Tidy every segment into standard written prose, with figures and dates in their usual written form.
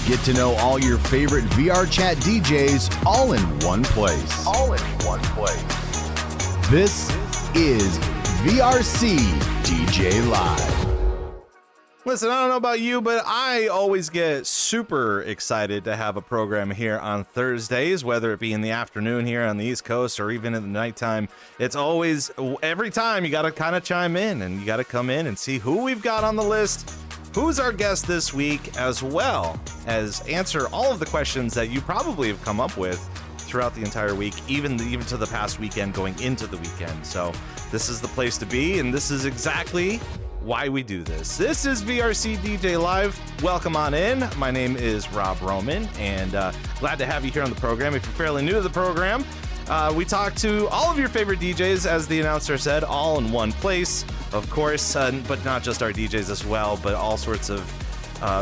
Get to know all your favorite VRChat DJs all in one place. This is VRCDJLIVE. Listen, I don't know about you, but I always get super excited to have a program here on Thursdays, whether it be in the afternoon here on the East Coast or even in the nighttime. It's always, every time you got to kind of chime in and you got to come in and see who we've got on the list, who's our guest this week, as well as answer all of the questions that you probably have come up with throughout the entire week, even to the past weekend going into the weekend. So this is the place to be, and this is exactly why we do this. This is VRCDJ Live. Welcome on in. My name is Rob Roman, and glad to have you here on the program. If you're fairly new to the program, we talk to all of your favorite DJs, as the announcer said, all in one place, of course, but not just our DJs as well, but all sorts of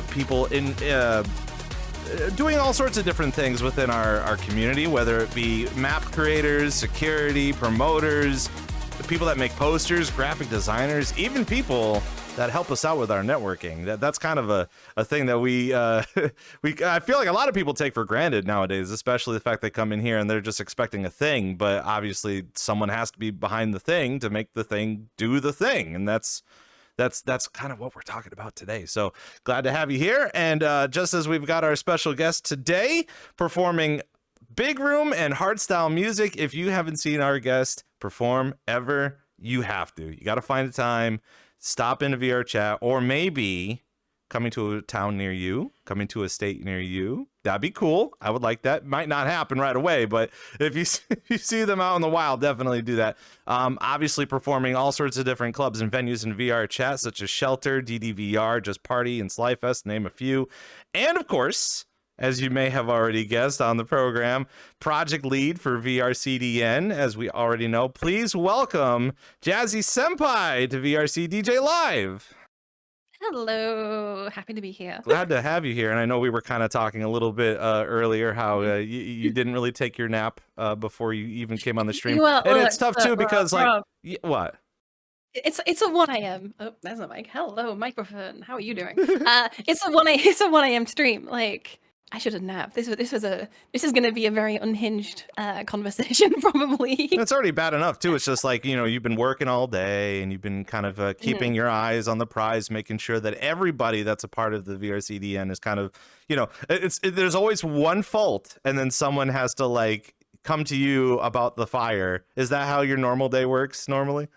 people in doing all sorts of different things within our community, whether it be map creators, security, promoters, the people that make posters, graphic designers, even people that help us out with our networking. That's kind of a thing that I feel like a lot of people take for granted nowadays, especially the fact they come in here and they're just expecting a thing, but obviously someone has to be behind the thing to make the thing do the thing, and that's kind of what we're talking about today. So glad to have you here, and just as we've got our special guest today performing big room and hardstyle music, if you haven't seen our guest perform ever, you have to. You got to find a time, stop into VRChat, or maybe coming to a town near you, coming to a state near you. That'd be cool. I would like that. Might not happen right away, but if you see them out in the wild, definitely do that. Obviously performing all sorts of different clubs and venues in VRChat, such as Shelter, DDVR, Just Party, and Slyfest, name a few. And of course, as you may have already guessed on the program, project lead for VRCDN, as we already know. Please welcome Jazzy Senpai to VRCDJ Live. Hello, happy to be here. Glad to have you here. And I know we were kind of talking a little bit earlier how you didn't really take your nap before you even came on the stream. Well, and look, it's tough too because Rob, what? It's a 1 a.m. Oh, that's not mic. Hello, microphone. How are you doing? It's a 1 a.m. stream. Like, I should have napped. This is going to be a very unhinged conversation, probably. It's already bad enough too. It's just like, you've been working all day and you've been kind of keeping your eyes on the prize, making sure that everybody that's a part of the VRCDN is kind of, there's always one fault, and then someone has to like come to you about the fire. Is that how your normal day works normally?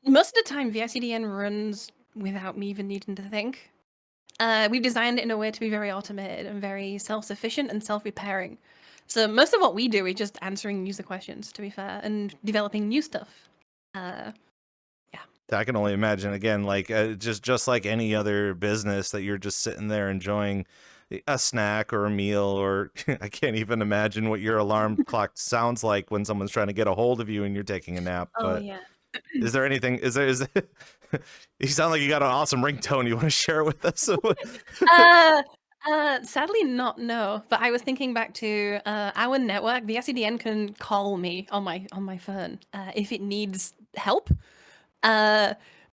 Most of the time, VRCDN runs without me even needing to think. We've designed it in a way to be very automated and very self-sufficient and self-repairing. So most of what we do is just answering user questions, to be fair, and developing new stuff. Yeah. I can only imagine, again, like just like any other business, that you're just sitting there enjoying a snack or a meal, or I can't even imagine what your alarm clock sounds like when someone's trying to get a hold of you and you're taking a nap. Oh, but yeah. Is there anything, is you sound like you got an awesome ringtone. You want to share it with us? Sadly not, no. But I was thinking back to our network. The VRCDN can call me on my phone if it needs help,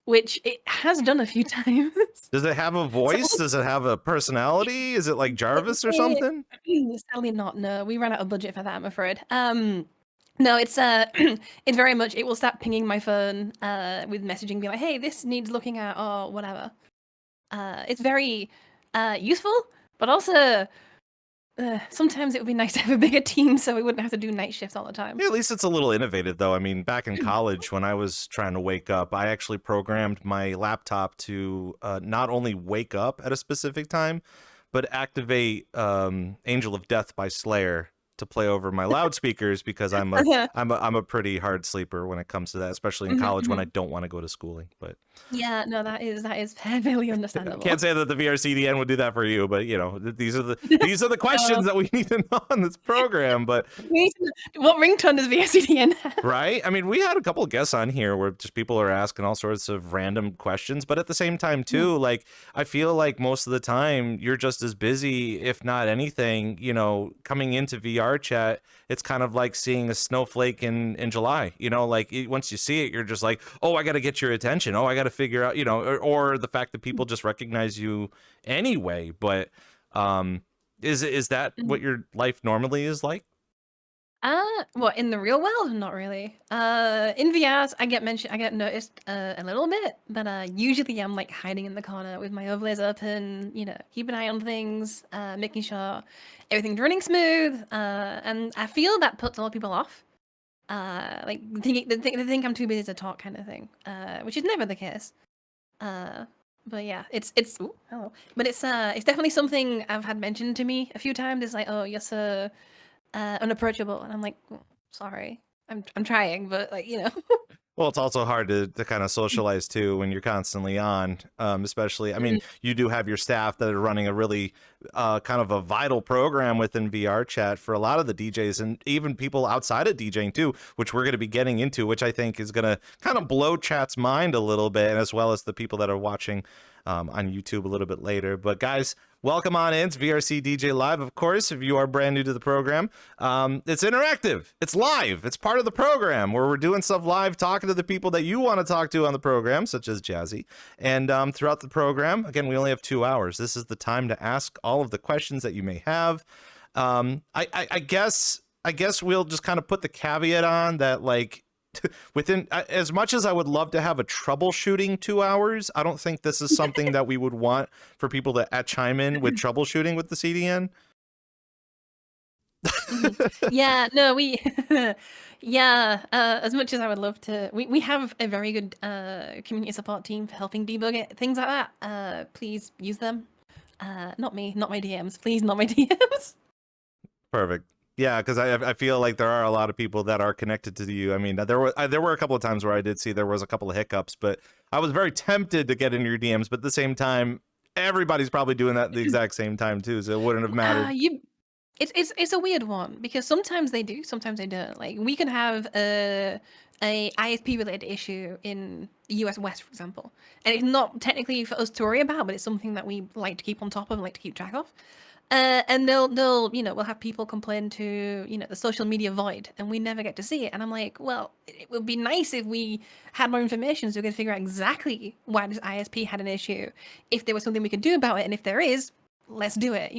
which it has done a few times. Does it have a voice? Does it have a personality? Is it like Jarvis or something? Sadly not, no. We ran out of budget for that, I'm afraid. No, it's it's very much, it will start pinging my phone with messaging, be like, hey, this needs looking at, or whatever. It's very useful, but also sometimes it would be nice to have a bigger team so we wouldn't have to do night shifts all the time. Yeah, at least it's a little innovative, though. I mean, back in college, when I was trying to wake up, I actually programmed my laptop to not only wake up at a specific time, but activate Angel of Death by Slayer to play over my loudspeakers, because I'm a pretty hard sleeper when it comes to that, especially in college when I don't want to go to schooling. But yeah, no, that is very understandable. Can't say that the VRCDN would do that for you, but these are the questions that we need to know on this program. But what ringtone does VRCDN have? Right? I mean, we had a couple of guests on here where just people are asking all sorts of random questions, but at the same time too, like, I feel like most of the time you're just as busy, if not anything, coming into VRChat. It's kind of like seeing a snowflake in July, once you see it, you're just like, oh, I got to get your attention. Oh, I got to figure out, or the fact that people just recognize you anyway. But Is that what your life normally is like? Well, in the real world, not really. In VRs, I get noticed a little bit, but usually I'm like hiding in the corner with my overlays open, keep an eye on things, making sure everything's running smooth. And I feel that puts a lot of people off. Like they think I'm too busy to talk, kind of thing. Which is never the case. But yeah, it's ooh, hello. But it's definitely something I've had mentioned to me a few times. It's like, oh, you're so unapproachable, and I'm like, sorry, I'm trying, but like, Well, it's also hard to kind of socialize too when you're constantly on, especially, I mean, you do have your staff that are running a really kind of a vital program within VRChat for a lot of the DJs and even people outside of DJing too, which we're going to be getting into, which I think is going to kind of blow chat's mind a little bit, as well as the people that are watching on YouTube a little bit later. But guys, welcome on in. It's VRCDJLIVE, of course, if you are brand new to the program. It's interactive. It's live. It's part of the program where we're doing stuff live, talking to the people that you want to talk to on the program, such as Jazzy. And throughout the program, again, we only have 2 hours. This is the time to ask all of the questions that you may have. I guess we'll just kind of put the caveat on that, like, within as much as I would love to have a troubleshooting 2 hours, I don't think this is something that we would want for people to chime in with troubleshooting with the CDN. Yeah, no, we yeah, as much as I would love to, we have a very good community support team for helping debug it, things like that. Please use them. Not me, not my DMs, please, not my DMs. Perfect. Yeah, because I feel like there are a lot of people that are connected to you. I mean, there were a couple of times where I did see there was a couple of hiccups, but I was very tempted to get in your DMs. But at the same time, everybody's probably doing that at the exact same time too, so it wouldn't have mattered. It's a weird one because sometimes they do, sometimes they don't. Like, we can have a ISP related issue in the US West, for example, and it's not technically for us to worry about, but it's something that we like to keep on top of and like to keep track of. And they'll we'll have people complain to the social media void, and we never get to see it. And I'm like, well, it would be nice if we had more information so we could figure out exactly why this ISP had an issue, if there was something we could do about it, and if there is, let's do it.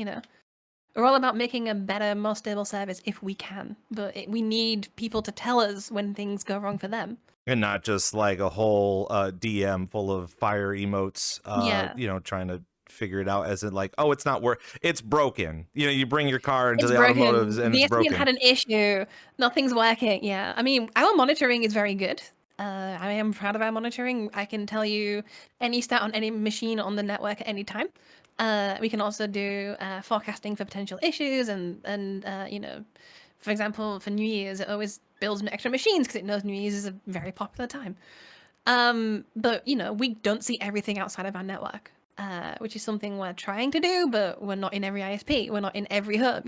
We're all about making a better, more stable service if we can, but we need people to tell us when things go wrong for them. And not just like a whole DM full of fire emotes, Yeah. Trying to figure it out as in like, oh, it's not it's broken. You bring your car into It's the broken. automotives and The it's SDN broken. had an issue. Nothing's working. Yeah. I mean, our monitoring is very good. I am proud of our monitoring. I can tell you any stat on any machine on the network at any time. We can also do forecasting for potential issues, and for example, for New Year's, it always builds extra machines because it knows New Year's is a very popular time. But we don't see everything outside of our network, which is something we're trying to do, but we're not in every ISP. We're not in every hub.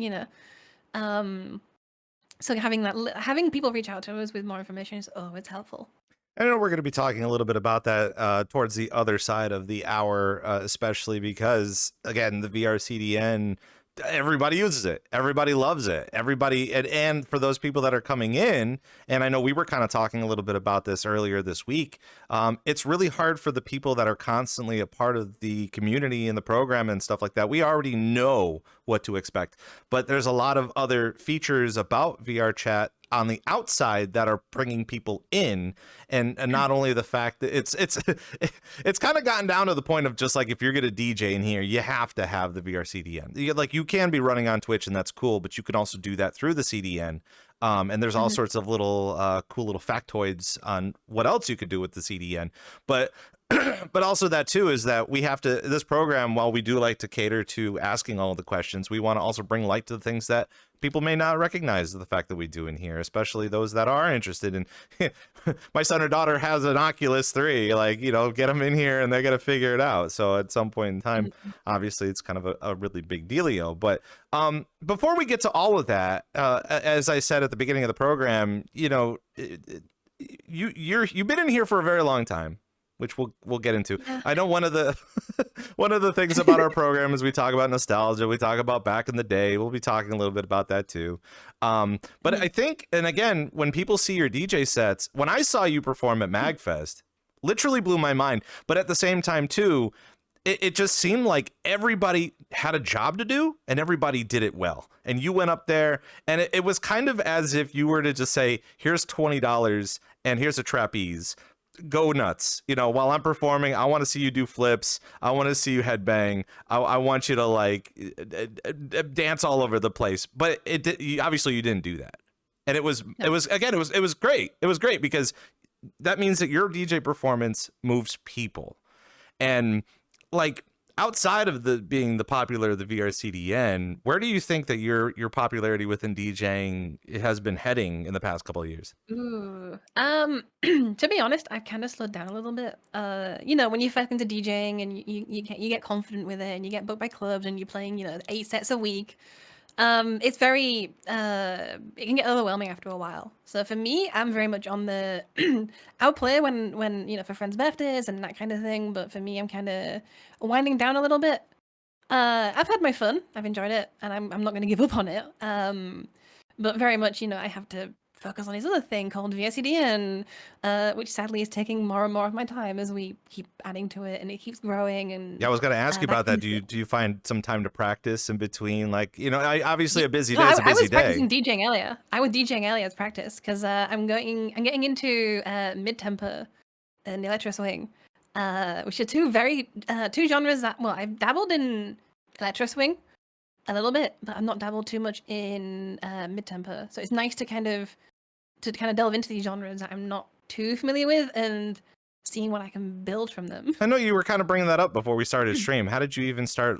So having people reach out to us with more information is it's helpful. I know we're going to be talking a little bit about that towards the other side of the hour, especially because, again, the VRCDN, everybody uses it. Everybody loves it. Everybody, and for those people that are coming in, and I know we were kind of talking a little bit about this earlier this week, it's really hard for the people that are constantly a part of the community and the program and stuff like that. We already know what to expect, but there's a lot of other features about VRChat on the outside that are bringing people in, and not only the fact that it's kind of gotten down to the point of just like, if you're gonna DJ in here, you have to have the VRCDN. You can be running on Twitch and that's cool, but you can also do that through the CDN. And there's all sorts of little cool little factoids on what else you could do with the CDN, but also that too is that we have to, this program, while we do like to cater to asking all of the questions, we want to also bring light to the things that people may not recognize the fact that we do in here, especially those that are interested in my son or daughter has an Oculus 3, like, get them in here and they're gonna figure it out. So at some point in time, obviously it's kind of a really big dealio. But before we get to all of that, as I said at the beginning of the program, you've been in here for a very long time, which we'll get into. Yeah. I know one of the things about our program is we talk about nostalgia, we talk about back in the day. We'll be talking a little bit about that too. But I think, and again, when people see your DJ sets, when I saw you perform at MAGfest, literally blew my mind. But at the same time too, it just seemed like everybody had a job to do and everybody did it well. And you went up there and it was kind of as if you were to just say, here's $20 and here's a trapeze. Go nuts. You know, while I'm performing, I want to see you do flips. I want to see you headbang. I want you to like dance all over the place. But obviously you didn't do that. And it was great. It was great because that means that your DJ performance moves people. And like outside of being the popular the VRCDN, where do you think that your popularity within DJing has been heading in the past couple of years? Ooh. To be honest, I've kind of slowed down a little bit. You know, when you first into DJing and you get confident with it and you get booked by clubs and you're playing, you know, 8 sets a week, it's very it can get overwhelming after a while. So for me, I'm very much on the I'll play when you know, for friends' birthdays and that kind of thing, but for me I'm kind of winding down a little bit. I've had my fun, I've enjoyed it, and I'm not going to give up on it. But very much, you know, I have to focus on this other thing called VRCDN, which sadly is taking more and more of my time as we keep adding to it and it keeps growing. And yeah, I was going to ask you about that. Do you find some time to practice in between? Like, you know, obviously a busy day is a busy day. I was practicing DJing earlier. I was DJing earlier as practice because I'm getting into mid-tempo and ElectroSwing, which are two genres that, well, I've dabbled in ElectroSwing a little bit, but I've not dabbled too much in mid-tempo. So it's nice to kind of delve into these genres that I'm not too familiar with and seeing what I can build from them. I know you were kind of bringing that up before we started stream. How did you even start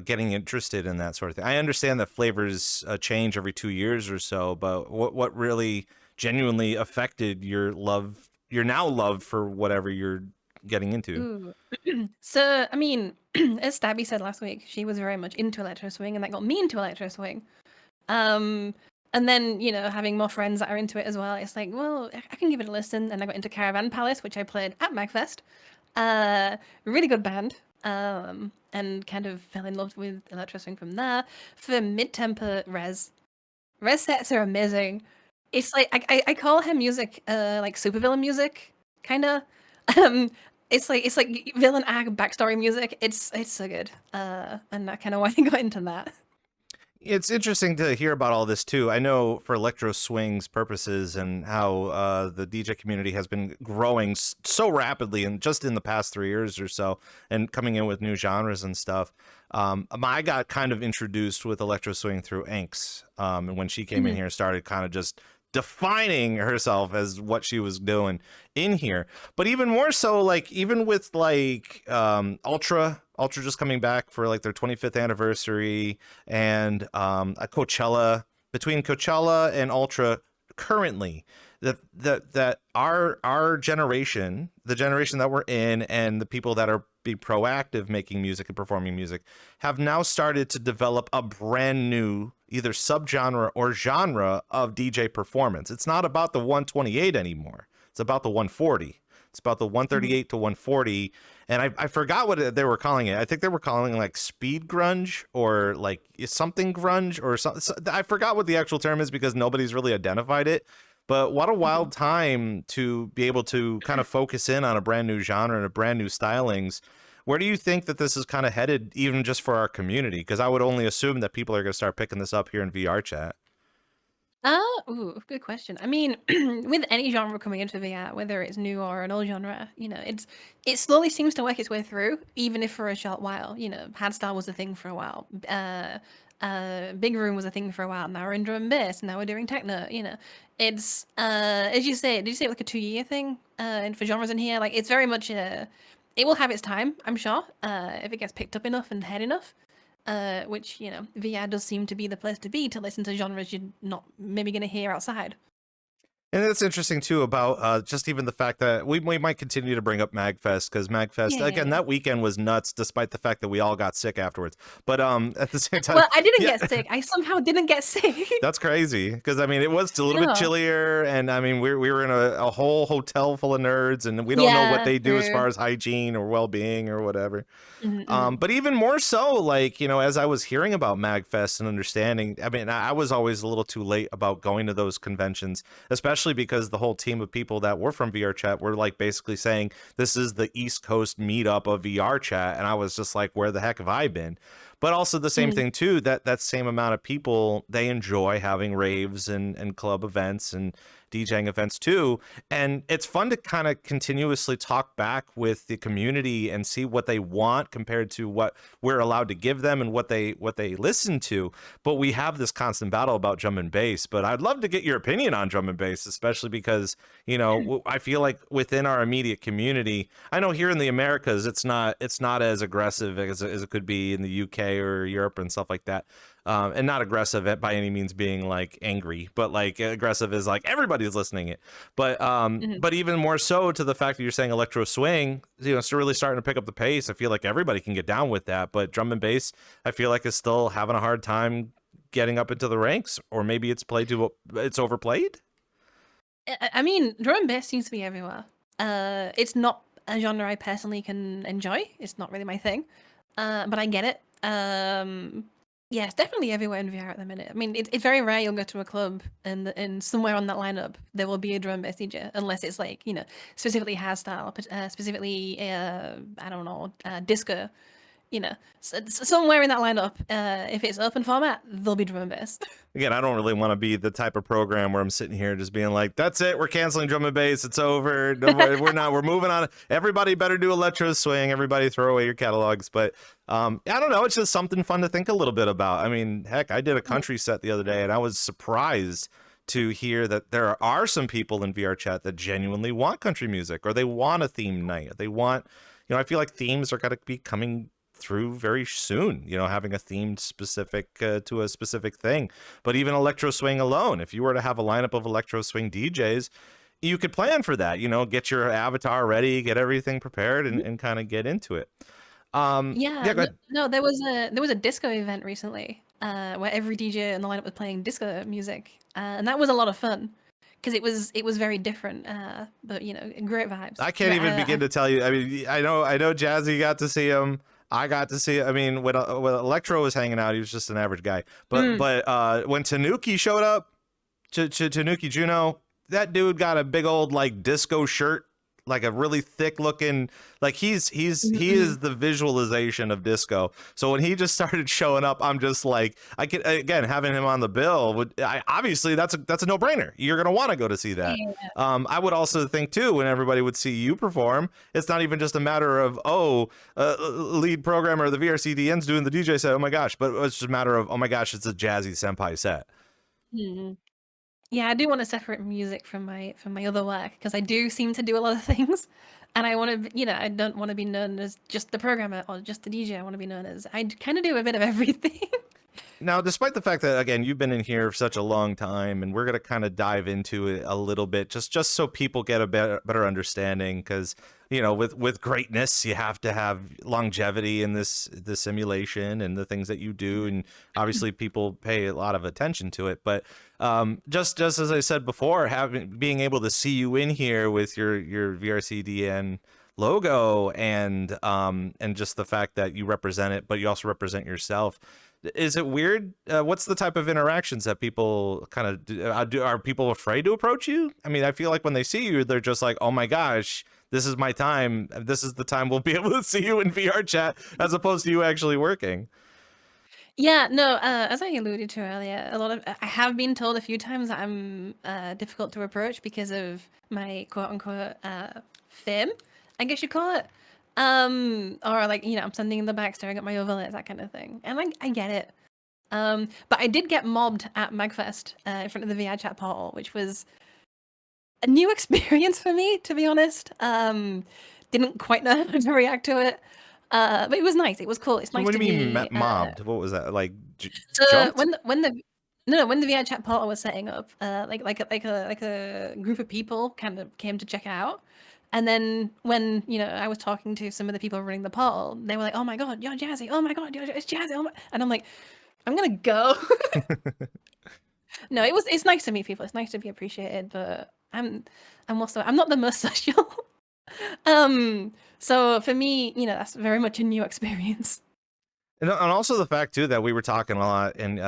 getting interested in that sort of thing? I understand that flavors change every 2 years or so, but what really genuinely affected your love for whatever you're getting into? So, I mean, as Stabby said last week, she was very much into ElectroSwing, and that got me into ElectroSwing. And then, you know, having more friends that are into it as well, it's like, well, I can give it a listen. And I got into Caravan Palace, which I played at MAGfest. Really good band. And kind of fell in love with ElectroSwing from there. For mid-tempo, Rez sets are amazing. It's like I call her music like supervillain music, kind of. It's like villain arc backstory music. It's so good. And that kind of why I got into that. It's interesting to hear about all this too. I know for ElectroSwing's purposes and how the DJ community has been growing so rapidly and just in the past 3 years or so and coming in with new genres and stuff. I got kind of introduced with ElectroSwing through Inks. And when she came in here, started kind of just defining herself as what she was doing in here. But even more so, like even with like Ultra just coming back for like their 25th anniversary, and a Coachella, between Coachella and Ultra currently, that our generation, the generation that we're in, and the people that are being proactive making music and performing music have now started to develop a brand new either subgenre or genre of DJ performance. It's not about the 128 anymore. It's about the 140. It's about the 138 to 140. And I forgot what they were calling it. I think they were calling it like speed grunge or like something grunge or something. I forgot what the actual term is because nobody's really identified it. But what a wild time to be able to kind of focus in on a brand new genre and a brand new stylings. Where do you think that this is kind of headed, even just for our community? Because I would only assume that people are going to start picking this up here in VRChat. Ooh, good question. I mean, with any genre coming into VR, whether it's new or an old genre, you know, it slowly seems to work its way through, even if for a short while. You know, hardstyle was a thing for a while. Big room was a thing for a while. Now we're in drum and bass. Now we're doing techno. You know, it's as you say. Did you say like a 2-year thing? And for genres in here, like it's very much it will have its time, I'm sure, if it gets picked up enough and head enough. Which, you know, VR does seem to be the place to be to listen to genres you're not maybe going to hear outside. And it's interesting too about just even the fact that we might continue to bring up MAGfest, because MAGfest again that weekend was nuts, despite the fact that we all got sick afterwards. But at the same time, well, I didn't get sick. I somehow didn't get sick. That's crazy, because I mean it was a little bit chillier, and I mean we were in a whole hotel full of nerds, and we don't know what they do as far as hygiene or well-being or whatever. But even more so, like, you know, as I was hearing about MAGfest and understanding, I mean I was always a little too late about going to those conventions, especially especially because the whole team of people that were from VRChat were like basically saying this is the East Coast meetup of VRChat, and I was just like, where the heck have I been? But also the same thing too, that same amount of people, they enjoy having raves and club events and DJing events too. And it's fun to kind of continuously talk back with the community and see what they want compared to what we're allowed to give them and what they listen to. But we have this constant battle about drum and bass. But I'd love to get your opinion on drum and bass, especially because, you know, I feel like within our immediate community, I know here in the Americas, it's not as aggressive as it could be in the UK or Europe and stuff like that. And not aggressive at by any means being like angry, but like aggressive is like everybody's listening it. But but even more so to the fact that you're saying ElectroSwing, you know, it's really starting to pick up the pace. I feel like everybody can get down with that, but drum and bass, I feel like is still having a hard time getting up into the ranks, or maybe it's overplayed. I mean, drum and bass seems to be everywhere. It's not a genre I personally can enjoy. It's not really my thing, but I get it. Yeah, it's definitely everywhere in VR at the minute. I mean, it's very rare you'll go to a club and somewhere on that lineup there will be a drum bass DJ, unless it's like, you know, specifically hardstyle, specifically I don't know, disco. You know, somewhere in that lineup, if it's open format, there'll be drum and bass. Again, I don't really want to be the type of program where I'm sitting here just being like, that's it, we're canceling drum and bass, it's over. No, we're moving on. Everybody better do ElectroSwing. Everybody throw away your catalogs. But I don't know, it's just something fun to think a little bit about. I mean, heck, I did a country set the other day, and I was surprised to hear that there are some people in VRChat that genuinely want country music, or they want a theme night. They want, you know, I feel like themes are going to be coming through very soon, you know, having a themed specific to a specific thing. But even ElectroSwing alone, if you were to have a lineup of ElectroSwing DJs, you could plan for that, you know, get your avatar ready, get everything prepared, and kind of get into it. Yeah, go ahead. no, there was a disco event recently where every DJ in the lineup was playing disco music, and that was a lot of fun because it was very different, but you know, great vibes. I can't even begin to tell you. I mean, I know Jazzy got to see him. I got to see. I mean, when Electro was hanging out, he was just an average guy. But when Tanuki showed up, Tanuki Juno, that dude got a big old like disco shirt, like a really thick looking, like he is the visualization of disco. So when he just started showing up, I'm just like, I could, again, having him on the bill would, obviously that's a no brainer. You're gonna want to go to see that. Yeah. I would also think too, when everybody would see you perform, it's not even just a matter of lead programmer of the VRCDN's doing the DJ set. Oh my gosh, but it's just a matter of, oh my gosh, it's a Jazzy Senpai set. Mm-hmm. Yeah, I do want to separate music from my other work because I do seem to do a lot of things, and I want to, you know, I don't want to be known as just the programmer or just the DJ. I want to be known as I kind of do a bit of everything. Now, despite the fact that, again, you've been in here for such a long time, and we're going to kind of dive into it a little bit, just so people get a better understanding, because, you know, with greatness, you have to have longevity in the simulation and the things that you do, and obviously people pay a lot of attention to it. But just as I said before, being able to see you in here with your VRCDN logo and just the fact that you represent it, but you also represent yourself. Is it weird? What's the type of interactions that people kind of do? Are people afraid to approach you? I mean, I feel like when they see you, they're just like, oh my gosh, this is my time. This is the time we'll be able to see you in VRChat, as opposed to you actually working. Yeah, no, as I alluded to earlier, I have been told a few times that I'm difficult to approach because of my quote unquote fame, I guess you call it. Or like, you know, I'm standing in the back staring at my overlays, that kind of thing. And I get it. But I did get mobbed at MAGfest in front of the VRChat portal, which was a new experience for me, to be honest. Didn't quite know how to react to it. But it was nice. It was cool. It's nice. What do you mean mobbed? What was that? Like jumped? when the VRChat portal was setting up, like a group of people kind of came to check out. And then when, you know, I was talking to some of the people running the portal, they were like, oh my God, you're Jazzy. Oh my God, it's Jazzy. Oh my... And I'm like, I'm going to go. No, it's nice to meet people. It's nice to be appreciated, but I'm not the most social. So for me, you know, that's very much a new experience. And also the fact too that we were talking a lot, and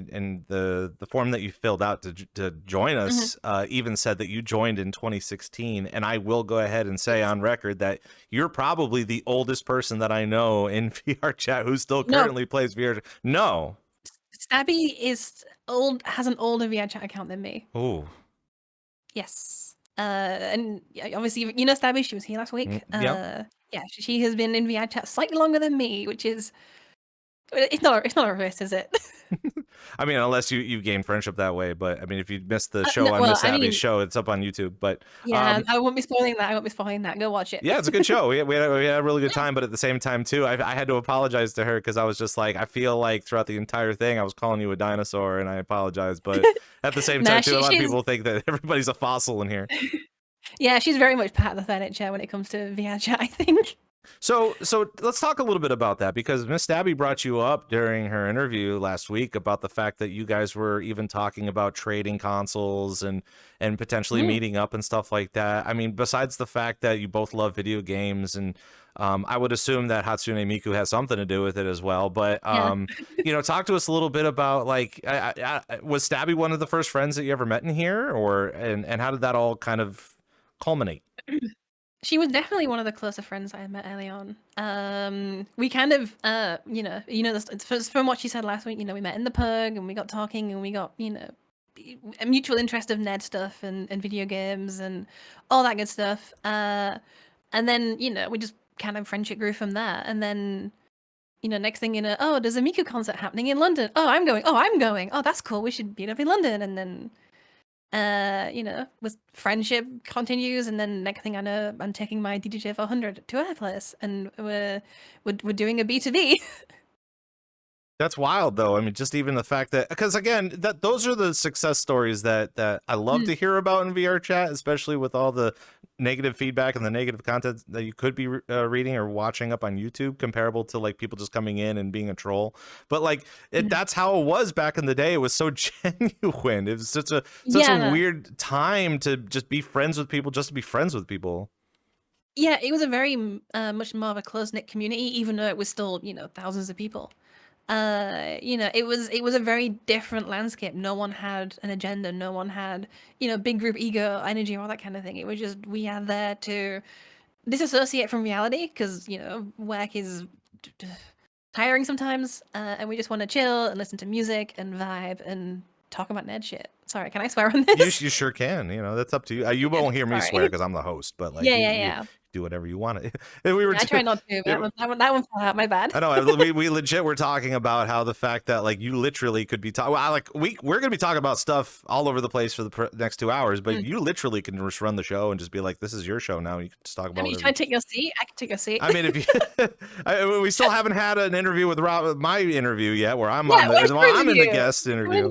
in the form that you filled out to join Mm-hmm. us, even said that you joined in 2016. And I will go ahead and say Yes. on record that you're probably the oldest person that I know in VR chat who still No, currently plays VR. No. Stabby has an older VRChat account than me. Oh. Yes. And obviously, you know Stabby, she was here last week. Yep. Yeah, she has been in VRChat slightly longer than me, which is it's not a reverse, is it? I mean, unless you gain friendship that way. But I mean, if you missed the show No, on well, Miss I Abby's mean, show, it's up on YouTube. But yeah, I won't be spoiling that. I won't be spoiling that. Go watch it. yeah, it's a good show. We had a really good time, but at the same time, too, I had to apologize to her because I was just like, I feel like throughout the entire thing, I was calling you a dinosaur, and I apologize. But at the same Nah, time, too, a lot of she's people think that everybody's a fossil in here. yeah, she's very much part of the furniture when it comes to VRChat, I think. So let's talk a little bit about that, because Miss Stabby brought you up during her interview last week about the fact that you guys were even talking about trading consoles and potentially Mm. meeting up and stuff like that. I mean, besides the fact that you both love video games, and I would assume that Hatsune Miku has something to do with it as well. But Yeah. talk to us a little bit about, like, was Stabby one of the first friends that you ever met in here, or and how did that all kind of culminate? She was definitely one of the closer friends I met early on. We kind of, from what she said last week, we met in the Pug and we got talking and we got, a mutual interest of nerd stuff and video games and all that good stuff. And then, we just kind of friendship grew from there. And then, next thing you know, oh, there's a Miku concert happening in London. Oh, I'm going. Oh, I'm going. Oh, that's cool. We should meet up in London. And then with friendship continues, and then next thing I know, I'm taking my DJJ 400 to her place, and we're doing a B2B. That's wild, though. I mean, just even the fact that, because again, that those are the success stories that I love to hear about in VR chat, especially with all the negative feedback and the negative content that you could be reading or watching up on YouTube, comparable to like people just coming in and being a troll. But like that's how it was back in the day. It was so genuine. It was such a weird time to just be friends with people, just to be friends with people. Yeah, it was a very much more of a close-knit community, even though it was still thousands of people. It was a very different landscape. No one had an agenda. No one had big group ego, energy, all that kind of thing. It was just we are there to disassociate from reality because work is tiring sometimes, and we just want to chill and listen to music and vibe and talk about nerd shit. Sorry, can I swear on this? You sure can. That's up to you. You won't hear me swear because I'm the host, but like Yeah. you do whatever you want. And we were I try not to. But that one fell out. My bad. I know. We legit were talking about how the fact that like you literally could be talking. Well, like we're gonna be talking about stuff all over the place for the next 2 hours, but you literally can just run the show and just be like, "This is your show now." You can just talk about. I mean, you try to take your seat. I can take your seat. I mean, if you, we still haven't had an interview with Rob, my interview yet, where I'm I'm in the guest interview.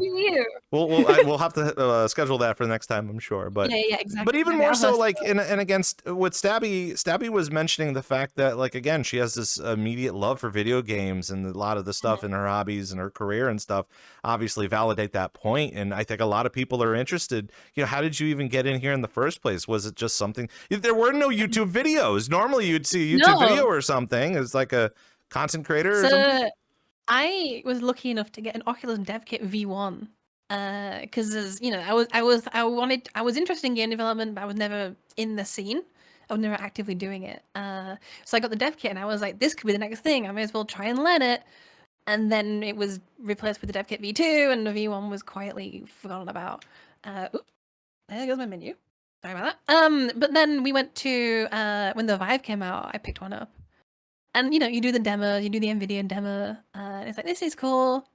We'll have to schedule that for the next time, I'm sure. But yeah, exactly. But even more so, like and against with Stabby was mentioning the fact that like again she has this immediate love for video games, and a lot of the stuff in her hobbies and her career and stuff obviously validate that point. And I think a lot of people are interested. How did you even get in here in the first place? Was it just something? There were no YouTube videos. Normally you'd see a YouTube video or something as like a content creator or something. I was lucky enough to get an Oculus Dev Kit V1 because I was interested in game development, but I was never in the scene. I was never actively doing it. So I got the Dev Kit and I was like, this could be the next thing. I may as well try and learn it. And then it was replaced with the Dev Kit V2, and the V1 was quietly forgotten about. There goes my menu. Sorry about that. But then we went to when the Vive came out, I picked one up. And you do the demo, you do the NVIDIA demo, and it's like, this is cool.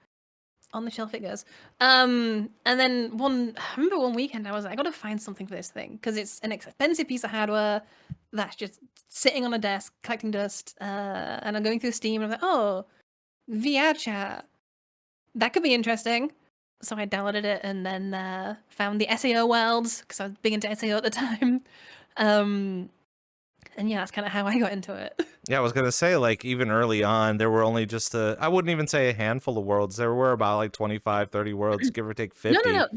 On the shelf it goes. And then I remember one weekend I was like, I gotta find something for this thing because it's an expensive piece of hardware that's just sitting on a desk collecting dust. And I'm going through Steam and I'm like, oh, VRChat, that could be interesting. So I downloaded it and then found the SAO worlds because I was big into SAO at the time. And yeah, that's kind of how I got into it. Yeah, I was gonna say, like, even early on, there were only just I wouldn't even say a handful of worlds. There were about like 25, 30 worlds, give or take 50. No.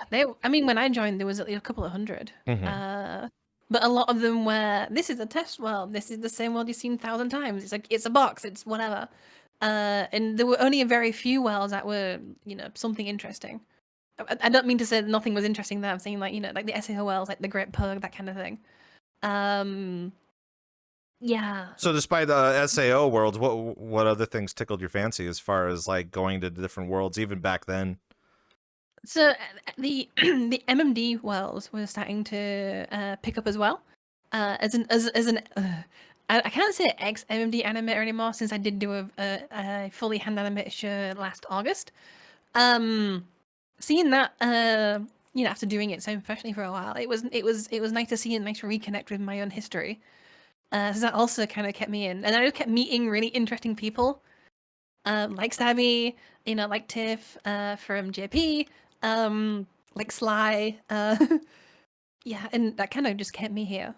They I mean, when I joined, there was at least a couple of hundred. But a lot of them were, this is a test world. This is the same world you've seen 1,000 times. It's like, it's a box. It's whatever. and there were only a very few worlds that were, something interesting. I don't mean to say that nothing was interesting there. I'm saying like, like the SAO worlds, like the Great Pug, that kind of thing. Yeah. So despite the SAO worlds, what other things tickled your fancy as far as like going to different worlds even back then? So the the MMD worlds were starting to pick up as well. I can't say ex MMD animator anymore since I did do a fully hand animated show last August. Seeing that after doing it so professionally for a while, it was nice to see and nice to reconnect with my own history. So that also kind of kept me in, and I just kept meeting really interesting people, like Stabby, like Tiff from JP, like Sly, yeah, and that kind of just kept me here.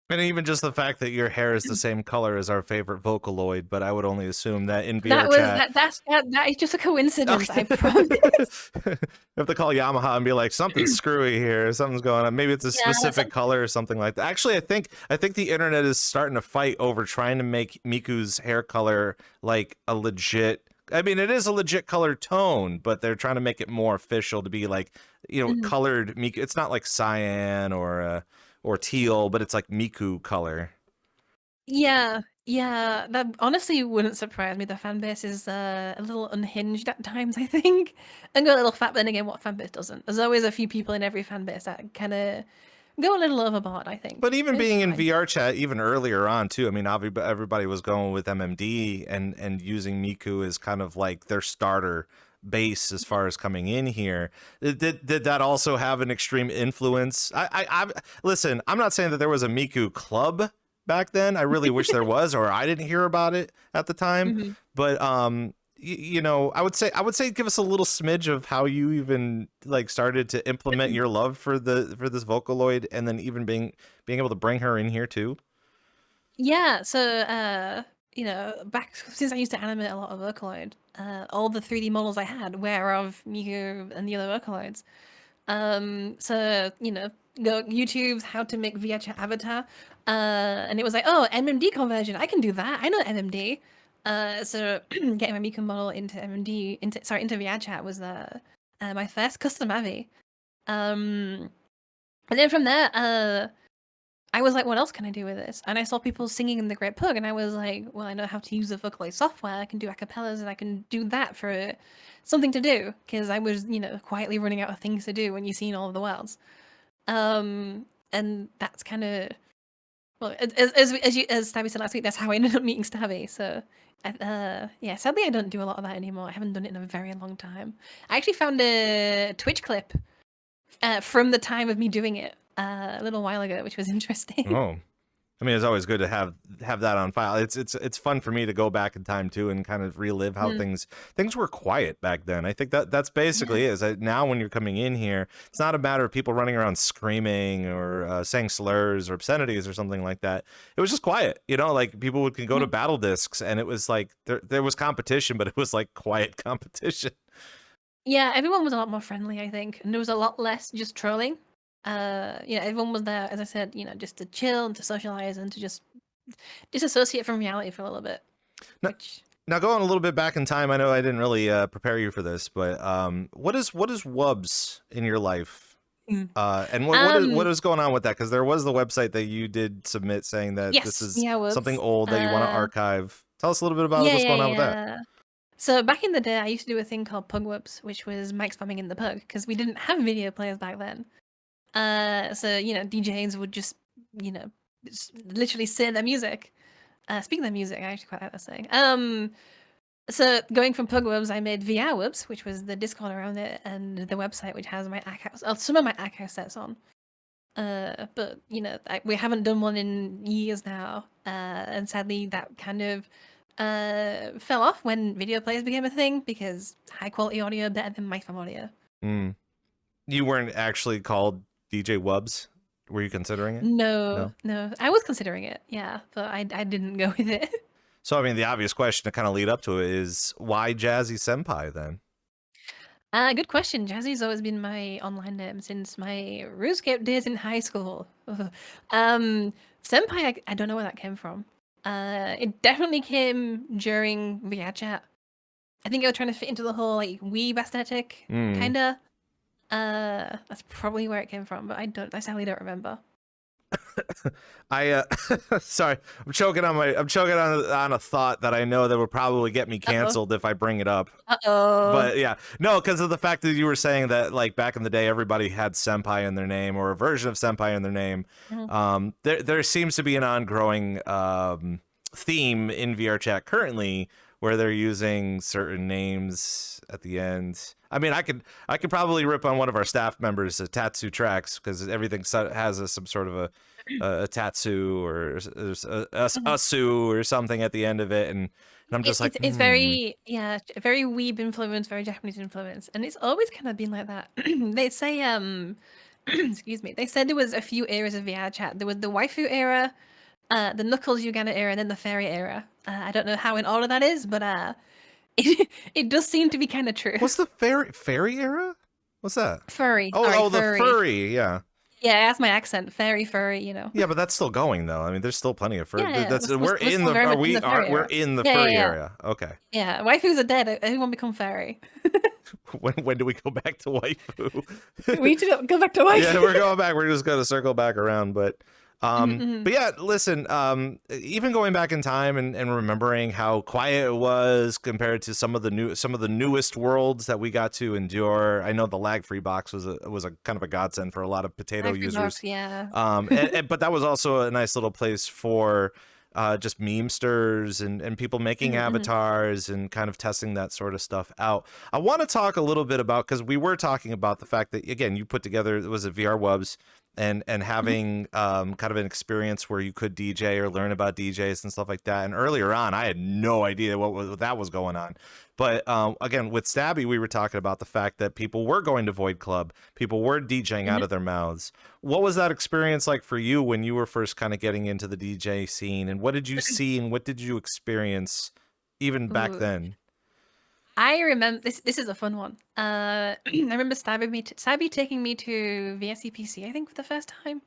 And even just the fact that your hair is the same color as our favorite Vocaloid, but I would only assume that in VRChat... That is just a coincidence, Okay. I promise. You have to call Yamaha and be like, something's screwy here, something's going on. Maybe it's a specific color or something like that. Actually, I think the internet is starting to fight over trying to make Miku's hair color like a legit... I mean, it is a legit color tone, but they're trying to make it more official to be like, colored Miku. It's not like cyan or teal, but it's like Miku color. Yeah, that honestly wouldn't surprise me. The fan base is a little unhinged at times, I think. And go a little fat, but then again, what fan base doesn't? There's always a few people in every fan base that kind of go a little overboard, I think. But even being in VRChat even earlier on too, I mean, everybody was going with MMD and using Miku as kind of like their starter base as far as coming in here. Did that also have an extreme influence? I listen, I'm not saying that there was a Miku club back then. I really wish there was, or I didn't hear about it at the time. But I would say give us a little smidge of how you even like started to implement your love for this Vocaloid, and then even being able to bring her in here too. Yeah, so back since I used to animate a lot of Vocaloid, all the 3D models I had were of Miku and the other Vocaloids. So go YouTube's how to make VRChat avatar, and it was like, oh, MMD conversion, I can do that. I know MMD. So getting my Miku model into MMD into VRChat was my first custom Avi. And then from there, I was like, what else can I do with this? And I saw people singing in the Great Pug, and I was like, well, I know how to use the Vocaloid software. I can do acapellas, and I can do that for something to do, because I was, quietly running out of things to do when you've seen all of the worlds. And that's kind of, well, as Stabby said last week, that's how I ended up meeting Stabby. So, yeah, sadly I don't do a lot of that anymore. I haven't done it in a very long time. I actually found a Twitch clip from the time of me doing it a little while ago, which was interesting. Oh, I mean, it's always good to have that on file. It's fun for me to go back in time too and kind of relive how things were quiet back then. I think that's basically it. Is now when you're coming in here, it's not a matter of people running around screaming or saying slurs or obscenities or something like that. It was just quiet, like people can go to battle discs, and it was like there was competition, but it was like quiet competition. Yeah, everyone was a lot more friendly, I think, and there was a lot less just trolling. Everyone was there, as I said, just to chill and to socialize and to just disassociate from reality for a little bit. Now going a little bit back in time, I know I didn't really prepare you for this, but what is Wubz in your life? And what is going on with that? Because there was the website that you did submit saying that this is something old that you want to archive. Tell us a little bit about what's going on with that. So back in the day, I used to do a thing called Pug Wubz, which was mic spamming in the Pug, because we didn't have video players back then. So DJs would just literally say their music, speak their music. I actually quite like that saying. So going from Pug Wubz, I made VR Wubz, which was the Discord around it, and the website which has my some of my archive sets on. But we haven't done one in years now, and sadly that kind of fell off when video players became a thing, because high quality audio better than mic spam audio. You weren't actually called DJ Wubz? Were you considering it? No. I was considering it, yeah, but I didn't go with it. So, I mean, the obvious question to kind of lead up to it is, why Jazzy Senpai then? Good question. Jazzy's always been my online name since my RuneScape days in high school. Senpai, I don't know where that came from. It definitely came during VRChat. I think they were trying to fit into the whole like weeb aesthetic, Mm. kinda. That's probably where it came from, but I sadly don't remember. I sorry, I'm choking on a thought that I know that would probably get me Uh-oh. canceled if I bring it up. Uh-oh. But yeah, no, because of the fact that you were saying that like back in the day, everybody had senpai in their name or a version of senpai in their name. Mhm. There seems to be an ongoing theme in VRChat currently where they're using certain names at the end. I mean, I could probably rip on one of our staff members, Tatsu Tracks, because everything has some sort of a Tatsu or a Su or something at the end of it, and I'm just like, It's very, yeah, very weeb influence, very Japanese influence, and it's always kind of been like that. They say, excuse me, they said there was a few eras of VR chat. There was the waifu era, the Knuckles Ugana era, and then the fairy era. I don't know how in order that is, but it does seem to be kind of true. What's the fairy era? What's that? Furry, Oh, sorry, the furry. furry, yeah. Yeah, that's my accent. Fairy, furry, you know. Yeah, but that's still going though. I mean, there's still plenty of furry. Yeah, That's we're still very much in the furry we're era. in the Yeah, furry yeah, yeah. area. Okay. Yeah, waifus are dead. Everyone become fairy. When do we go back to waifu? We need to go back to waifu. Yeah, we're going back. We're just gonna circle back around, but Mhm. yeah, listen, even going back in time and remembering how quiet it was compared to some of the newest worlds that we got to endure. I know the lag-free box was a kind of a godsend for a lot of potato Lag-free users. box, yeah. But that was also a nice little place for just memesters and people making avatars and kind of testing that sort of stuff out. I want to talk a little bit about, because we were talking about the fact that, again, you put together, it was a VR Wubz, and having kind of an experience where you could DJ or learn about DJs and stuff like that. And earlier on, I had no idea what that was going on. But again, with Stabby, we were talking about the fact that people were going to Void Club, people were DJing out of their mouths. What was that experience like for you when you were first kind of getting into the DJ scene? And what did you see and what did you experience even back Ooh. then? I remember this is a fun one. I remember Stabby taking me to VSCPC, I think, for the first time.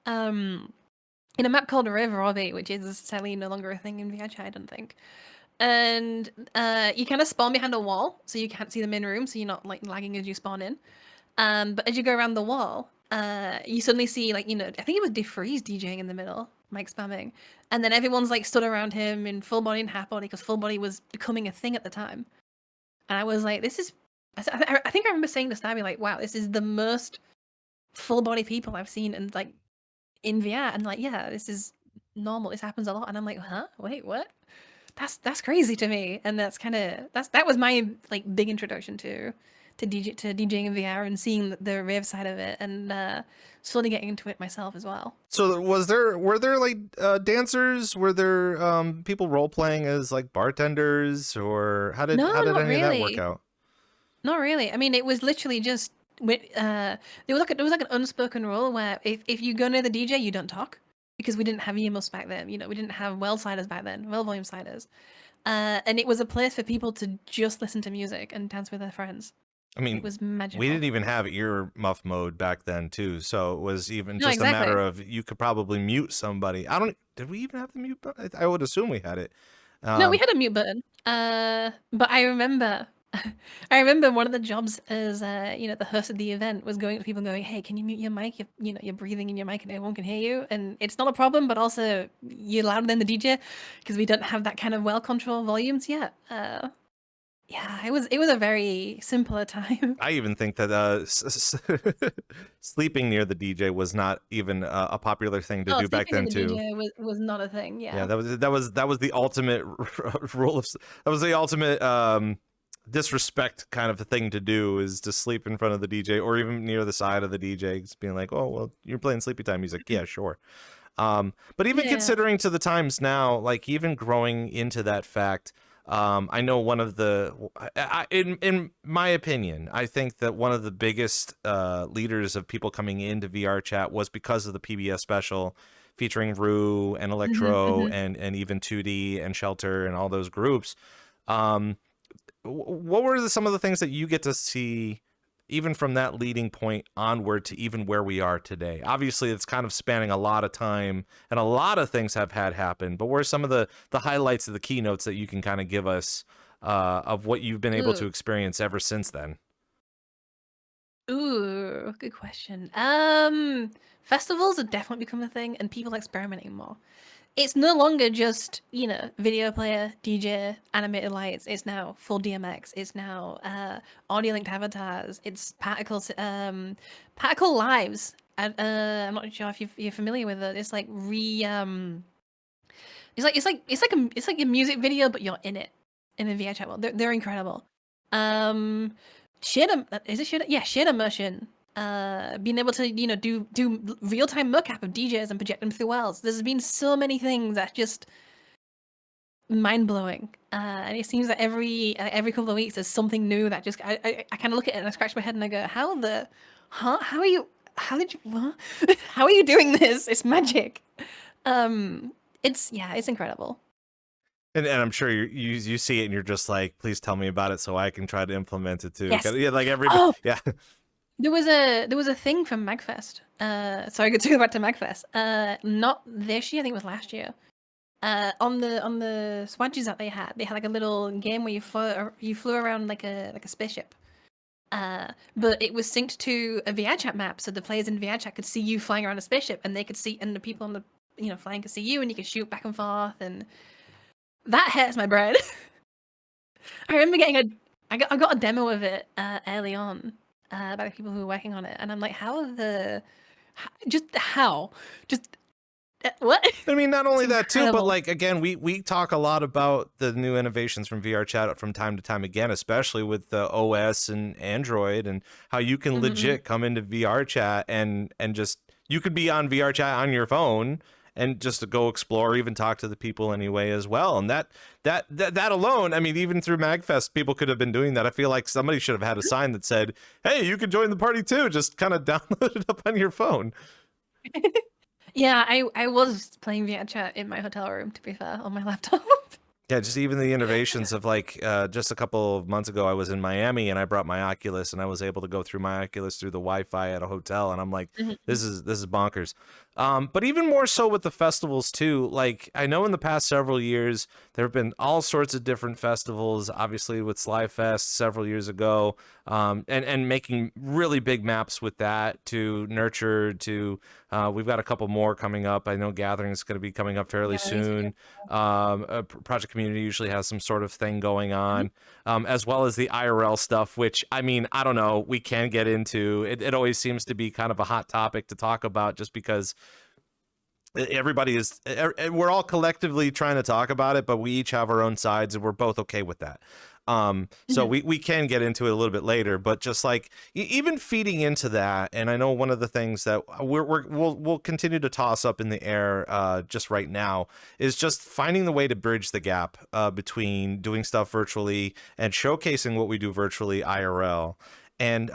In a map called River Orbit, which is sadly no longer a thing in VRChat, I don't think. And you kind of spawn behind a wall, so you can't see the main room, so you're not like lagging as you spawn in. But as you go around the wall, you suddenly see, like, you know, I think it was DeFreeze DJing in the middle, Mike spamming, and then everyone's like stood around him in full body and half body, because full body was becoming a thing at the time. And I was like, this is, I think I remember saying to Stabby, like, wow, this is the most full body people I've seen and like in VR, and like, yeah, this is normal. This happens a lot, and I'm like, huh? Wait, what? That's crazy to me, and that was my like big introduction to DJing in VR and seeing the rave side of it, and slowly getting into it myself as well. So were there like dancers? Were there people role playing as like bartenders, or how did No, any not of that work really. out? Not really. I mean, it was literally just there was like an unspoken rule where if you go near the DJ, you don't talk, because we didn't have EMUs back then. You know, we didn't have well sliders back then, well volume sliders, and it was a place for people to just listen to music and dance with their friends. I mean, It was magical. we didn't even have ear muff mode back then too, so it was even No, just a matter exactly. of you could probably mute somebody. Did we even have the mute button? I would assume we had it. No, we had a mute button. But I remember, I remember one of the jobs as you know, the host of the event was going to people going, "Hey, can you mute your mic? You know, you're breathing in your mic and everyone can hear you, and it's not a problem, but also you're louder than the DJ because we don't have that kind of well control volumes yet." Yeah, it was a very simpler time. I even think that sleeping near the DJ was not even a popular thing to Oh, do back sleeping in then the too. DJ was not a thing. Yeah, Yeah. that was the ultimate rule of, that was the ultimate disrespect kind of a thing to do, is to sleep in front of the DJ or even near the side of the DJ, just being like, "Oh, well, you're playing sleepy time music." Yeah, sure. But even Yeah. considering to the times now, like even growing into that fact, I know one of the, in my opinion, I think that one of the biggest leaders of people coming into VRChat was because of the PBS special featuring Rue and Electro Mhm. and even 2D and Shelter and all those groups. What were some of the things that you get to see even from that leading point onward to even where we are today? Obviously, it's kind of spanning a lot of time and a lot of things have had happen, but what are some of the highlights of the keynotes that you can kind of give us of what you've been able Ooh. to experience ever since then? Ooh, good question. Festivals have definitely become a thing, and people are experimenting more. It's no longer just, video player, DJ, animated lights. It's now full DMX. It's now audio linked avatars. It's particle lives. I'm not sure if you're familiar with it. It's like it's like a music video, but you're in it in the VRChat world. They're incredible. Um, shared immersion. Being able to do real time mocap of DJs and project them through worlds. There's been so many things that just mind blowing. And it seems that every couple of weeks there's something new that just I kind of look at it and I scratch my head and I go, how are you how did you what? How are you doing this? It's magic. It's incredible. And I'm sure you see it and you're just like, please tell me about it so I can try to implement it too. Yes. Yeah, like every Oh, yeah. there was a thing from MAGfest. Sorry, to go back to MAGfest. Not this year, I think it was last year. On the swatches that they had like a little game where you flew around like a spaceship. But it was synced to a VRChat map, so the players in VRChat could see you flying around a spaceship, and they could see, and the people on the flying could see you, and you could shoot back and forth, and that hurts my brain. I remember I got a demo of it early on by the people who were working on it, and I'm like, just what? I mean, not only that too, but incredible. like again, we talk a lot about the new innovations from VRChat from time to time again, especially with the OS and Android, and how you can legit come into VRChat and just you could be on VRChat on your phone and just to go explore, even talk to the people anyway as well. And that alone, I mean, even through MAGfest, people could have been doing that. I feel like somebody should have had a sign that said, "Hey, you can join the party too. Just kind of download it up on your phone." Yeah, I was playing VRChat in my hotel room, to be fair, on my laptop. Yeah, just even the innovations of like just a couple of months ago, I was in Miami and I brought my Oculus and I was able to go through my Oculus through the Wi-Fi at a hotel, and I'm like, this is bonkers. But even more so with the festivals too. Like I know in the past several years there have been all sorts of different festivals. Obviously with Slyfest several years ago, and making really big maps with that to nurture to. We've got a couple more coming up. I know Gathering is going to be coming up fairly soon. Project Community usually has some sort of thing going on, as well as the IRL stuff, which, I mean, I don't know, we can get into. It always seems to be kind of a hot topic to talk about just because everybody is, we're all collectively trying to talk about it, but we each have our own sides and we're both okay with that. So we can get into it a little bit later, but just like even feeding into that, and I know one of the things that we'll continue to toss up in the air just right now is just finding the way to bridge the gap between doing stuff virtually and showcasing what we do virtually IRL. And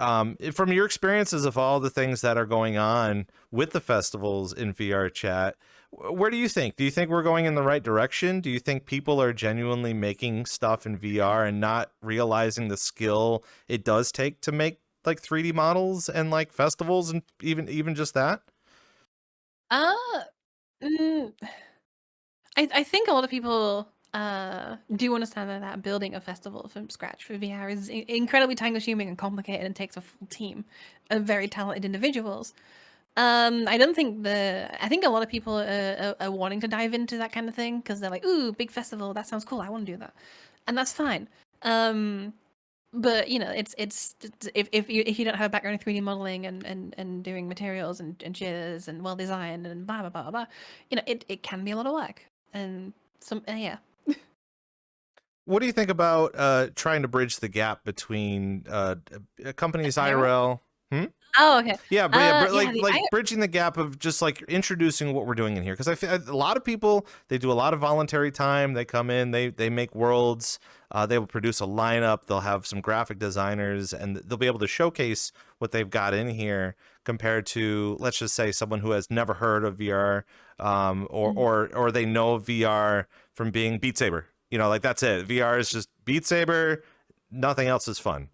from your experiences of all the things that are going on with the festivals in VRChat, where do you think? Do you think we're going in the right direction? Do you think people are genuinely making stuff in VR and not realizing the skill it does take to make like 3D models and like festivals and even just that? Uh, mm, I think a lot of people do understand that building a festival from scratch for VR is incredibly time consuming and complicated and takes a full team of very talented individuals. I don't think I think a lot of people are wanting to dive into that kind of thing because they're like, ooh, big festival, that sounds cool, I want to do that. And that's fine. But it's if you don't have a background in 3D modeling and doing materials and shaders and well designed and blah blah blah blah, it can be a lot of work. And yeah. What do you think about trying to bridge the gap between companies IRL? Oh, okay. Yeah, but Yeah, like bridging the gap of just like introducing what we're doing in here, because I feel a lot of people, they do a lot of voluntary time. They come in, they make worlds, they will produce a lineup, they'll have some graphic designers, and they'll be able to showcase what they've got in here compared to, let's just say, someone who has never heard of VR, or they know VR from being Beat Saber. Like that's it. VR is just Beat Saber. Nothing else is fun.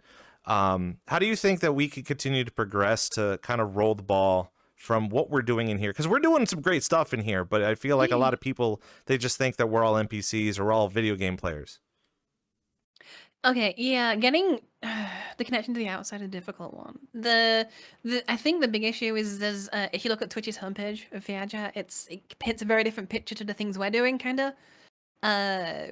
How do you think that we could continue to progress to kind of roll the ball from what we're doing in here? Because we're doing some great stuff in here, but I feel like a lot of people, they just think that we're all NPCs or we're all video game players. Okay, yeah, getting the connection to the outside is a difficult one. The I think the big issue is there's if you look at Twitch's homepage of VRChat, it paints a very different picture to the things we're doing, kind of.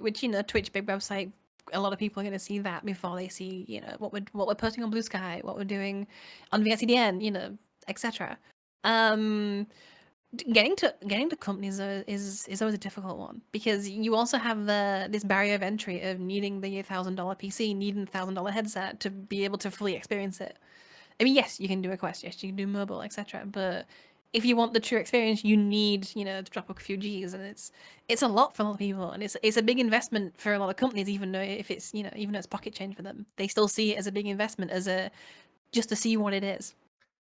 Which Twitch big website, a lot of people are going to see that before they see what we're posting on Blue Sky, what we're doing on VRCDN, etc. Um, getting to companies is always a difficult one because you also have this barrier of entry of needing the $1,000 PC, needing the $1,000 headset to be able to fully experience it. I mean, yes, you can do a Quest, yes, you can do mobile, etc. But if you want the true experience, you need to drop a few G's, and it's a lot for a lot of people, and it's a big investment for a lot of companies, even though if it's even though it's pocket change for them, they still see it as a big investment just to see what it is.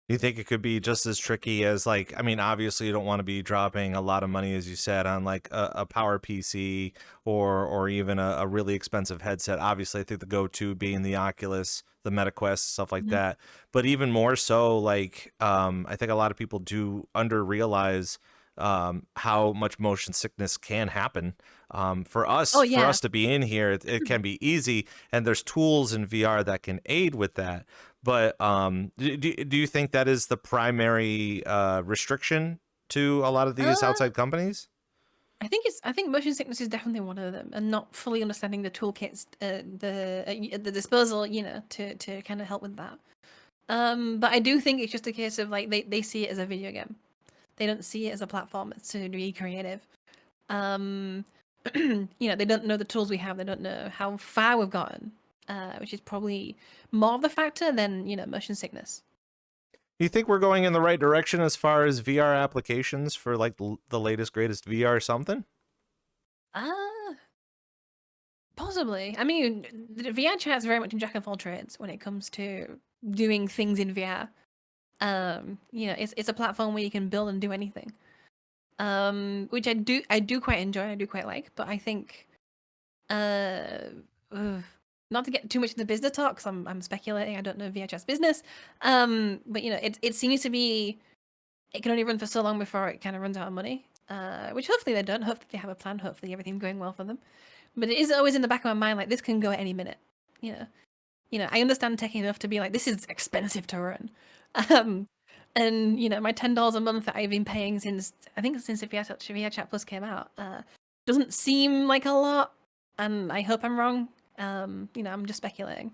You think it could be just as tricky as like, I mean, obviously you don't want to be dropping a lot of money, as you said, on like a power PC or even a really expensive headset. Obviously, I think the go-to being the Oculus, the MetaQuest, stuff like that. But even more so, like, I think a lot of people do under realize how much motion sickness can happen. For Oh us, yeah. to be in here, it can be easy, and there's tools in VR that can aid with that. But do you think that is the primary restriction to a lot of these Uh, outside companies? I think motion sickness is definitely one of them, and not fully understanding the toolkits, the disposal, to kind of help with that. But I do think it's just a case of like they see it as a video game. They don't see it as a platform to be creative. Um, they don't know the tools we have. They don't know how far we've gotten, which is probably more of the factor than motion sickness. You think we're going in the right direction as far as VR applications for like the latest greatest VR something? Uh Possibly. I mean, the VR chat is very much a jack of all trades when it comes to doing things in VR. It's a platform where you can build and do anything. Which I do quite enjoy. I do quite like. But I think, uh, ugh, not to get too much into business talk, because I'm speculating. I don't know VRChat's business. But it seems to be it can only run for so long before it kind of runs out of money. Which hopefully they don't. Hopefully they have a plan. Hopefully everything's going well for them. But it is always in the back of my mind, like this can go at any minute. You know, I understand tech enough to be like, this is expensive to run. Um, and my $10 a month that I've been paying since the VRChat Plus came out doesn't seem like a lot, and I hope I'm wrong. I'm just speculating.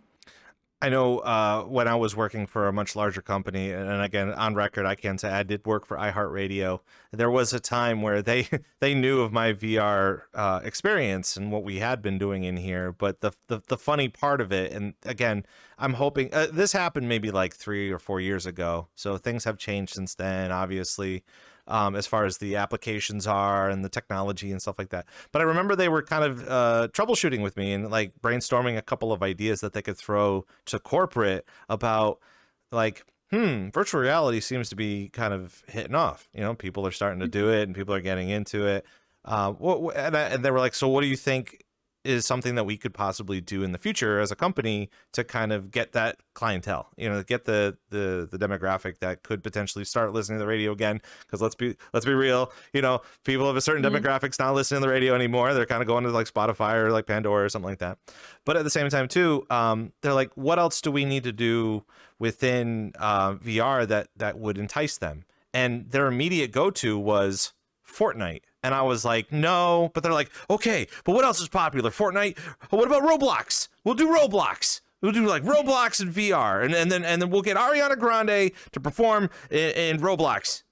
I know when I was working for a much larger company, and again, on record, I can say I did work for iHeartRadio. There was a time where they they knew of my VR experience and what we had been doing in here. But the funny part of it, and again, I'm hoping this happened maybe like 3 or 4 years ago, so things have changed since then, obviously. As far as the applications are and the technology and stuff like that. But I remember they were kind of troubleshooting with me and like brainstorming a couple of ideas that they could throw to corporate about like, virtual reality seems to be kind of hitting off. People are starting to do it and people are getting into it. And they were like, so what do you think is something that we could possibly do in the future as a company to kind of get that clientele, get the demographic that could potentially start listening to the radio again? Because let's be real, people of a certain demographics not listening to the radio anymore. They're kind of going to like Spotify or like Pandora or something like that. But at the same time too, they're like, what else do we need to do within VR that would entice them? And their immediate go-to was Fortnite. And I was like, no, but they're like, okay, but what else is popular? Fortnite? What about Roblox? We'll do Roblox. We'll do like Roblox and VR, and then we'll get Ariana Grande to perform in Roblox,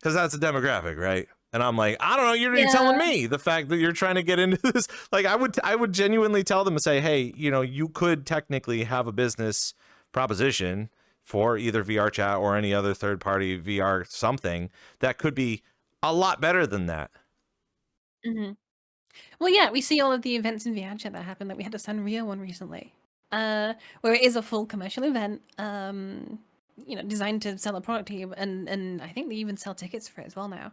because that's the demographic, right? And I'm like, I don't know, you're telling me the fact that you're trying to get into this. Like, I would genuinely tell them and say, hey, you could technically have a business proposition for either VRChat or any other third-party VR something that could be a lot better than that. Well, yeah, we see all of the events in VRChat that happen. Like we had a Sanrio one recently, where it is a full commercial event, designed to sell a product to you, and I think they even sell tickets for it as well now.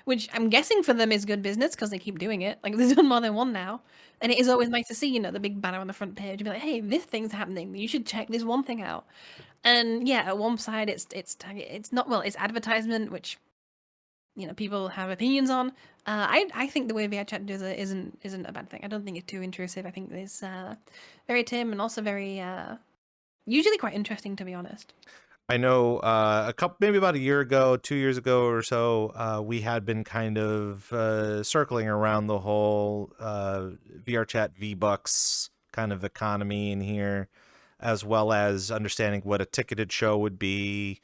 Which I'm guessing for them is good business because they keep doing it. Like they've done more than one now, and it is always nice to see the big banner on the front page and be like, hey, this thing's happening. You should check this one thing out. And yeah, at one side it's not, well, it's advertisement, which people have opinions on. I think the way VRChat does it isn't a bad thing. I don't think it's too intrusive. I think it's very tame and also very usually quite interesting, to be honest. I know maybe about a year ago, 2 years ago or so, we had been kind of circling around the whole VRChat V-Bucks kind of economy in here, as well as understanding what a ticketed show would be,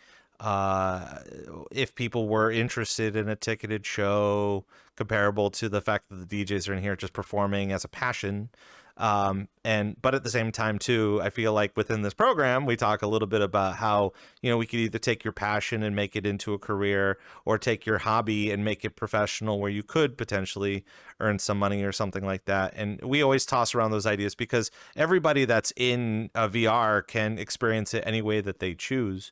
if people were interested in a ticketed show comparable to the fact that the DJs are in here just performing as a passion. But at the same time too, I feel like within this program, we talk a little bit about how, we could either take your passion and make it into a career, or take your hobby and make it professional, where you could potentially earn some money or something like that. And we always toss around those ideas because everybody that's in a VR can experience it any way that they choose.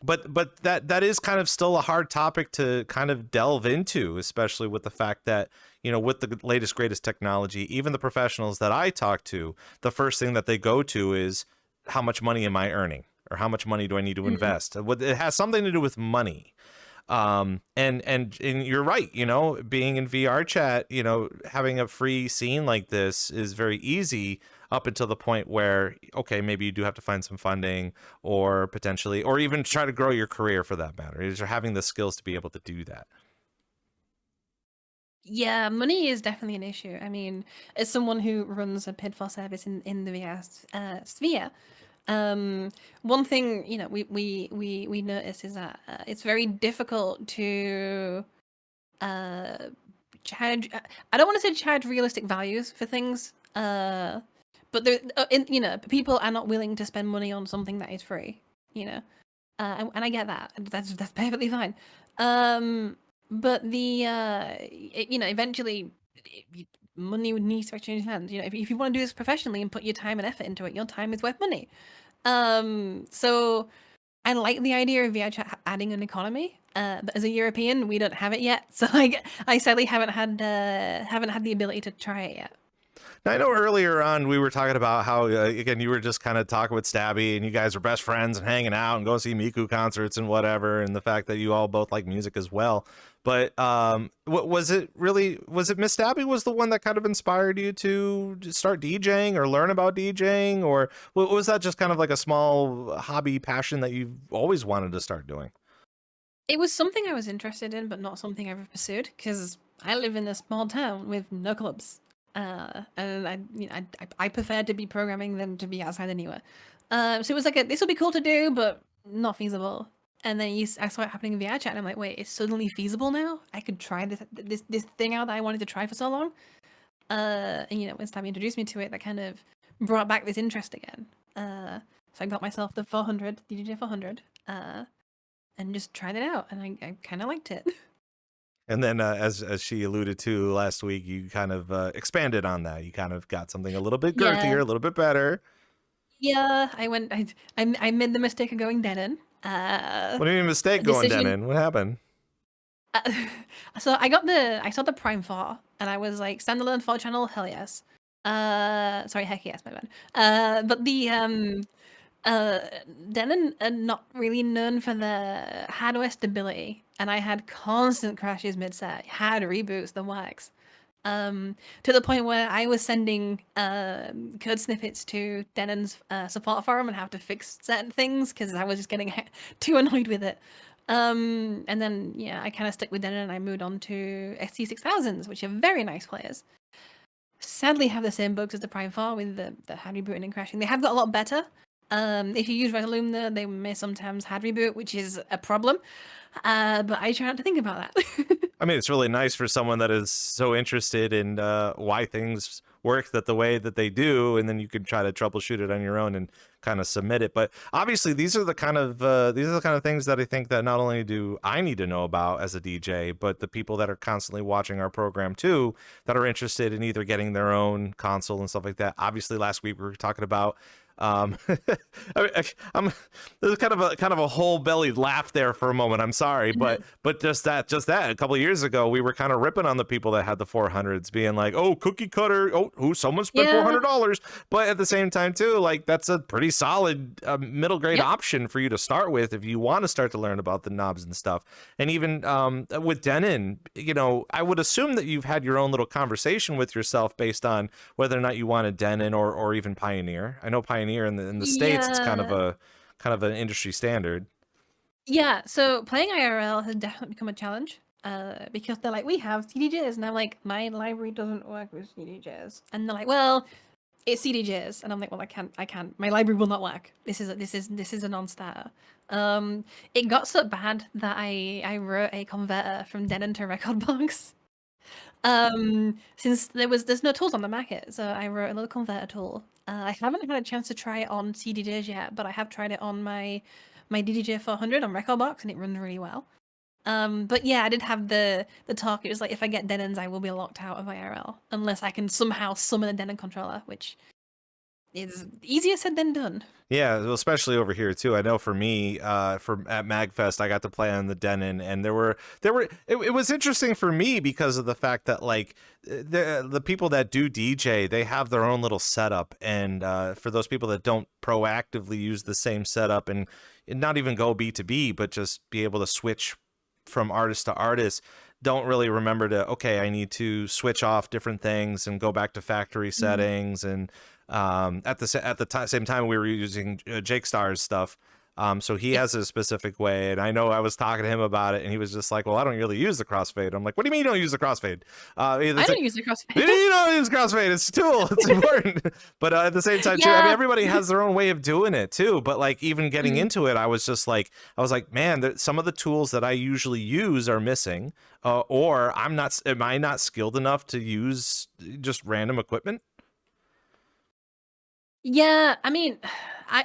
But that is kind of still a hard topic to kind of delve into, especially with the fact that, with the latest, greatest technology, even the professionals that I talk to, the first thing that they go to is, how much money am I earning? Or how much money do I need to invest? It has something to do with money. And you're right, being in VRChat, having a free scene like this is very easy, up until the point where, okay, maybe you do have to find some funding, or potentially, or even try to grow your career for that matter. You're having the skills to be able to do that. Yeah, money is definitely an issue. I mean, as someone who runs a paid for service in the VR sphere, one thing we notice is that it's very difficult to charge. I don't want to say charge realistic values for things, but people are not willing to spend money on something that is free. And I get that. That's perfectly fine. But eventually, money needs to exchange hands. If you want to do this professionally and put your time and effort into it, your time is worth money. So I like the idea of VRChat adding an economy, but as a European, we don't have it yet. So I sadly haven't had the ability to try it yet. Now, I know earlier on we were talking about how, again, you were just kind of talking with Stabby, and you guys are best friends and hanging out and go see Miku concerts and whatever, and the fact that you all both like music as well. But was it Miss Stabby was the one that kind of inspired you to start DJing or learn about DJing, or was that just kind of like a small hobby passion that you've always wanted to start doing? It was something I was interested in, but not something I ever pursued, because I live in a small town with no clubs. And I prefer to be programming than to be outside anywhere. So it was like this would be cool to do, but not feasible. And then I saw it happening in VRChat, and I'm like, wait, it's suddenly feasible now? I could try this thing out that I wanted to try for so long. And when Stabby introduced me to it, that kind of brought back this interest again. So I got myself the 400, DJ 400, and just tried it out, and I kind of liked it. And then, as she alluded to last week, you kind of expanded on that. You kind of got something a little bit girthier, a little bit better. Yeah, I made the mistake of going dead-in. What do you mean mistake going dead-in? What happened? So I saw the Prime 4, and I was like, standalone 4-channel, hell yes. Sorry, heck yes, my bad. But the Denon are not really known for their hardware stability, and I had constant crashes mid-set, had reboots, the works. To the point where I was sending code snippets to Denon's support forum and how to fix certain things, because I was just getting too annoyed with it. And then, I kind of stuck with Denon, and I moved on to ST6000s, which are very nice players. Sadly have the same bugs as the Prime 4 with the hard rebooting and crashing. They have got a lot better. If you use Resolume, though, they may sometimes hard reboot, which is a problem. But I try not to think about that. I mean, it's really nice for someone that is so interested in why things work the way that they do, and then you can try to troubleshoot it on your own and kind of submit it. But obviously, these are the kind of things that I think that not only do I need to know about as a DJ, but the people that are constantly watching our program too, that are interested in either getting their own console and stuff like that. Obviously, last week we were talking about I'm there's kind of a whole bellied laugh there for a moment. I'm sorry, but just that a couple of years ago we were kind of ripping on the people that had the 400s, being like, oh, cookie cutter, oh, who someone spent $400, but at the same time too, like that's a pretty solid middle grade option for you to start with if you want to start to learn about the knobs and stuff. And even with Denon, you know, I would assume that you've had your own little conversation with yourself based on whether or not you wanted Denon or even Pioneer. I know Pioneer in the States, it's kind of an industry standard. Yeah, so playing IRL has definitely become a challenge because they're like, we have CDJs, and I'm like, my library doesn't work with CDJs, and they're like, well, it's CDJs, and I'm like, well, I can't. My library will not work. This is a non-starter. It got so bad that I wrote a converter from Denon to Rekordbox. Since there's no tools on the market, so I wrote a little converter tool. I haven't had a chance to try it on CDJs yet, but I have tried it on my DDJ 400 on Rekordbox, and it runs really well. But yeah, I did have the talk. It was like, if I get Denons, I will be locked out of IRL unless I can somehow summon a Denon controller, which is easier said than done. Yeah, well, especially over here too. I know for me, at MAGfest, I got to play on the Denon, and it was interesting for me because of the fact that like the people that do DJ, they have their own little setup, and for those people that don't proactively use the same setup and not even go B2B, but just be able to switch from artist to artist, don't really remember to, okay, I need to switch off different things and go back to factory settings. And at the same time we were using Jake Star's stuff, so he has a specific way, and I know I was talking to him about it, and he was just like, well, I don't really use the crossfade. I'm like, what do you mean you don't use the crossfade? I don't use the crossfade. You don't use crossfade. It's a tool. It's important. But at the same time too, I mean, everybody has their own way of doing it too, but like even getting into it, I was like, man, some of the tools that I usually use are missing, or am I not skilled enough to use just random equipment? Yeah, I mean,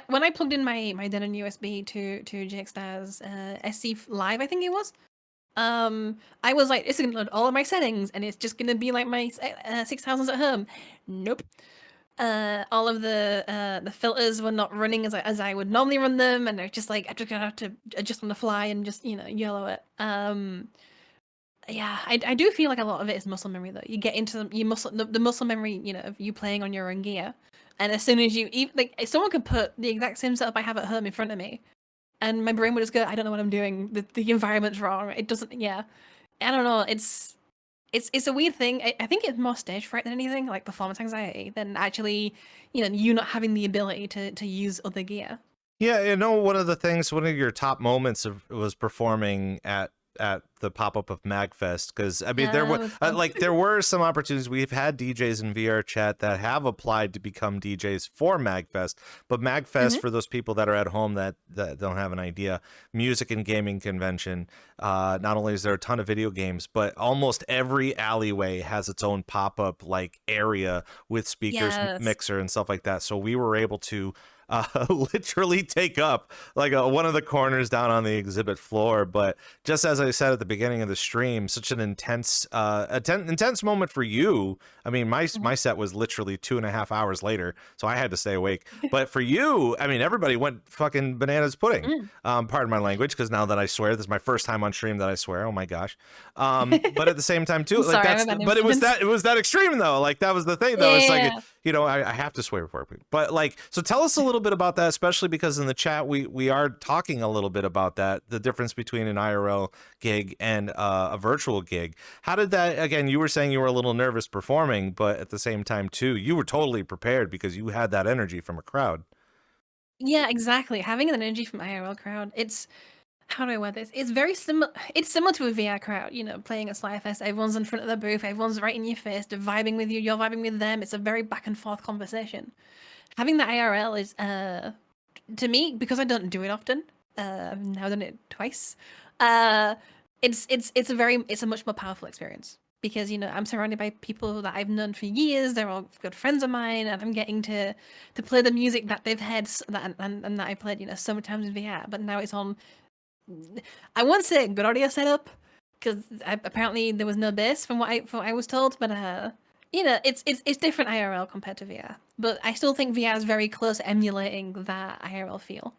when I plugged in my Denon USB to Jake Star's SC Live, I think it was, I was like, it's gonna load all of my settings, and it's just gonna be like my 6000s at home. Nope. All of the filters were not running as I would normally run them, and they're just like, I'm just gonna have to adjust on the fly and just, you know, YOLO it. Yeah, I do feel like a lot of it is muscle memory though. You get into the muscle memory, you know, of you playing on your own gear. And as soon as like, someone could put the exact same setup I have at home in front of me, and my brain would just go, I don't know what I'm doing. The environment's wrong. It doesn't. Yeah, I don't know. It's a weird thing. I think it's more stage fright than anything, like performance anxiety, than actually, you know, you not having the ability to use other gear. Yeah, you know, one of your top moments was performing at the pop-up of MAGfest, because I mean there were some opportunities. We've had DJs in VRChat that have applied to become DJs for MAGfest, but MAGfest, for those people that are at home that don't have an idea, music and gaming convention, not only is there a ton of video games, but almost every alleyway has its own pop-up like area with speakers, mixer and stuff like that. So we were able to literally take up like one of the corners down on the exhibit floor. But just as I said at the beginning of the stream, such an intense moment for you. I mean, my set was literally 2.5 hours later, so I had to stay awake. But for you, I mean, everybody went fucking bananas pudding. Pardon my language, because now that I swear, this is my first time on stream that I swear. Oh my gosh. But at the same time too, like it was that extreme though. Like that was the thing though. It's like, you know, I have to swear before people. But like, so tell us a little bit about that, especially because in the chat we are talking a little bit about that, the difference between an IRL gig and a virtual gig. How did that, again, you were saying you were a little nervous performing, but at the same time too, you were totally prepared because you had that energy from a crowd. Yeah, exactly. Having an energy from IRL crowd, it's, how do I word this? It's very similar. It's similar to a VR crowd, you know, playing at Slyfest. Everyone's in front of their booth. Everyone's right in your face. They're vibing with you. You're vibing with them. It's a very back and forth conversation. Having the IRL is, to me, because I don't do it often. I've now done it twice. It's a much more powerful experience because, you know, I'm surrounded by people that I've known for years. They're all good friends of mine, and I'm getting to play the music that they've had and that I played, you know, so many times in VR. But now it's on, I won't say a good audio setup because apparently there was no bass from what I was told, but you know, it's different IRL compared to VR, but I still think VR is very close to emulating that IRL feel.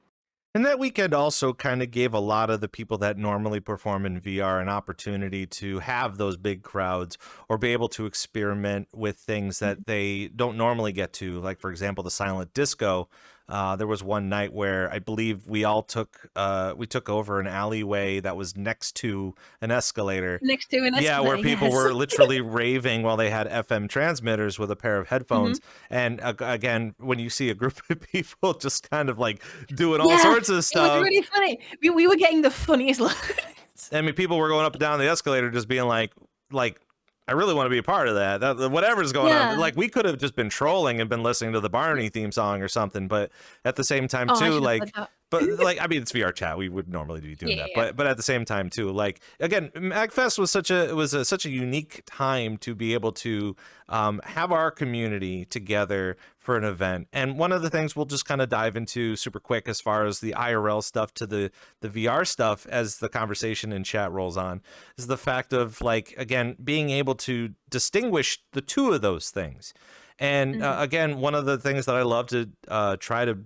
And that weekend also kind of gave a lot of the people that normally perform in VR an opportunity to have those big crowds or be able to experiment with things that they don't normally get to. Like, for example, the silent disco. There was one night where I believe we all took over an alleyway that was next to an escalator. Next to an Yeah, where escalator, people yes. were literally raving while they had FM transmitters with a pair of headphones. And again, when you see a group of people just kind of like doing all Yeah, sorts of it was stuff, really funny. We were getting the funniest looks. I mean, people were going up and down the escalator just being like, I really want to be a part of that. Whatever's going on. Yeah. Like, we could have just been trolling and been listening to the Barney theme song or something, but at the same time, Oh, I too, should have like, said that. but like, I mean, it's VR chat. We would normally be doing Yeah, that, yeah. but at the same time, too, like, again, MAGfest was such a unique time to be able to have our community together for an event. And one of the things we'll just kind of dive into super quick as far as the IRL stuff to the VR stuff as the conversation in chat rolls on is the fact of, like, again, being able to distinguish the two of those things. And again, one of the things that I love to try to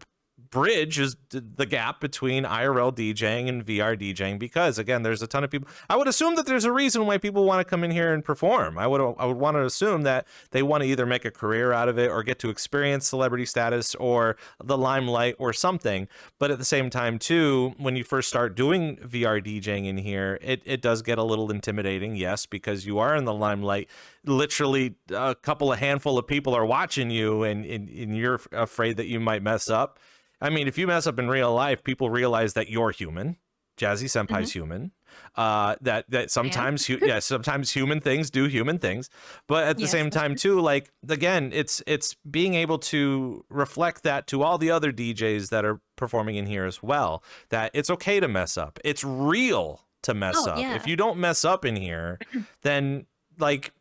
bridge is the gap between IRL DJing and VR DJing, because again, there's a ton of people. I would assume that there's a reason why people want to come in here and perform. I would want to assume that they want to either make a career out of it or get to experience celebrity status or the limelight or something. But at the same time, too, when you first start doing VR DJing in here, it does get a little intimidating, yes, because you are in the limelight. Literally a handful of people are watching you, and you're afraid that you might mess up. I mean, if you mess up in real life, people realize that you're human. Jazzy Senpai's human. That sometimes, sometimes human things do human things. But at the same time, too, like, again, it's being able to reflect that to all the other DJs that are performing in here as well, that it's okay to mess up. It's real to mess up. Yeah. If you don't mess up in here, then, like,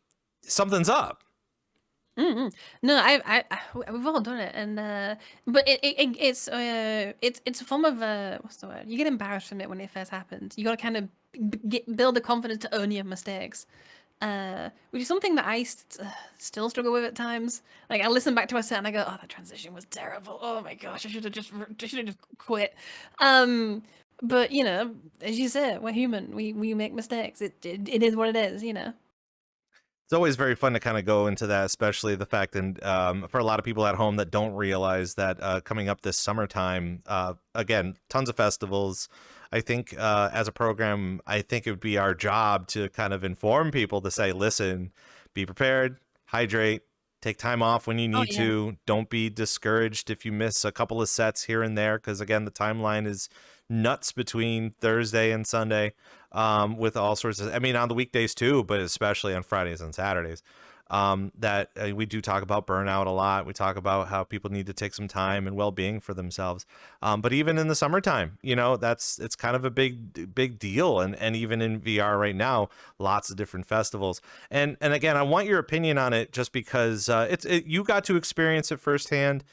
something's up. No, we've all done it, and but it's a form of what's the word? You get embarrassed from it when it first happens. You got to kind of build the confidence to own your mistakes, which is something that I still struggle with at times. Like, I listen back to a set and I go, "Oh, that transition was terrible. Oh my gosh, I should have just quit." But you know, as you said, we're human. We make mistakes. It is what it is. You know. It's always very fun to kind of go into that, especially the fact, and for a lot of people at home that don't realize that coming up this summertime, again, tons of festivals. I think as a program, I think it would be our job to kind of inform people to say, listen, be prepared, hydrate, take time off when you need to. Don't be discouraged if you miss a couple of sets here and there, because again, the timeline is nuts between Thursday and Sunday, with all sorts of, I mean, on the weekdays too, but especially on Fridays and Saturdays. That we do talk about burnout a lot. We talk about how people need to take some time and well-being for themselves. But even in the summertime, you know, it's kind of a big deal. And even in VR right now, lots of different festivals. And again, I want your opinion on it, just because you got to experience it firsthand.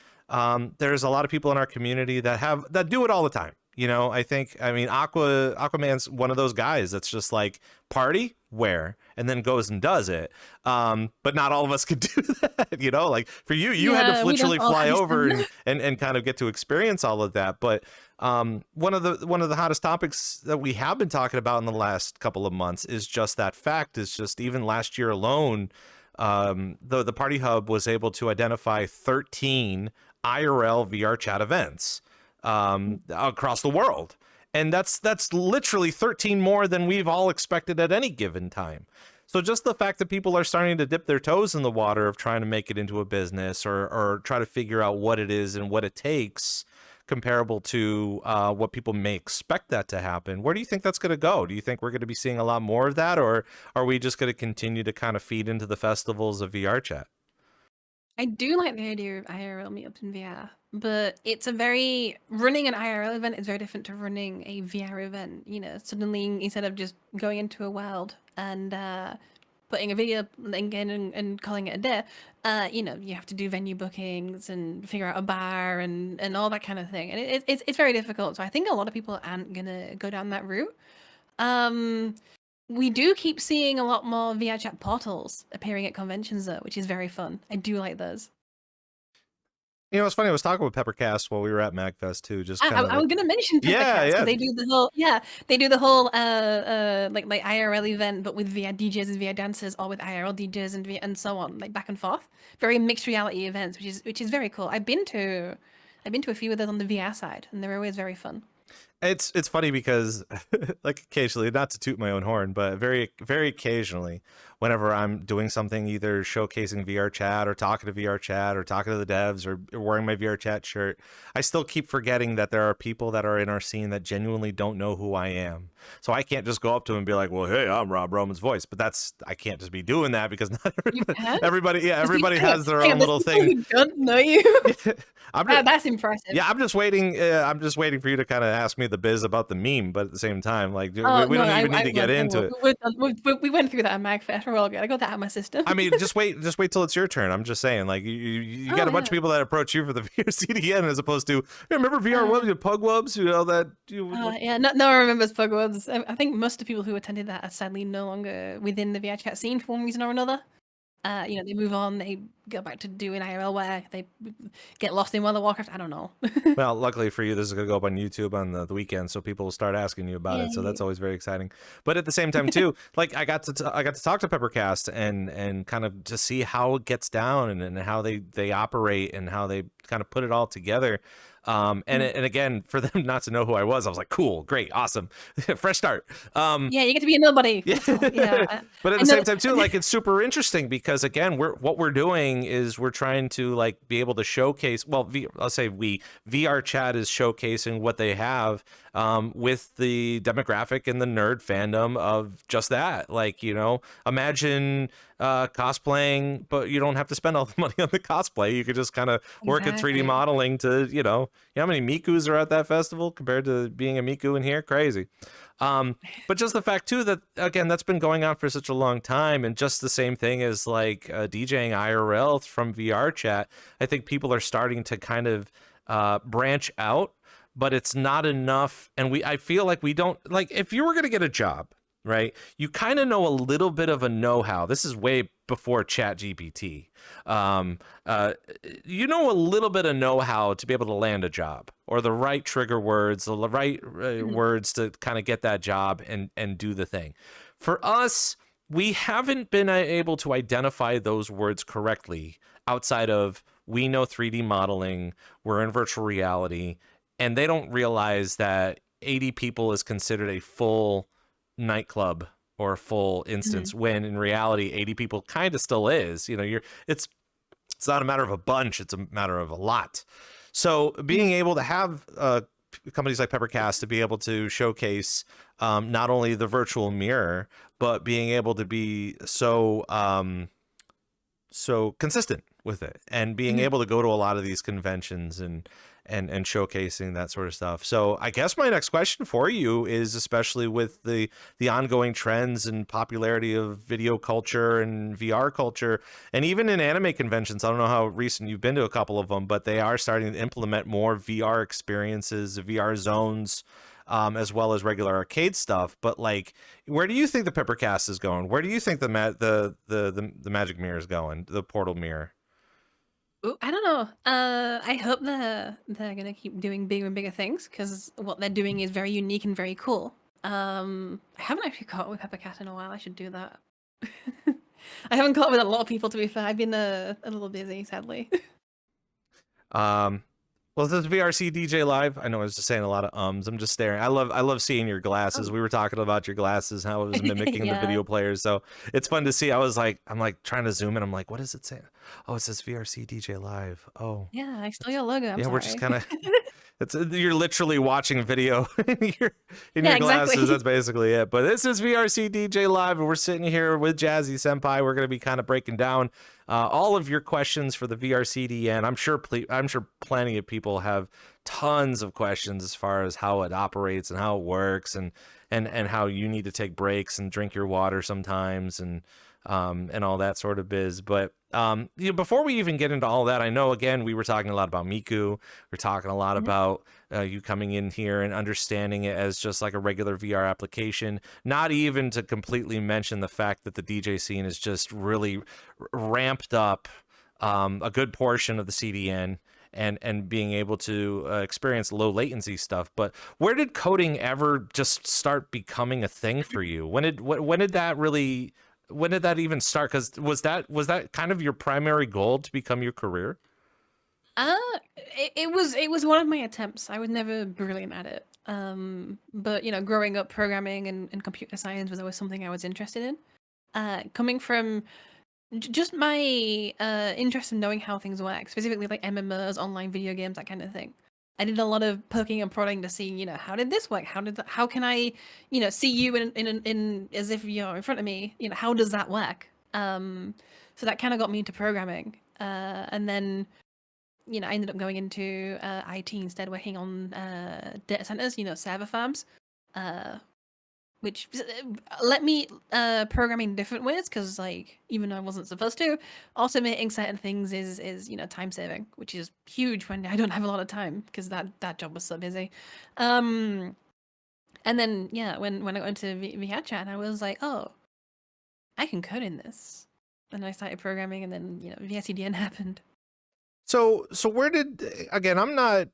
There's a lot of people in our community that do it all the time. You know, I mean, Aquaman's one of those guys that's just like, party where, and then goes and does it. But not all of us could do that, you know, like for you had to literally fly over and kind of get to experience all of that. But one of the hottest topics that we have been talking about in the last couple of months is just that fact, is just even last year alone, the Party Hub was able to identify 13 IRL VRChat events across the world, and that's literally 13 more than we've all expected at any given time. So just the fact that people are starting to dip their toes in the water of trying to make it into a business, or try to figure out what it is and what it takes, comparable to what people may expect that to happen. Where do you think that's going to go? Do you think we're going to be seeing a lot more of that, or are we just going to continue to kind of feed into the festivals of VRChat? I do like the idea of IRL meetups in VR, but running an IRL event is very different to running a VR event. You know, suddenly instead of just going into a world and putting a video link in and calling it a day, you know, you have to do venue bookings and figure out a bar and all that kind of thing, and it's very difficult. So I think a lot of people aren't gonna go down that route. We do keep seeing a lot more VRChat portals appearing at conventions, though, which is very fun. I do like those. You know, it's funny. I was talking with Peppercast while we were at MAGfest too. Just I kind of was gonna mention yeah, Peppercast because yeah. they do the whole they do the whole like IRL event, but with VR DJs and VR dancers, or with IRL DJs and so on, like back and forth. Very mixed reality events, which is very cool. I've been to a few of those on the VR side, and they're always very fun. It's funny because like occasionally, not to toot my own horn, but very occasionally, whenever I'm doing something, either showcasing VRChat or talking to VRChat or talking to the devs or wearing my VRChat shirt, I still keep forgetting that there are people that are in our scene that genuinely don't know who I am. So I can't just go up to them and be like, well, hey, I'm Rob Roman's voice. But I can't just be doing that because not everybody has their own little thing. Who don't know you. That's impressive. Yeah, I'm just waiting for you to kind of ask me the biz about the meme, but at the same time, like we don't even need to get into it. We went through that at MAGfest. We're all good. I got that out of my system. I mean, just wait till it's your turn. I'm just saying, like you got a bunch of people that approach you for the VRCDN as opposed to, hey, remember VR Wubz, Pug Wubz, you know that. Yeah, no one remembers Pug Wubz. I think most of the people who attended that are sadly no longer within the VRChat scene for one reason or another. You know, they move on, they go back to doing IRL where they get lost in World of Warcraft. I don't know. Well, luckily for you, this is going to go up on YouTube on the weekend, so people will start asking you about it. So that's always very exciting. But at the same time, too, like I got to talk to Peppercast and kind of to see how it gets down and how they operate and how they kind of put it all together. And again, for them not to know who I was like, cool, great, awesome, fresh start. Yeah, you get to be a nobody. Yeah. But at the same time too, like it's super interesting because again, what we're doing is we're trying to like be able to showcase. Well, I'll say VRChat is showcasing what they have with the demographic and the nerd fandom of just that. Like, you know, imagine cosplaying, but you don't have to spend all the money on the cosplay. You could just kind of work at 3D modeling to, you know how many Mikus are at that festival compared to being a Miku in here? Crazy. But just the fact too that again, that's been going on for such a long time, and just the same thing as like DJing IRL from VRChat. I think people are starting to kind of branch out, but it's not enough. And I feel like we don't, like, if you were going to get a job, right, you kind of know a little bit of a know-how. This is way before ChatGPT. You know a little bit of know-how to be able to land a job, or the right trigger words, the right words to kind of get that job and do the thing. For us, we haven't been able to identify those words correctly outside of, we know 3D modeling, we're in virtual reality, and they don't realize that 80 people is considered a full nightclub or a full instance, when in reality 80 people kind of still is. You know, it's not a matter of a bunch, it's a matter of a lot. So being able to have companies like Peppercast to be able to showcase not only the virtual mirror, but being able to be so consistent with it, and being able to go to a lot of these conventions and showcasing that sort of stuff. So I guess my next question for you is, especially with the ongoing trends and popularity of video culture and VR culture, and even in anime conventions, I don't know how recent you've been to a couple of them, but they are starting to implement more VR experiences, VR zones, as well as regular arcade stuff. But like, where do you think the Peppercast is going? Where do you think the magic mirror is going? The portal mirror? Ooh, I don't know. I hope they're gonna keep doing bigger and bigger things, because what they're doing is very unique and very cool. I haven't actually caught up with Peppercat in a while. I should do that. I haven't caught up with a lot of people, to be fair. I've been a little busy, sadly. Well, this is VRCDJLIVE. I know I was just saying a lot of ums. I'm just staring. I love seeing your glasses. We were talking about your glasses, how it was mimicking the video players. So it's fun to see. I'm like trying to zoom in. I'm like, what does it say? Oh, it says VRCDJLIVE. Oh. Yeah, I saw your logo. I'm sorry. We're just kind of. You're literally watching video in your glasses. Exactly. That's basically it. But this is VRCDJLIVE, and we're sitting here with Jazzy Senpai. We're going to be kind of breaking down all of your questions for the VRCDN. I'm sure plenty of people have tons of questions as far as how it operates and how it works, and how you need to take breaks and drink your water sometimes, and and all that sort of biz. But before we even get into all that, I know again we were talking a lot about Miku. We're talking a lot about you coming in here and understanding it as just like a regular VR application. Not even to completely mention the fact that the DJ scene is just really ramped up a good portion of the CDN. And being able to experience low latency stuff. But where did coding ever just start becoming a thing for you? When did that even start? Because was that kind of your primary goal to become your career? It was one of my attempts. I was never brilliant at it. But growing up, programming and computer science was always something I was interested in. Coming from just my interest in knowing how things work, specifically like MMOs, online video games, that kind of thing. I did a lot of poking and prodding to see, how did this work? How can I, see you in as if you're in front of me? How does that work? So that kind of got me into programming. And then, I ended up going into IT instead, working on data centers, server farms. Which let me program in different ways, because even though I wasn't supposed to, automating certain things is time saving, which is huge when I don't have a lot of time, because that job was so busy. And then when I went into VRChat, I was like, oh, I can code in this, and I started programming, and then VRCDN happened. So where did, again, I'm not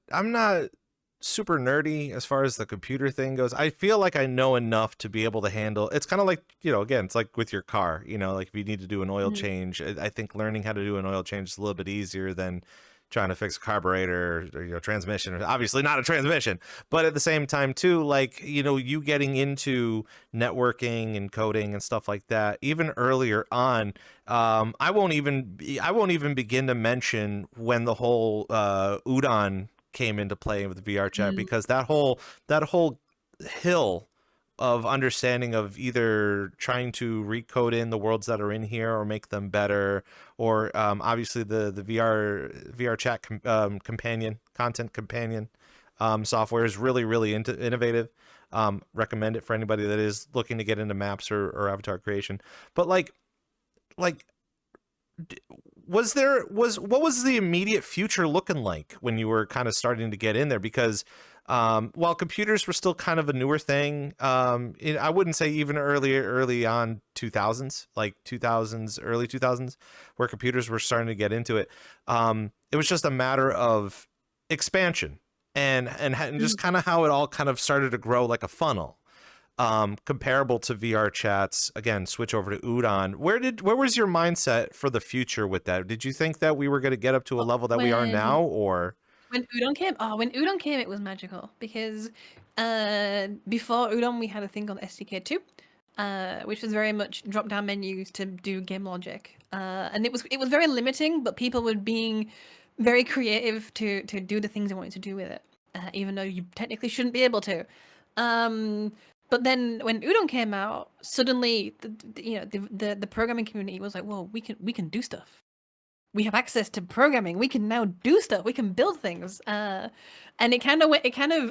super nerdy as far as the computer thing goes. I feel like I know enough to be able to handle. It's kind of like, again, it's like with your car, like if you need to do an oil change, I think learning how to do an oil change is a little bit easier than trying to fix a carburetor or transmission. Obviously not a transmission, but at the same time too, like, you getting into networking and coding and stuff like that even earlier on. I won't even begin to mention when the whole udon came into play with VRChat, because that whole hill of understanding of either trying to recode in the worlds that are in here or make them better, or obviously the VRChat companion content companion software is really innovative. Recommend it for anybody that is looking to get into maps or avatar creation. But like what was the immediate future looking like when you were kind of starting to get in there? Because while computers were still kind of a newer thing, I wouldn't say even early on 2000s, like 2000s, early 2000s, where computers were starting to get into it. It was just a matter of expansion and just kind of how it all kind of started to grow like a funnel. Comparable to VRChats, again, switch over to Udon. Where was your mindset for the future with that? Did you think that we were going to get up to a level that we are now, or when Udon came, it was magical, because before Udon we had a thing called SDK2, which was very much drop down menus to do game logic, and it was very limiting, but people were being very creative to do the things they wanted to do with it, even though you technically shouldn't be able to. But then when Udon came out, suddenly the programming community was like, "Whoa, we can do stuff. We have access to programming. We can now do stuff. We can build things." And it kind of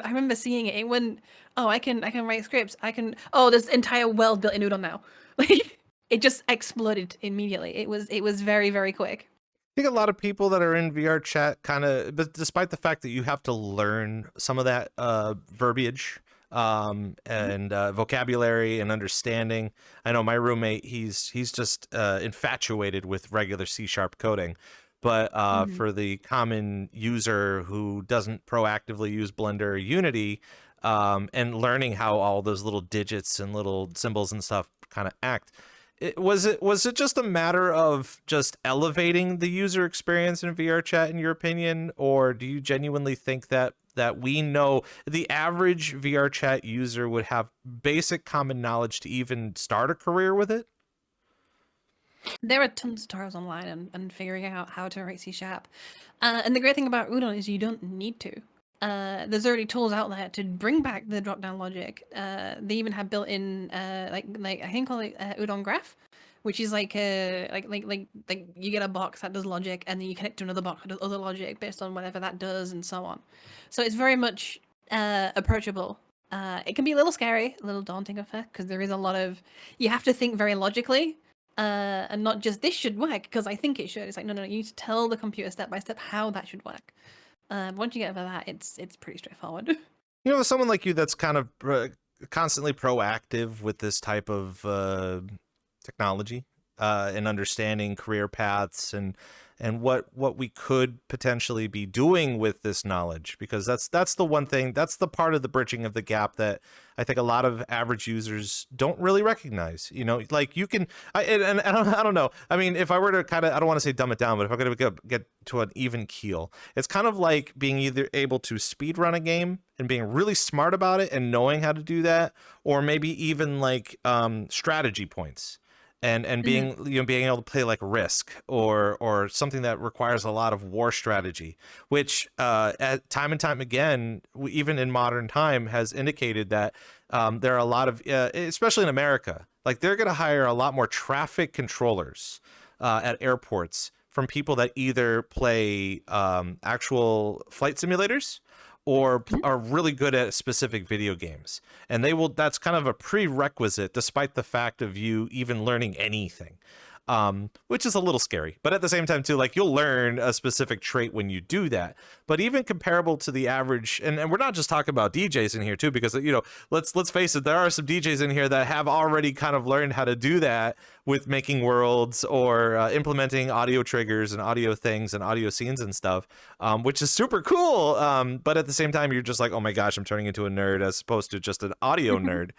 I remember seeing it. It went, "Oh, I can write scripts. There's entire world built in Udon now." Like, it just exploded immediately. It was very, very quick. I think a lot of people that are in VRChat but despite the fact that you have to learn some of that verbiage and vocabulary and understanding. I know my roommate, he's just infatuated with regular C# coding, but for the common user who doesn't proactively use Blender or Unity, and learning how all those little digits and little symbols and stuff kind of act, was it just a matter of just elevating the user experience in VRChat, in your opinion, or do you genuinely think that we know the average VRChat user would have basic common knowledge to even start a career with it? There are tons of tutorials online and figuring out how to write C#. And the great thing about Udon is you don't need to. There's already tools out there to bring back the drop-down logic. They even have built-in like I think called it Udon Graph, which is like you get a box that does logic, and then you connect to another box that does other logic based on whatever that does, and so on. So it's very much approachable. It can be a little scary, a little daunting at first, because there is a lot of, you have to think very logically, and not just this should work because I think it should. It's like, no, you need to tell the computer step by step how that should work. Once you get over that, it's pretty straightforward. You know, someone like you that's kind of constantly proactive with this type of technology and understanding career paths and what we could potentially be doing with this knowledge, because that's the one thing, that's the part of the bridging of the gap that I think a lot of average users don't really recognize. You know, like you can, I don't know. I mean, if I were to kind of, I don't want to say dumb it down, but if I'm going to get to an even keel, it's kind of like being either able to speed run a game and being really smart about it and knowing how to do that, or maybe even like strategy points. And being being able to play like Risk or something that requires a lot of war strategy, which at time and time again, even in modern time, has indicated that there are a lot of, especially in America, like they're going to hire a lot more traffic controllers at airports from people that either play actual flight simulators or are really good at specific video games. And that's kind of a prerequisite, despite the fact of you even learning anything, which is a little scary. But at the same time too, like you'll learn a specific trait when you do that. But even comparable to the average, and we're not just talking about DJs in here too, because, you know, let's face it, there are some DJs in here that have already kind of learned how to do that with making worlds or implementing audio triggers and audio things and audio scenes and stuff, which is super cool. But at the same time, you're just like, oh my gosh, I'm turning into a nerd as opposed to just an audio nerd.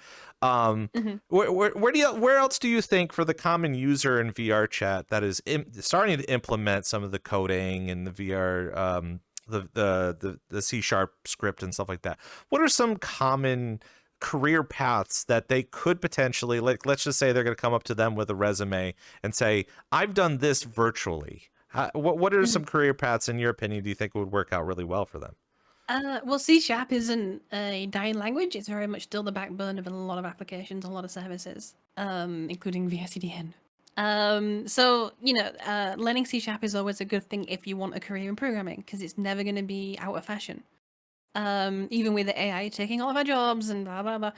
Where else do you think, for the common user in VRChat that is starting to implement some of the coding and the VR, the C# script and stuff like that, what are some common career paths that they could potentially, like, let's just say they're going to come up to them with a resume and say, I've done this virtually. What are some career paths, in your opinion, do you think would work out really well for them? Well, C# isn't a dying language. It's very much still the backbone of a lot of applications, a lot of services, including VRCDN. So, you know, learning C# is always a good thing if you want a career in programming, because it's never going to be out of fashion. Even with the AI taking all of our jobs and blah, blah, blah,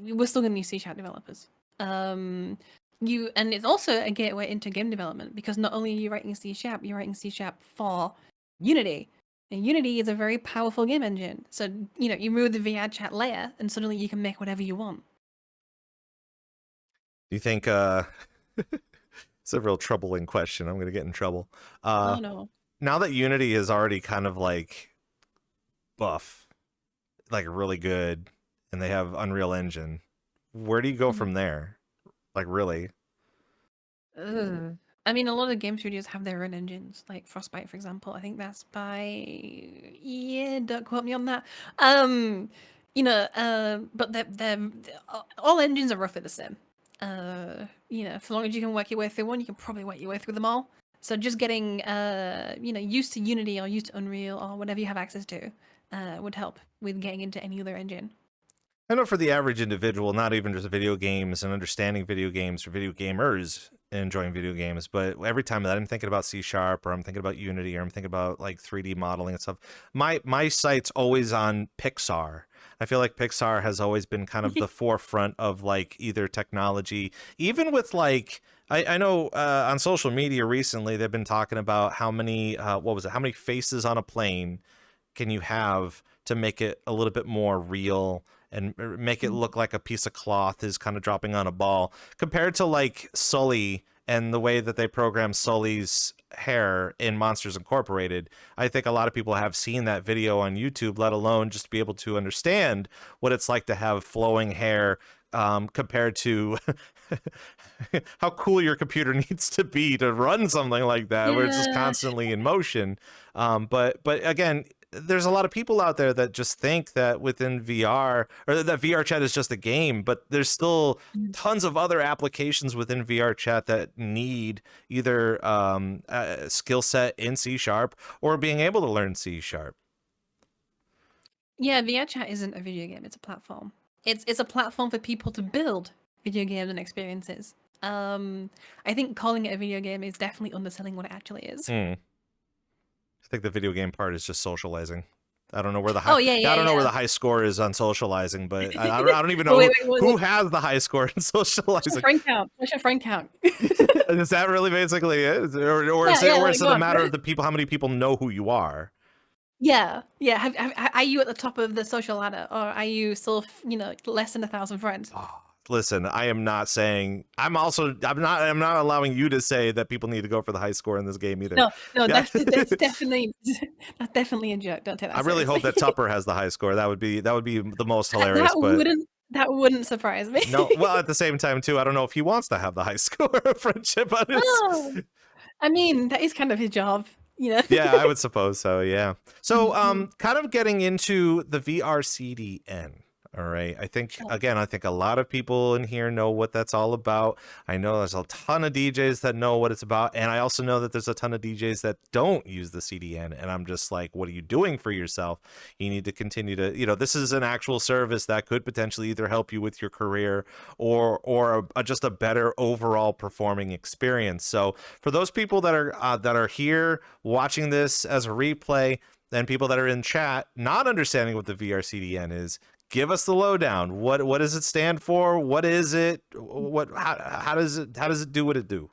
we're still going to need C# developers. And it's also a gateway into game development, because not only are you writing C#, you're writing C# for Unity. And Unity is a very powerful game engine. So, you know, you remove the VRChat layer and suddenly you can make whatever you want. Do you think it's a real troubling question, I'm going to get in trouble. Oh no. Now that Unity is already kind of like buff, like really good, and they have Unreal Engine, where do you go from there? Like, really? I mean, a lot of game studios have their own engines, like Frostbite, for example. I think that's by, yeah, don't quote me on that. You know, but they're all engines are roughly the same. You know, as long as you can work your way through one, you can probably work your way through them all. So just getting, you know, used to Unity or used to Unreal or whatever you have access to, would help with getting into any other engine. I know for the average individual, not even just video games and understanding video games or video gamers enjoying video games, but every time that I'm thinking about C# or I'm thinking about Unity or I'm thinking about like 3D modeling and stuff, my sight's always on Pixar. I feel like Pixar has always been kind of the forefront of like either technology, even with like, I know on social media recently, they've been talking about how many, how many faces on a plane can you have to make it a little bit more real and make it look like a piece of cloth is kind of dropping on a ball, compared to like Sully and the way that they program Sully's hair in Monsters Incorporated. I think a lot of people have seen that video on YouTube, let alone just be able to understand what it's like to have flowing hair, compared to how cool your computer needs to be to run something like that, where it's just constantly in motion. But again, there's a lot of people out there that just think that within VR, or that VRChat is just a game, but there's still tons of other applications within VRChat that need either a skill set in C# or being able to learn C#. Yeah, VRChat isn't a video game, it's a platform. It's a platform for people to build video games and experiences. I think calling it a video game is definitely underselling what it actually is. I think the video game part is just socializing. I don't know where the high. Oh yeah, I yeah, don't know where yeah. the high score is on socializing, but I don't even Oh, know wait, who wait. has the high score in What's your socializing. friend count? What's your friend count? Is that really basically it, or is Yeah, it, yeah. or Like, is it go a on. matter of the people, how many people know who you are? Yeah, yeah. Are you at the top of the social ladder, or are you still, less than 1,000 friends? Oh, listen, I am not saying. I'm not allowing you to say that people need to go for the high score in this game either. No, no. Yeah. That's definitely that's definitely a joke. Don't take I that really hope seriously. that Tupper has the high score. That would be the most hilarious. That But wouldn't surprise me. no, well, at the same time too, I don't know if he wants to have the high score of friendship on his. Oh, I mean, that is kind of his job, you know. Yeah, I would suppose so. Yeah. So, Mhm. kind of getting into the VRCDN. All right. I think Sure. again, I think a lot of people in here know what that's all about. I know there's a ton of DJs that know what it's about, and I also know that there's a ton of DJs that don't use the CDN. And I'm just like, what are you doing for yourself? You need to continue to, this is an actual service that could potentially either help you with your career or just a better overall performing experience. So for those people that are here watching this as a replay, and people that are in chat not understanding what the VRCDN is, give us the lowdown. What does it stand for? What is it? How does it do what it do?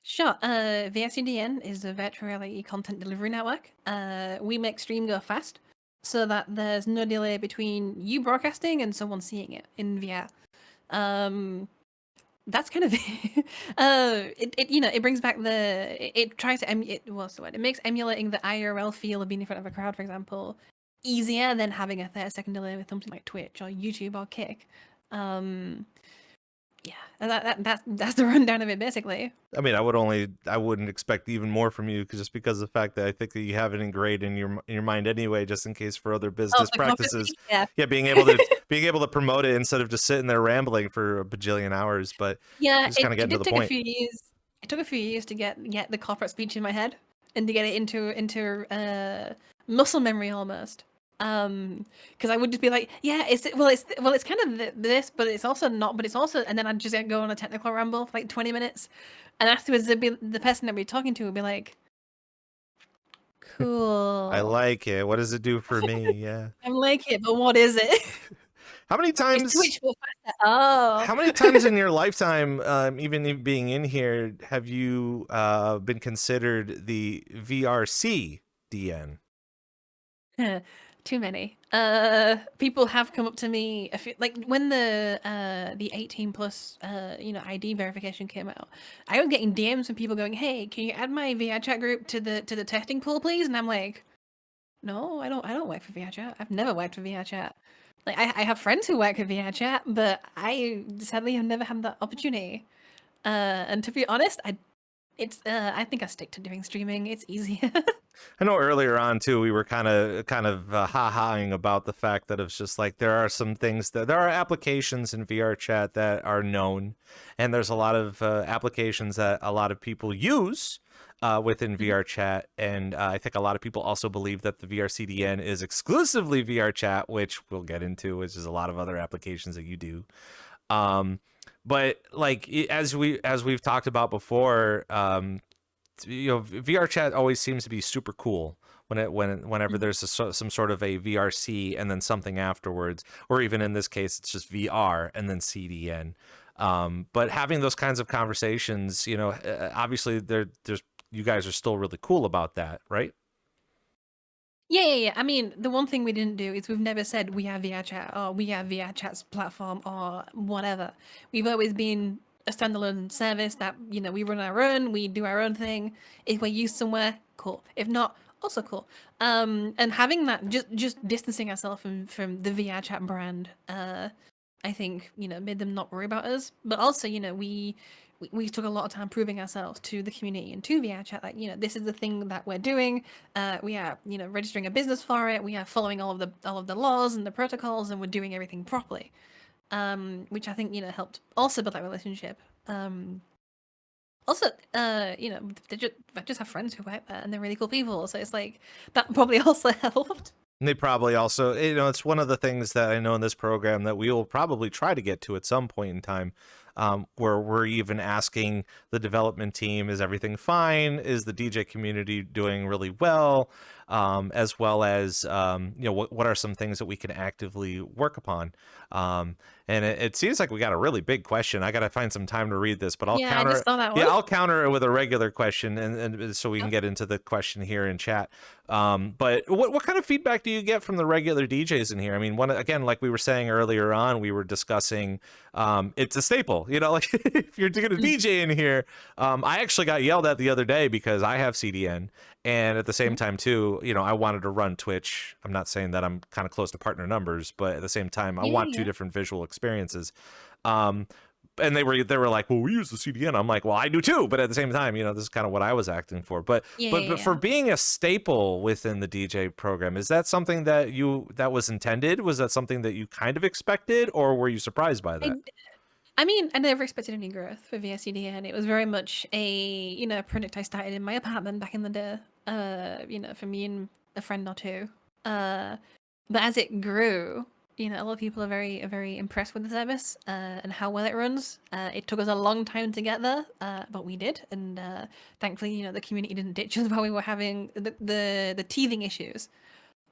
Sure. VRCDN is a virtual reality content delivery network. We make stream go fast so that there's no delay between you broadcasting and someone seeing it in VR. That's kind of it brings back it tries to what's the word? It makes emulating the IRL feel of being in front of a crowd, for example, easier than having a 30-second delay with something like Twitch or YouTube or Kick. Yeah, and that's the rundown of it basically. I mean, I wouldn't expect even more from you just because of the fact that I think that you have it ingrained in your mind anyway, just in case for other Oh, business for practices. yeah. Yeah, being able to promote it instead of just sitting there rambling for a bajillion hours, but Yeah, just kind of it getting to did the take a point. few years. It took a few years to get the corporate speech in my head and to get it into muscle memory almost. Because I would just be like, yeah, it's kind of this, but it's also not, but it's also, and then I'd just go on a technical ramble for like 20 minutes, and afterwards the person I'd be talking to would be like, I cool. like it. What does it do for me? Yeah. I'm like it, but what is it? How many It's times? Twitch, but faster. Oh. How many times in your lifetime, even being in here, have you been considered the VRCDN? Too many. People have come up to me like when the 18 plus ID verification came out. I was getting DMs from people going, "Hey, can you add my VRChat group to the testing pool, please?" And I'm like, "No, I don't work for VRChat. I've never worked for VRChat. Like I have friends who work for VRChat, but I sadly have never had that opportunity. And to be honest, I think I stick to doing streaming. It's easier." I know earlier on too, we were kind of ha-haing about the fact that it's just like there are some things that there are applications in VRChat that are known, and there's a lot of applications that a lot of people use within VRChat, and I think a lot of people also believe that the VRCDN is exclusively VRChat, which we'll get into, which is a lot of other applications that you do. But like as we've talked about before, VRChat always seems to be super cool whenever there's some sort of a VRC and then something afterwards, or even in this case it's just VR and then CDN. But having those kinds of conversations, obviously there's you guys are still really cool about that, right? Yeah. I mean, the one thing we didn't do is we've never said we have VRChat or we have VRChat's platform or whatever. We've always been a standalone service that, we run our own, we do our own thing. If we're used somewhere, cool. If not, also cool. And having that, just distancing ourselves from the VRChat brand, I think, made them not worry about us. But also, we took a lot of time proving ourselves to the community and to VRChat, like, this is the thing that we're doing. We are, registering a business for it. We are following all of the laws and the protocols, and we're doing everything properly. Which I think, helped also build that relationship. Also, I just have friends who work there and they're really cool people. So it's like, that probably also helped. And they probably also, it's one of the things that I know in this program that we will probably try to get to at some point in time, where we're even asking the development team, is everything fine? Is the DJ community doing really well? as well as what are some things that we can actively work upon. And it seems like we got a really big question. I got to find some time to read this, but I'll Yeah, I counter. just saw that Yeah, one. I'll counter it with a regular question, and so we can Yep. get into the question here in chat. But what kind of feedback do you get from the regular DJs in here? I mean, again, like we were saying earlier on, we were discussing, it's a staple, like if you're doing a DJ in here, I actually got yelled at the other day because I have CDN, and at the same time too, I wanted to run Twitch. I'm not saying that I'm kind of close to partner numbers, but at the same time, I Yeah, want two yeah. different visual experiences. And they were like, well, we use the CDN. I'm like, well, I do too, but at the same time, this is kind of what I was acting for. But Yeah, but for yeah. being a staple within the DJ program, is that something that was intended? Was that something that you kind of expected, or were you surprised by that? I mean, I never expected any growth for VRCDN. It was very much a, project I started in my apartment back in the day, for me and a friend or two. But as it grew, a lot of people are very impressed with the service and how well it runs. It took us a long time to get there, but we did. And thankfully, the community didn't ditch us while we were having the teething issues.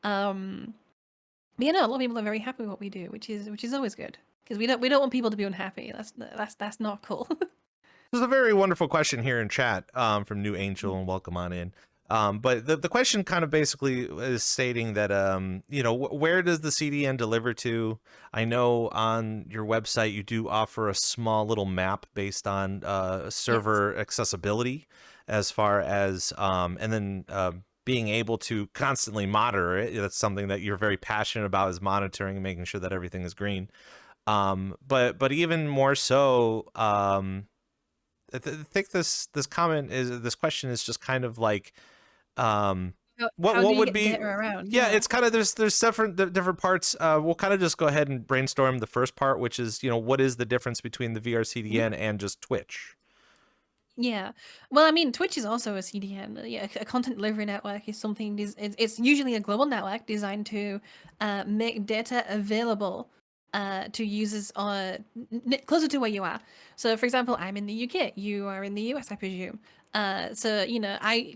But a lot of people are very happy with what we do, which is always good. Because we don't want people to be unhappy. That's not cool. This is a very wonderful question here in chat from New Angel, and welcome on in. But the question kind of basically is stating that, where does the CDN deliver to? I know on your website you do offer a small little map based on server accessibility, as far as, and then being able to constantly monitor it. That's something that you're very passionate about, is monitoring and making sure that everything is green. But even more so, I think this question is just kind of like, what How do you would get be, data around? yeah, it's kind of, there's different parts. We'll kind of just go ahead and brainstorm the first part, which is, what is the difference between the VRCDN and just Twitch? Yeah. Well, I mean, Twitch is also a CDN. Yeah, a content delivery network is something. It's usually a global network designed to make data available to users closer to where you are. So, for example, I'm in the UK. You are in the US, I presume. So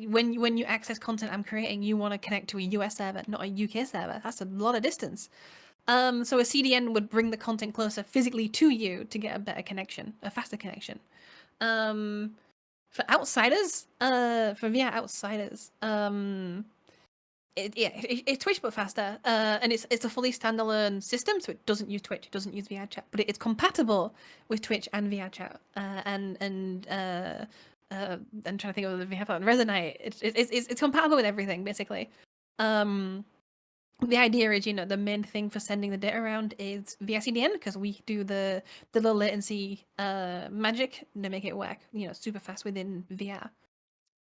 when you access content I'm creating, you want to connect to a US server, not a UK server. That's a lot of distance. So a CDN would bring the content closer physically to you to get a better connection, a faster connection. For outsiders, for VR outsiders, it's Twitch but faster, and it's a fully standalone system, so it doesn't use Twitch, it doesn't use VRChat, but it's compatible with Twitch and VRChat, and I'm trying to think of the VR platform, Resonate. It's compatible with everything basically. The idea is, the main thing for sending the data around is VRCDN, because we do the low latency magic to make it work, super fast within VR.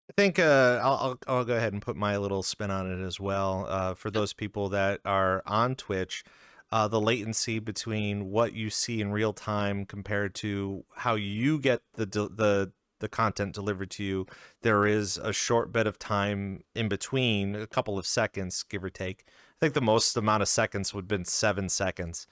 I think I'll go ahead and put my little spin on it as well. For those people that are on Twitch, the latency between what you see in real time compared to how you get the content delivered to you, there is a short bit of time in between, a couple of seconds, give or take. I think the most amount of seconds would have been 7 seconds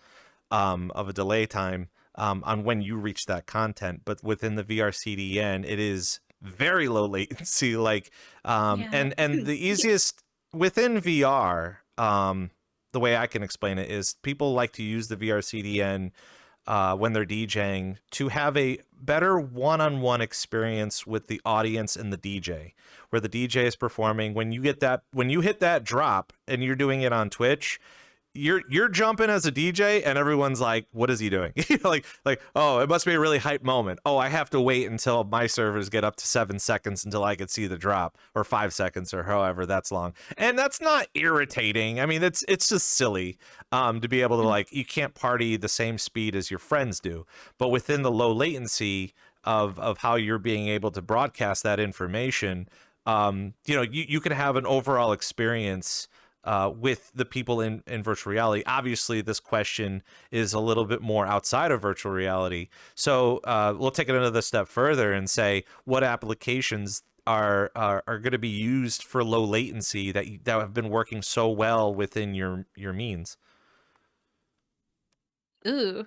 of a delay time on when you reach that content. But within the VRCDN, it is very low latency, like and the easiest within VR, the way I can explain it is people like to use the VRCDN when they're DJing to have a better one-on-one experience with the audience and the DJ, where the DJ is performing. When you hit that drop and you're doing it on Twitch, you're jumping as a DJ and everyone's like, what is he doing? like, oh, it must be a really hype moment. Oh, I have to wait until my servers get up to 7 seconds until I could see the drop, or 5 seconds, or however that's long. And that's not irritating. I mean, it's just silly to be able to, like, you can't party the same speed as your friends do, but within the low latency of how you're being able to broadcast that information, you can have an overall experience with the people in virtual reality. Obviously, this question is a little bit more outside of virtual reality. So we'll take it another step further and say, what applications are going to be used for low latency that have been working so well within your means? Ooh.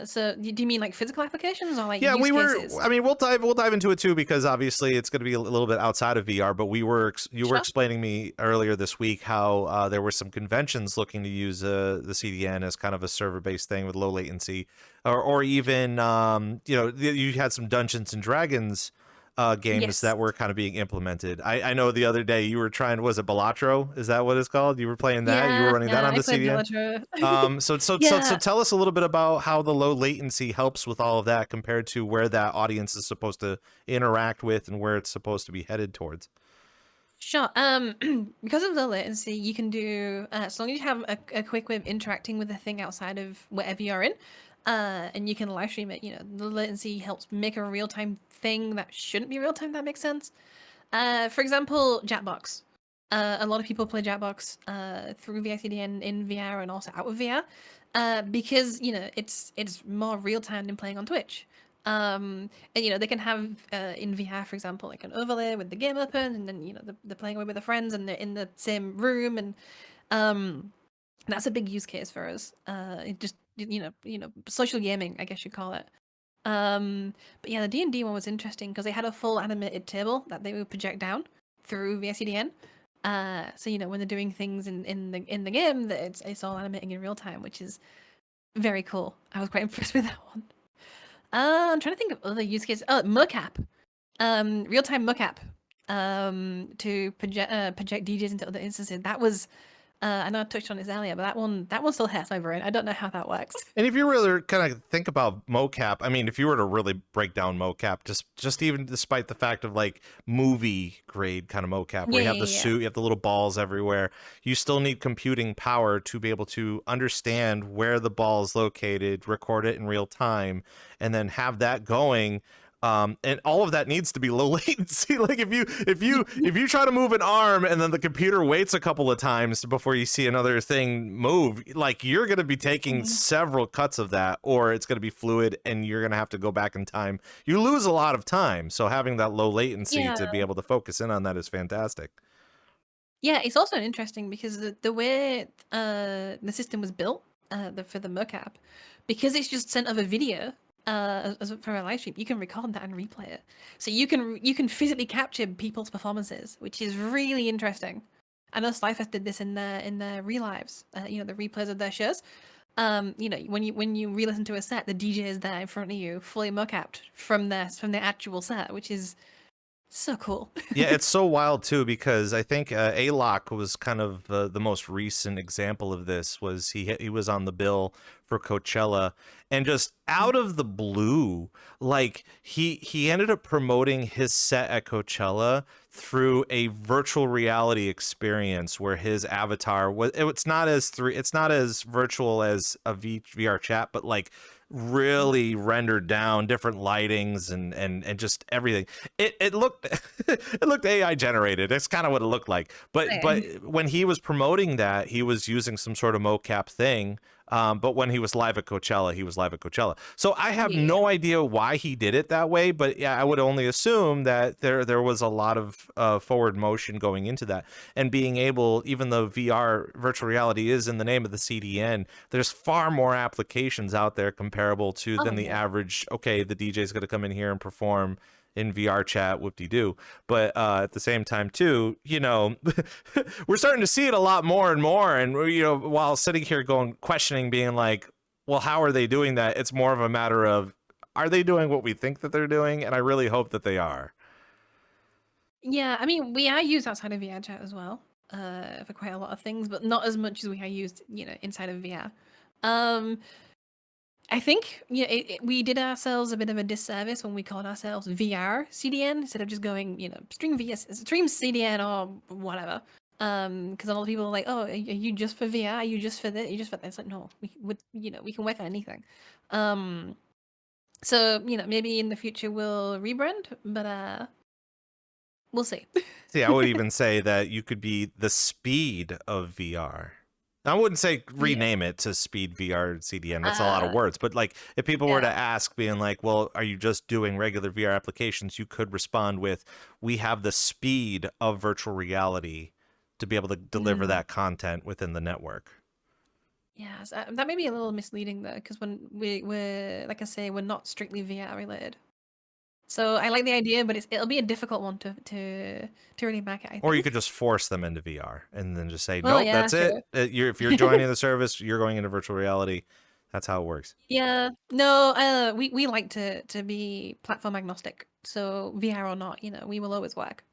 So do you mean like physical applications or like Yeah, use cases? I mean, we'll dive into it too, because obviously it's going to be a little bit outside of VR. But you were Sure. explaining me earlier this week how there were some conventions looking to use the CDN as kind of a server-based thing with low latency, or even you had some Dungeons and Dragons games Yes. that were kind of being implemented. I know the other day you were trying, was it Balatro? Is that what it's called? You were playing that? You were Yeah, running that yeah, on I the played CDN? Bellator. So Yeah. tell us a little bit about how the low latency helps with all of that compared to where that audience is supposed to interact with and where it's supposed to be headed towards. Sure. Because of the latency, you can do as long as you have a quick way of interacting with the thing outside of wherever you're in, and you can live stream it. You know, the latency helps make a real time thing that shouldn't be real time. That makes sense. For example, Jackbox. A lot of people play Jackbox through VRCDN in VR and also out of VR, because it's more real time than playing on Twitch. And they can have in VR, for example, like an overlay with the game open, and then they're playing away with their friends, and they're in the same room, and um, that's a big use case for us. It just social gaming, I guess you'd call it. But yeah, the D&D one was interesting because they had a full animated table that they would project down through VRCDN. So when they're doing things in the game, that it's all animating in real time, which is very cool. I was quite impressed with that one. I'm trying to think of other use cases. Oh, mocap, real time mocap, to project DJs into other instances. That was I know I touched on this earlier, but that one still hurts my brain. I don't know how that works. And if you really kind of think about mocap, I mean, if you were to really break down mocap, just even despite the fact of like movie grade kind of mocap, where Yeah, you have yeah, the yeah. suit, you have the little balls everywhere, you still need computing power to be able to understand where the ball is located, record it in real time, and then have that going. And all of that needs to be low latency. Like if you try to move an arm and then the computer waits a couple of times before you see another thing move, like you're going to be taking several cuts of that, or it's going to be fluid and you're going to have to go back in time. You lose a lot of time. So having that low latency Yeah. to be able to focus in on that is fantastic. Yeah, it's also interesting because the way the system was built for the mocap, because it's just sent over video for a live stream, you can record that and replay it. So you can physically capture people's performances, which is really interesting. I know Slyfest did this in their relives, the replays of their shows. When you re-listen to a set, the DJ is there in front of you, fully mocapped from their actual set, which is so cool. Yeah, it's so wild too, because I think Alok was kind of the most recent example of this. Was he was on the bill for Coachella, and just out of the blue, like he ended up promoting his set at Coachella through a virtual reality experience where his avatar was, it's not as virtual as a VR chat, but like really rendered down, different lightings and just everything. It looked it looked AI generated. That's kind of what it looked like. But when he was promoting that, he was using some sort of mocap thing. But when he was live at Coachella, he was live at Coachella. So I have no idea why he did it that way, but yeah, I would only assume that there was a lot of forward motion going into that. And being able, even though VR, virtual reality, is in the name of the CDN, there's far more applications out there comparable to than the average, okay, the DJ is going to come in here and perform in VRChat, whoop-de-doo. But at the same time, too, we're starting to see it a lot more and more. And, while sitting here questioning, being like, well, how are they doing that? It's more of a matter of, are they doing what we think that they're doing? And I really hope that they are. Yeah, I mean, we are used outside of VRChat as well, for quite a lot of things, but not as much as we are used, inside of VR. I think we did ourselves a bit of a disservice when we called ourselves VRCDN instead of just going, stream CDN or whatever. Because a lot of people are like, oh, are you just for VR? Are you just for this? Are you just for that? It's like, no, we can work on anything. So maybe in the future we'll rebrand, but we'll see. See, I would even say that you could be the speed of VR. I wouldn't say rename it to Speed VR CDN. That's a lot of words. But like, if people were to ask, being like, well, are you just doing regular VR applications? You could respond with, we have the speed of virtual reality to be able to deliver that content within the network. Yeah, so, that may be a little misleading though, because when we're like I say, we're not strictly VR related. So I like the idea, but it'll be a difficult one to really back it, I Or you think. could just force them into VR and then just say, Well, nope, yeah, that's it. true. If you're joining the service, you're going into virtual reality. That's how it works. Yeah, no, we like to be platform agnostic. So VR or not, we will always work.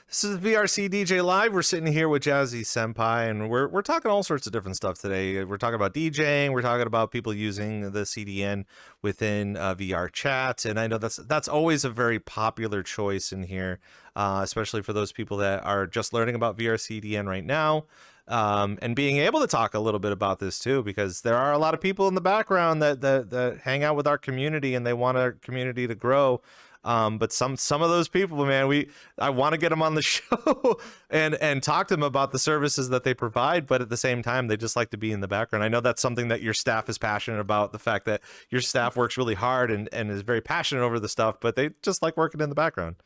This is VRCDJLIVE. We're sitting here with Jazzy Senpai, and we're talking all sorts of different stuff today. We're talking about DJing. We're talking about people using the CDN within VRChat, and I know that's always a very popular choice in here, especially for those people that are just learning about VRCDN right now. And being able to talk a little bit about this too, because there are a lot of people in the background that hang out with our community and they want our community to grow. But some of those people, man, I want to get them on the show and talk to them about the services that they provide, but at the same time, they just like to be in the background. I know that's something that your staff is passionate about, the fact that your staff works really hard and is very passionate over the stuff, but they just like working in the background.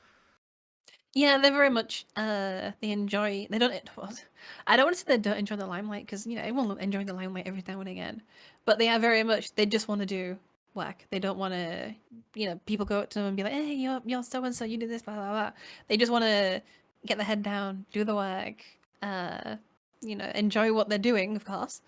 Yeah, they're very much they enjoy. They don't. Well, I don't want to say they don't enjoy the limelight because everyone will enjoy the limelight every now and again, but they are very much. They just want to do work. They don't want to. People go up to them and be like, "Hey, you're so and so. You did this, blah blah blah." They just want to get their head down, do the work. Enjoy what they're doing, of course.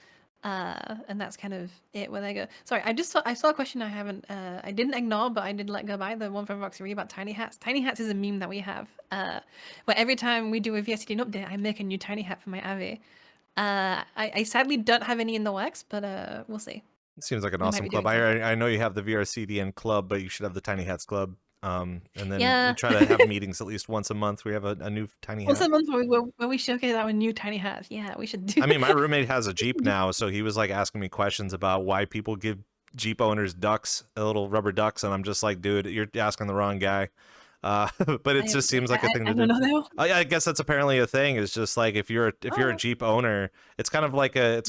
And that's kind of it where they go. Sorry, I saw a question I didn't ignore, but I did let go by, the one from Roxy about tiny hats. Tiny hats is a meme that we have, where every time we do a VRCDN update, I make a new tiny hat for my Avi. I sadly don't have any in the works, but we'll see. It seems like an We might awesome be club. doing something. I know you have the VRCDN club, but you should have the Tiny Hats club. And then we Yeah, try to have meetings at least once a month. We have a new tiny once hat. a month where we showcase our new tiny hats. Yeah, we should do. I mean, my roommate has a Jeep now, so he was like asking me questions about why people give Jeep owners ducks, little rubber ducks, and I'm just like, dude, you're asking the wrong guy. But it just seems like a thing I to don't do. know though. I guess that's apparently a thing. It's just like if you're a Oh. Jeep owner, it's kind of like a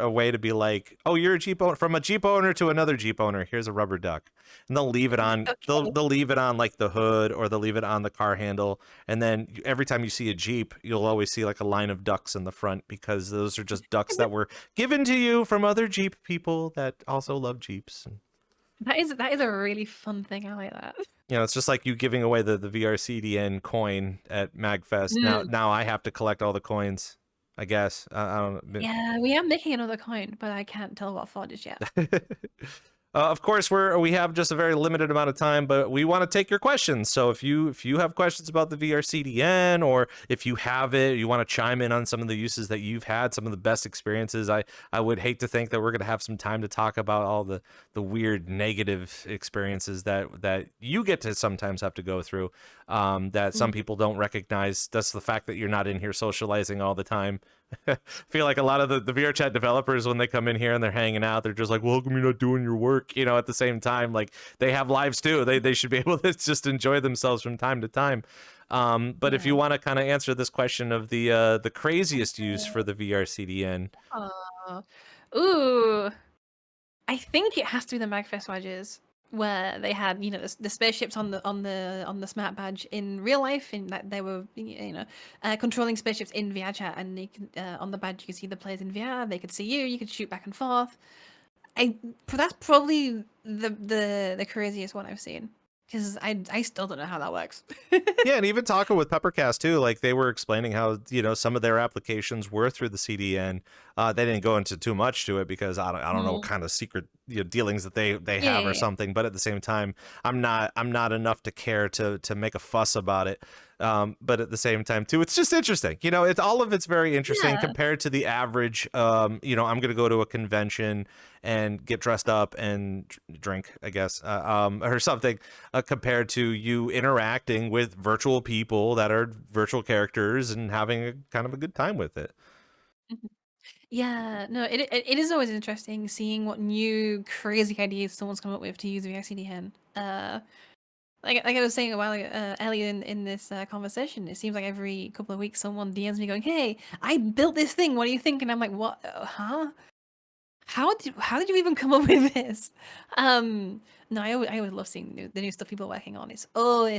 way to be like, oh, you're a Jeep owner, from a Jeep owner to another Jeep owner. Here's a rubber duck, and they'll leave it on. Okay. They'll leave it on like the hood, or they'll leave it on the car handle, and then every time you see a Jeep, you'll always see like a line of ducks in the front because those are just ducks that were given to you from other Jeep people that also love Jeeps. That is a really fun thing. I like that. It's just like you giving away the VRCDN coin at MAGfest. Mm. Now I have to collect all the coins, I guess. I don't know. Yeah, we are making another coin, but I can't tell what for just yet. Of course, we have just a very limited amount of time, but we want to take your questions. So if you have questions about the VRCDN, or if you have it, you want to chime in on some of the uses that you've had, some of the best experiences. I would hate to think that we're going to have some time to talk about all the weird negative experiences that you get to sometimes have to go through, that some people don't recognize. That's the fact that you're not in here socializing all the time. I feel like a lot of the VRChat developers, when they come in here and they're hanging out, they're just like, well, how come you're not doing your work? At the same time, like, they have lives too. They should be able to just enjoy themselves from time to time. But if you want to kind of answer this question of the craziest use for the VRCDN. Ooh, I think it has to be the MAGfest wedges where they had the spaceships on the smart badge in real life, in that they were controlling spaceships in VRChat, and you can, on the badge you could see the players in VR. They could see you. You could shoot back and forth. That's probably the craziest one I've seen, because I still don't know how that works. Yeah, and even talking with Peppercast too, like they were explaining how some of their applications were through the CDN. They didn't go into too much to it because I don't know what kind of secret dealings that they have or something. But at the same time, I'm not enough to care to make a fuss about it. But at the same time too, it's just interesting. It's all of it's very interesting compared to the average. I'm gonna go to a convention and get dressed up and drink, I guess, or something, compared to you interacting with virtual people that are virtual characters and having a kind of a good time with it. Yeah, no, it is always interesting seeing what new crazy ideas someone's come up with to use VRCDN. Like I was saying a while ago, earlier in this conversation, it seems like every couple of weeks someone DMs me going, "Hey, I built this thing. What do you think?" And I'm like, "What? Huh? how did you even come up with this? No, I always love seeing the new stuff people are working on. It's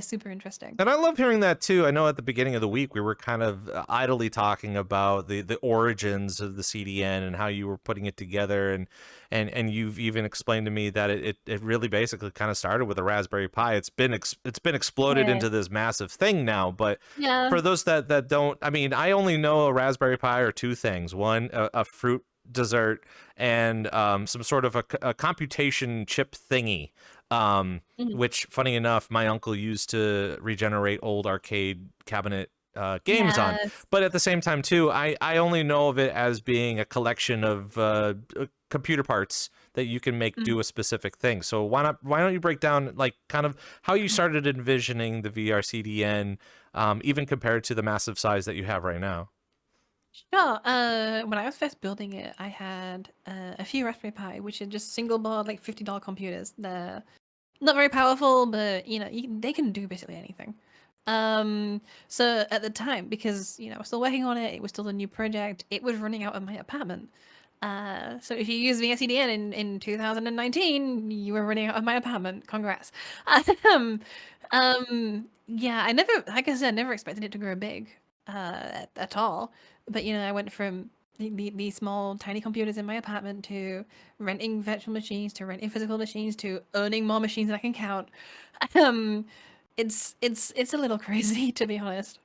super interesting. And I love hearing that too. I know at the beginning of the week we were kind of idly talking about the origins of the CDN and how you were putting it together, and you've even explained to me that it really basically kind of started with a Raspberry Pi. It's been exploded Yeah. into this massive thing now. But Yeah. for those that don't, I mean, I only know a Raspberry Pi or two things. One, a fruit dessert, and some sort of a computation chip thingy. Mhm. Which, funny enough, my uncle used to regenerate old arcade cabinet games on. Yes. But at the same time, too, I only know of it as being a collection of computer parts that you can make Mhm. do a specific thing. So why don't you break down like kind of how you started envisioning the VRCDN, even compared to the massive size that you have right now? Sure. When I was first building it, I had a few Raspberry Pi, which are just single board, like $50 computers. They're not very powerful, but they can do basically anything. So at the time, because I was still working on it, it was still a new project. It was running out of my apartment. So if you use VRCDN in 2019, you were running out of my apartment. Congrats. Um, yeah, I never, like I said, never expected it to grow big at all. But I went from these small, tiny computers in my apartment to renting virtual machines to renting physical machines to owning more machines than I can count. Um, it's a little crazy to be honest.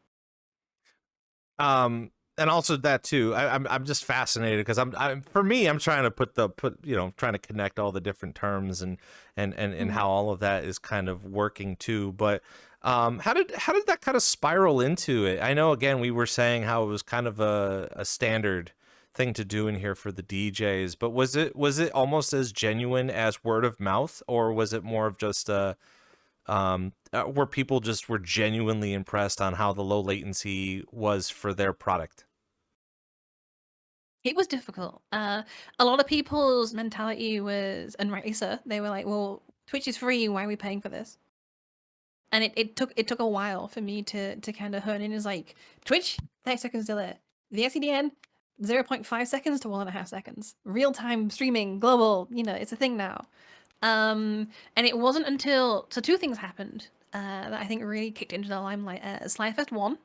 And also that too. I'm just fascinated because I'm for me I'm trying to trying to connect all the different terms and Mhm. how all of that is kind of working too. But how did that kind of spiral into it? I know again we were saying how it was kind of a standard thing to do in here for the DJs, but was it almost as genuine as word of mouth, or was it more of just where people just were genuinely impressed on how the low latency was for their product? It was difficult. A lot of people's mentality was, and rightly so, they were like, "Well, Twitch is free. Why are we paying for this?" And it took a while for me to kind of hone in. Is like Twitch, 30 seconds delay. The SCDN, 0.5 seconds to 1.5 seconds. Real time streaming, global. It's a thing now. And it wasn't until two things happened that I think really kicked into the limelight. Slyfest 1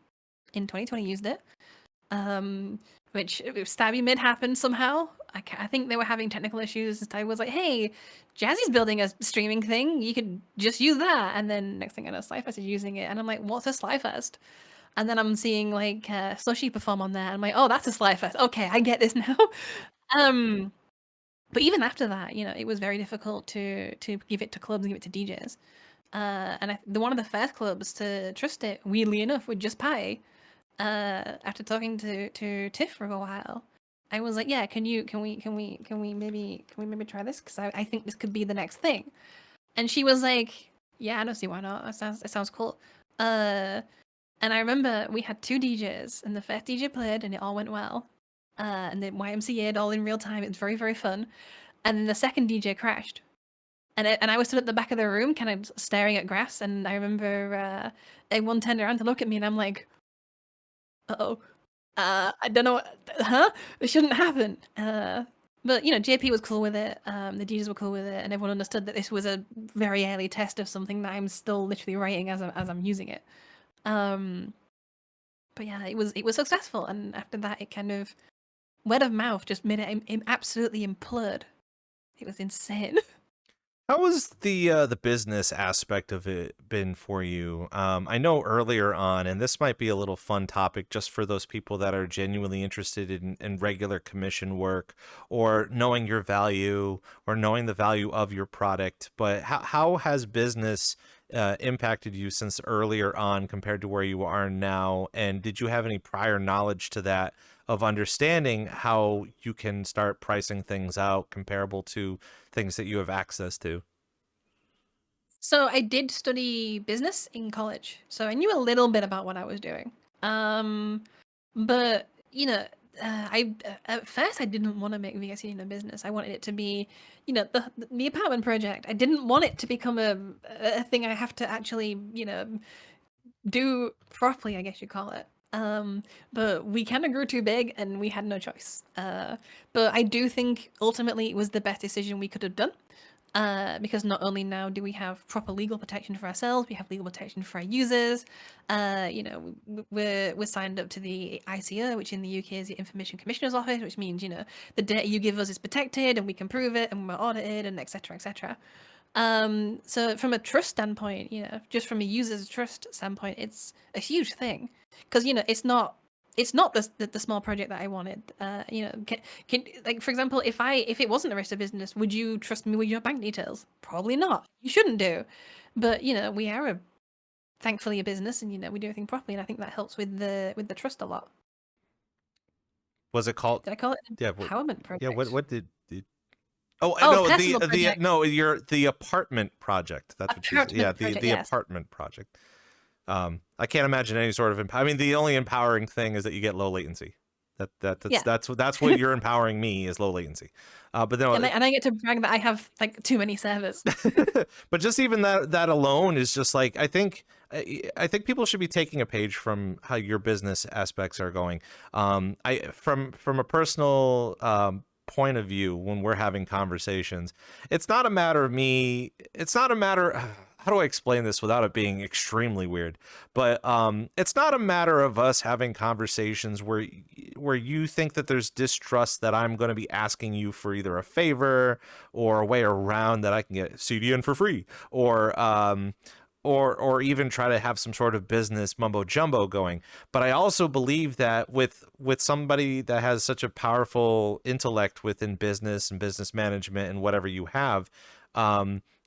in 2020 used it, um, which Stabby mid happened somehow. I think they were having technical issues, and Stabby was like, "Hey, Jazzy's building a streaming thing. You could just use that." And then next thing I know, Slyfest is using it, and I'm like, "What's a Slyfest?" And then I'm seeing like Slushy perform on there, and I'm like, "Oh, that's a Slyfest. Okay, I get this now." um, but even after that, it was very difficult to give it to clubs and give it to DJs. And one of the first clubs to trust it, weirdly enough, with Just Pie, after talking to Tiff for a while, I was like, yeah, can we maybe try this? Because I think this could be the next thing. And she was like, yeah, I don't see why not. It sounds cool. Uh, and I remember we had two DJs, and the first DJ played, and it all went well. And then YMCA'd all in real time. It was very, very fun. And then the second DJ crashed. And I was stood at the back of the room, kind of staring at grass. And I remember everyone turned around to look at me, and I'm like, "Uh-oh, I don't know, huh? It shouldn't happen." But JP was cool with it. The DJs were cool with it, and everyone understood that this was a very early test of something that I'm still literally writing as I'm using it. Um, but yeah, it was successful, and after that, it kind of word of mouth just made it absolutely implode. It was insane. How was the business aspect of it been for you? I know earlier on, and this might be a little fun topic just for those people that are genuinely interested in regular commission work or knowing your value or knowing the value of your product. But how has business impacted you since earlier on compared to where you are now? And did you have any prior knowledge to that of understanding how you can start pricing things out comparable to things that you have access to? So I did study business in college, so I knew a little bit about what I was doing. Um, but at first I didn't want to make VRCDN a business. I wanted it to be, the apartment project. I didn't want it to become a thing I have to actually, do properly, I guess you call it. But we kind of grew too big and we had no choice. But I do think ultimately it was the best decision we could have done. Because not only now do we have proper legal protection for ourselves, we have legal protection for our users. We're signed up to the ICO, which in the UK is the Information Commissioner's Office, which means the data you give us is protected and we can prove it and we're audited and etc. etc. So from a trust standpoint, just from a user's trust standpoint, it's a huge thing because it's not the small project that I wanted. Can like for example, if it wasn't a rest of business, would you trust me with your bank details? Probably not. You shouldn't do. But we are thankfully a business, and we do everything properly, and I think that helps with the trust a lot. Was it called? Did I call it an Yeah. empowerment project? Yeah. What did? Oh, Oh, no, personal project. you're the apartment project. That's what you said. Yeah, Project, the yes. apartment project. I can't imagine any sort of I mean, the only empowering thing is that you get low latency. That's what you're empowering me is low latency. But no, and I get to brag that I have like too many servers. but just even that alone is just like I think people should be taking a page from how your business aspects are going. From a personal point of view, when we're having conversations, it's not a matter of me. It's not a matter. How do I explain this without it being extremely weird? But it's not a matter of us having conversations where you think that there's distrust that I'm going to be asking you for either a favor or a way around that I can get CDN for free, or even try to have some sort of business mumbo jumbo going. But I also believe that with somebody that has such a powerful intellect within business and business management and whatever you have,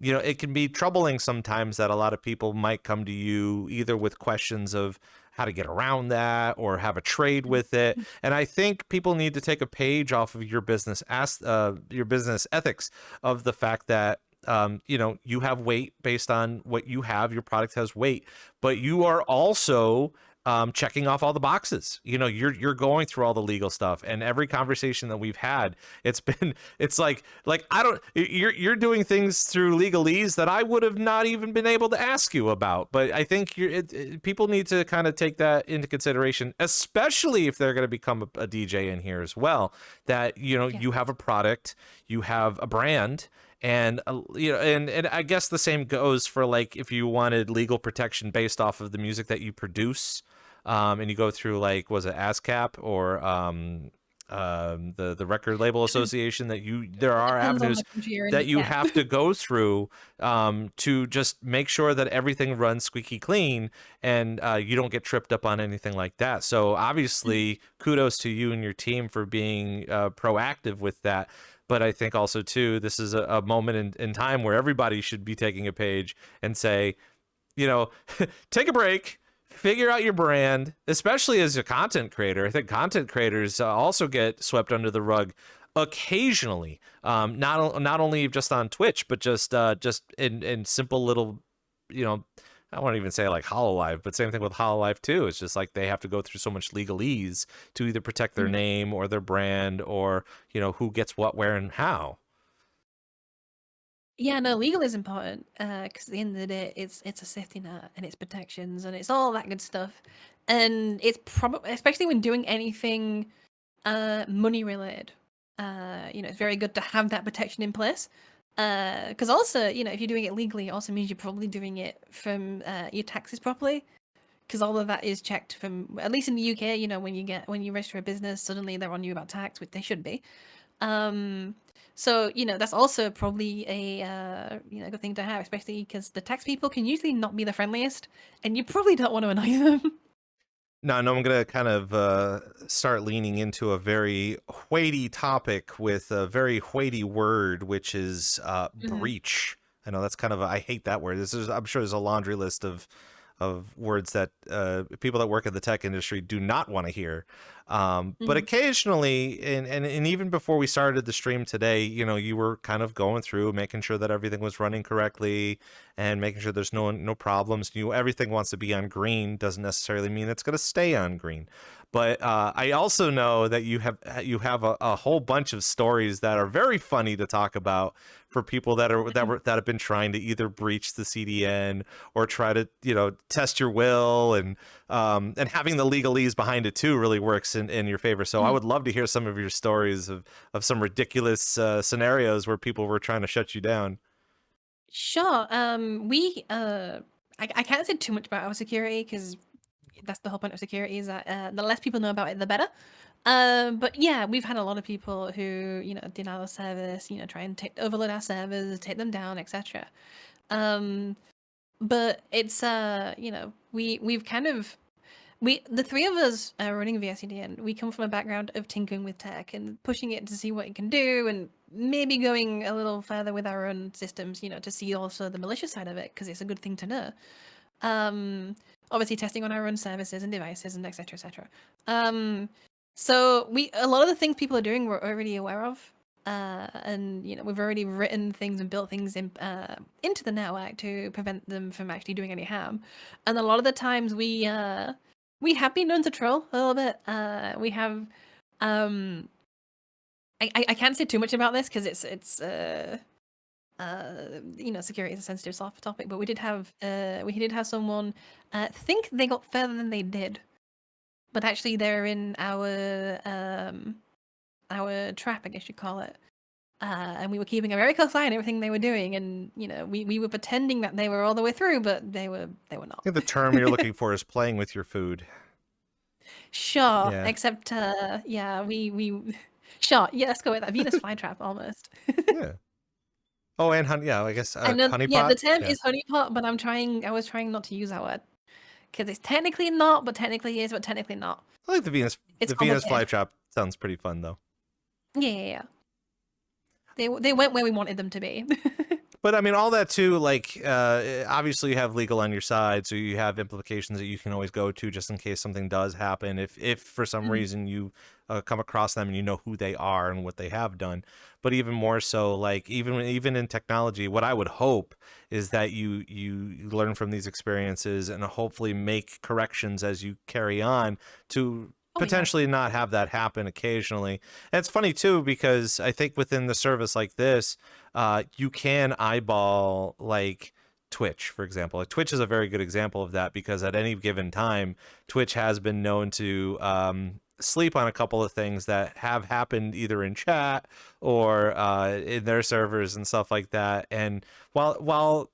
it can be troubling sometimes that a lot of people might come to you either with questions of how to get around that or have a trade with it. And I think people need to take a page off of your business ethics of the fact that you have weight based on what you have. Your product has weight, but you are also checking off all the boxes. You're going through all the legal stuff, and every conversation that we've had, it's like you're doing things through legalese that I would have not even been able to ask you about. But I think people need to kind of take that into consideration, especially if they're going to become a DJ in here as well, that you have a product, you have a brand. And and I guess the same goes for like if you wanted legal protection based off of the music that you produce, and you go through like was it ASCAP or the Record Label Association, that there are avenues that you have to go through to just make sure that everything runs squeaky clean and you don't get tripped up on anything like that. So obviously, kudos to you and your team for being proactive with that. But I think also, too, this is a moment in time where everybody should be taking a page and say, take a break, figure out your brand, especially as a content creator. I think content creators also get swept under the rug occasionally, not only just on Twitch, but just in simple little, I won't even say like HoloLive, but same thing with HoloLive too. It's just like they have to go through so much legalese to either protect their name or their brand or, who gets what, where, and how. Yeah, no, legal is important because at the end of the day, it's a safety net and it's protections and it's all that good stuff. And it's probably, especially when doing anything money related, it's very good to have that protection in place. Because also, if you're doing it legally, it also means you're probably doing it from your taxes properly. Because all of that is checked from, at least in the UK, when you register a business, suddenly they're on you about tax, which they should be. So, that's also probably a good thing to have, especially because the tax people can usually not be the friendliest, and you probably don't want to annoy them. No, I'm going to kind of start leaning into a very weighty topic with a very weighty word, which is breach. I know that's kind of I hate that word. I'm sure there's a laundry list of words that people that work in the tech industry do not want to hear. But occasionally, and even before we started the stream today, you were kind of going through making sure that everything was running correctly and making sure there's no problems. Everything wants to be on green doesn't necessarily mean it's going to stay on green. But I also know that you have a whole bunch of stories that are very funny to talk about for people that have been trying to either breach the CDN or try to test your will, and having the legalese behind it too really works in your favor. So I would love to hear some of your stories of some ridiculous scenarios where people were trying to shut you down. Sure. I can't say too much about our security because that's the whole point of security, is that the less people know about it, the better. But yeah, we've had a lot of people who, deny our service, try and overload our servers, take them down, etc. But it's we've kind of the three of us running VRCDN, we come from a background of tinkering with tech and pushing it to see what it can do, and maybe going a little further with our own systems, to see also the malicious side of it, because it's a good thing to know. Obviously testing on our own services and devices and etc, etc. So a lot of the things people are doing we're already aware of, and we've already written things and built things into the network to prevent them from actually doing any harm. And a lot of the times we have been known to troll a little bit. We have I can't say too much about this because it's security is a sensitive soft topic, but we did have someone think they got further than they did, but actually they're in our trap, I guess you'd call it. And we were keeping a very close eye on everything they were doing, and we were pretending that they were all the way through, but they were not. I think the term you're looking for is playing with your food. Sure, Yeah. except we sure, yeah, let's go with that. Venus flytrap almost. Yeah. Oh, and honey, yeah, I guess I know, honeypot. yeah, the term is honeypot, but I was trying not to use that word because it's technically not, but technically is, but technically not. I like the Venus. The Venus flytrap sounds pretty fun though. Yeah. They went where we wanted them to be. But I mean, all that too, like, obviously you have legal on your side, so you have implications that you can always go to just in case something does happen. If for some reason you come across them and you know who they are and what they have done. But even more so, like, even in technology, what I would hope is that you learn from these experiences and hopefully make corrections as you carry on to potentially not have that happen occasionally. And it's funny too, because I think within the service like this, you can eyeball like Twitch, for example. Like, Twitch is a very good example of that, because at any given time, Twitch has been known to sleep on a couple of things that have happened either in chat or in their servers and stuff like that. And while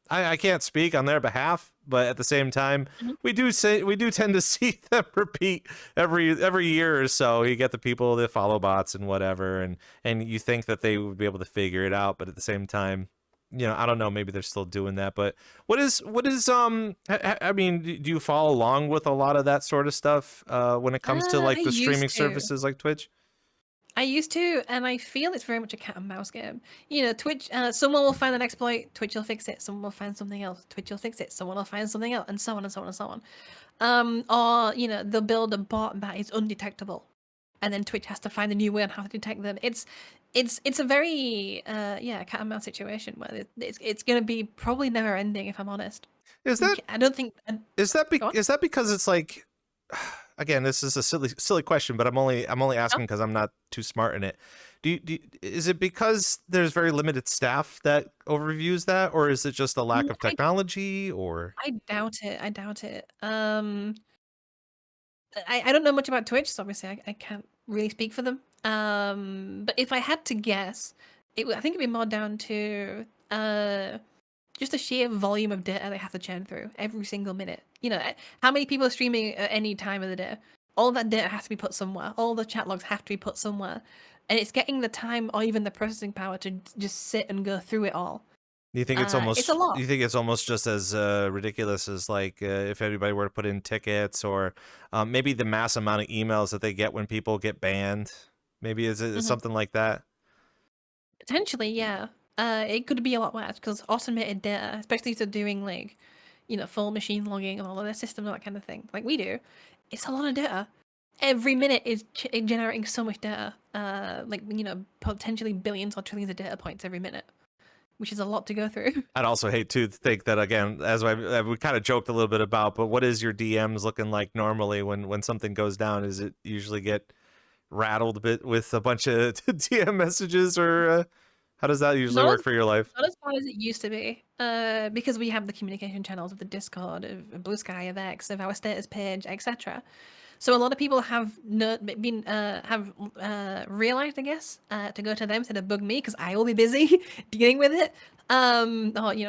I can't speak on their behalf, but at the same time, we do tend to see them repeat every year or so. You get the people that follow bots and whatever, and you think that they would be able to figure it out, but at the same time, I don't know, maybe they're still doing that. But what is I mean, do you follow along with a lot of that sort of stuff when it comes to like the streaming services like Twitch? I used to, and I feel it's very much a cat and mouse game. Twitch, someone will find an exploit, Twitch will fix it, someone will find something else, Twitch will fix it, someone will find something else, and so on and so on and so on. Or, they'll build a bot that is undetectable, and then Twitch has to find a new way on how to detect them. It's a very, cat and mouse situation where it's going to be probably never ending, if I'm honest. Is that? I don't think. Is that because it's like? Again, this is a silly question, but I'm only asking because I'm not too smart in it. Is it because there's very limited staff that overviews that, or is it just a lack of technology? Or I doubt it. I don't know much about Twitch, so obviously I can't really speak for them. But if I had to guess, I think it'd be more down to just the sheer volume of data they have to churn through every single minute. How many people are streaming at any time of the day? All that data has to be put somewhere. All the chat logs have to be put somewhere. And it's getting the time or even the processing power to just sit and go through it all. Do you think it's almost? It's a lot. Do you think it's almost just as ridiculous as like if everybody were to put in tickets, or maybe the mass amount of emails that they get when people get banned? Maybe is it something like that? Potentially, yeah. It could be a lot worse because automated data, especially if they're doing like, full machine logging and all of their systems and that kind of thing, like we do, it's a lot of data. Every minute is generating so much data, potentially billions or trillions of data points every minute. which is a lot to go through. I'd also hate to think that, again, as we kind of joked a little bit about, but what is your DMs looking like normally when something goes down? Is it usually get rattled a bit with a bunch of DM messages, or how does that usually work for your life? Not as bad as it used to be, because we have the communication channels of the Discord, of Blue Sky, of X, of our status page, etc. So a lot of people have realized, I guess, to go to them instead of bug me, because I will be busy dealing with it. Or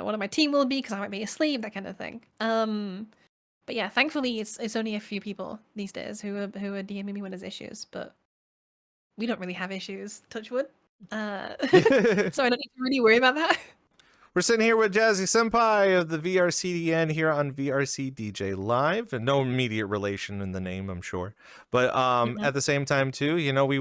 one of my team will be because I might be asleep, that kind of thing. But yeah, thankfully it's only a few people these days who are DMing me when there's issues, but we don't really have issues, touch wood. So I don't need to really worry about that. We're sitting here with Jazzy Senpai of the VRCDN here on VRCDJLIVE, and no immediate relation in the name, I'm sure. But at the same time, too,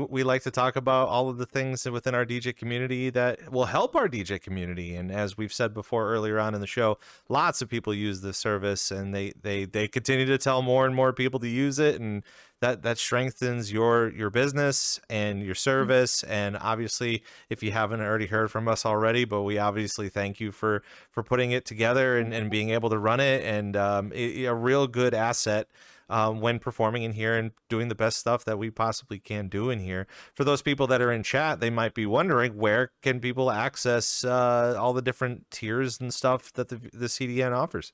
we like to talk about all of the things within our DJ community that will help our DJ community. And as we've said before earlier on in the show, lots of people use this service, and they continue to tell more and more people to use it, and that strengthens your business and your service. And obviously, if you haven't already heard from us already, but we obviously thank you for putting it together and being able to run it, and a real good asset when performing in here and doing the best stuff that we possibly can do in here. For those people that are in chat, they might be wondering, where can people access all the different tiers and stuff that the CDN offers?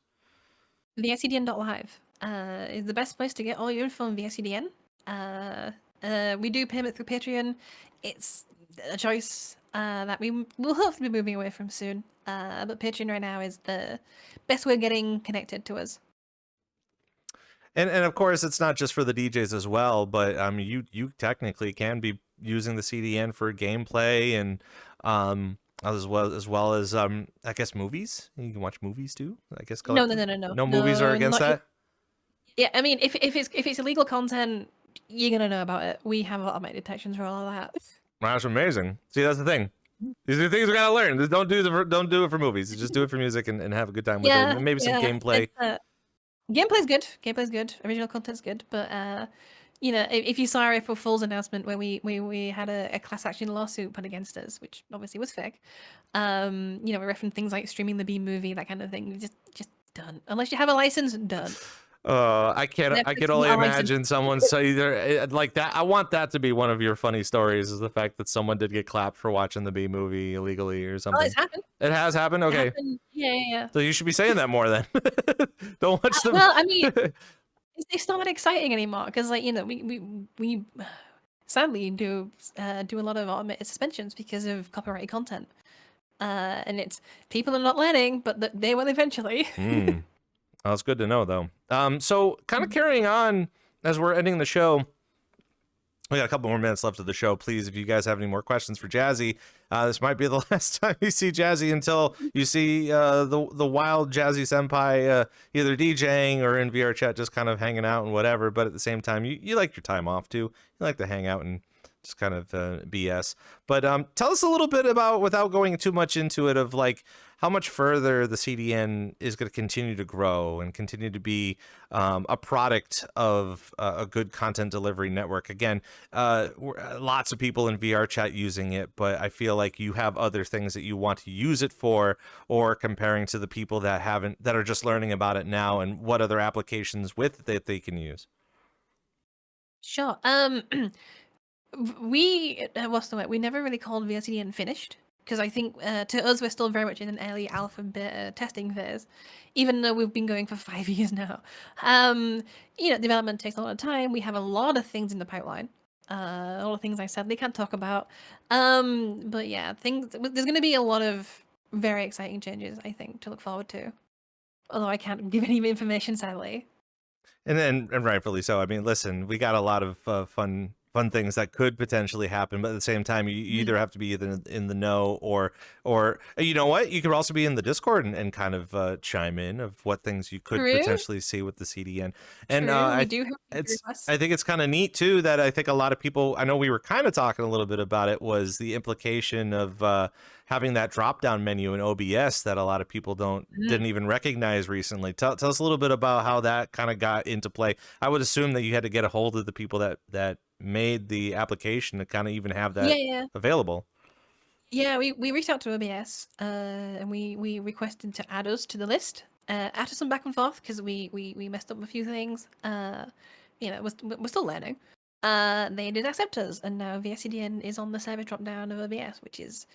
VRCDN.live is the best place to get all your info on VRCDN. We do payment through Patreon. It's a choice that we will hopefully be moving away from soon. But Patreon right now is the best way of getting connected to us. And of course, it's not just for the DJs as well, but you technically can be using the CDN for gameplay and as well as I guess movies. You can watch movies too, I guess. No. No movies are against that. Yeah, I mean, if it's illegal content, you're gonna know about it. We have automated detections for all of that. That's amazing. See, that's the thing. These are things we gotta learn. Just don't do it for movies. Just do it for music and have a good time with it. And maybe some gameplay. Gameplay's good. Gameplay's good. Original content's good. But if you saw April Fool's announcement where we had a class action lawsuit put against us, which obviously was fake. We referenced things like streaming the B movie, that kind of thing. Just done. Unless you have a license, done. I can only imagine someone say either like that. I want that to be one of your funny stories, is the fact that someone did get clapped for watching the B movie illegally or something. Oh, it's happened. It has happened. Okay. Yeah. So you should be saying that more then. Don't watch the. Well, I mean, it's not exciting anymore because, we sadly do a lot of automated suspensions because of copyrighted content, and it's people are not learning, but they will eventually. Well, it's good to know, though. So kind of carrying on as we're ending the show, we got a couple more minutes left of the show. Please, if you guys have any more questions for Jazzy, this might be the last time you see Jazzy until you see the wild Jazzy Senpai either DJing or in VRChat just kind of hanging out and whatever. But at the same time, you like your time off, too. You like to hang out and just kind of BS. But tell us a little bit about, without going too much into it, of like how much further the CDN is going to continue to grow and continue to be a product of a good content delivery network. Again, lots of people in VRChat using it, but I feel like you have other things that you want to use it for, or comparing to the people that are just learning about it now, and what other applications with that they can use. Sure. We never really called VRCDN finished, because I think to us we're still very much in an early alpha beta testing phase, even though we've been going for 5 years now. Development takes a lot of time. We have a lot of things in the pipeline, a lot of things I sadly can't talk about. But yeah, there's going to be a lot of very exciting changes, I think, to look forward to. Although I can't give any information, sadly. And rightfully so. I mean, listen, we got a lot of fun things that could potentially happen, but at the same time, you either have to be either in the know or you know what, you could also be in the Discord and kind of chime in of what things you could potentially see with the CDN. And I think it's kind of neat too that I think a lot of people, I know we were kind of talking a little bit about it, was the implication of having that drop down menu in OBS that a lot of people didn't even recognize recently. Tell us a little bit about how that kind of got into play. I would assume that you had to get a hold of the people that made the application to kind of even have that available. Yeah, we reached out to OBS, and we requested to add us to the list. After some back and forth, because we messed up a few things. You know, we're still learning. They did accept us, and now VRCDN is on the server drop down of OBS, which is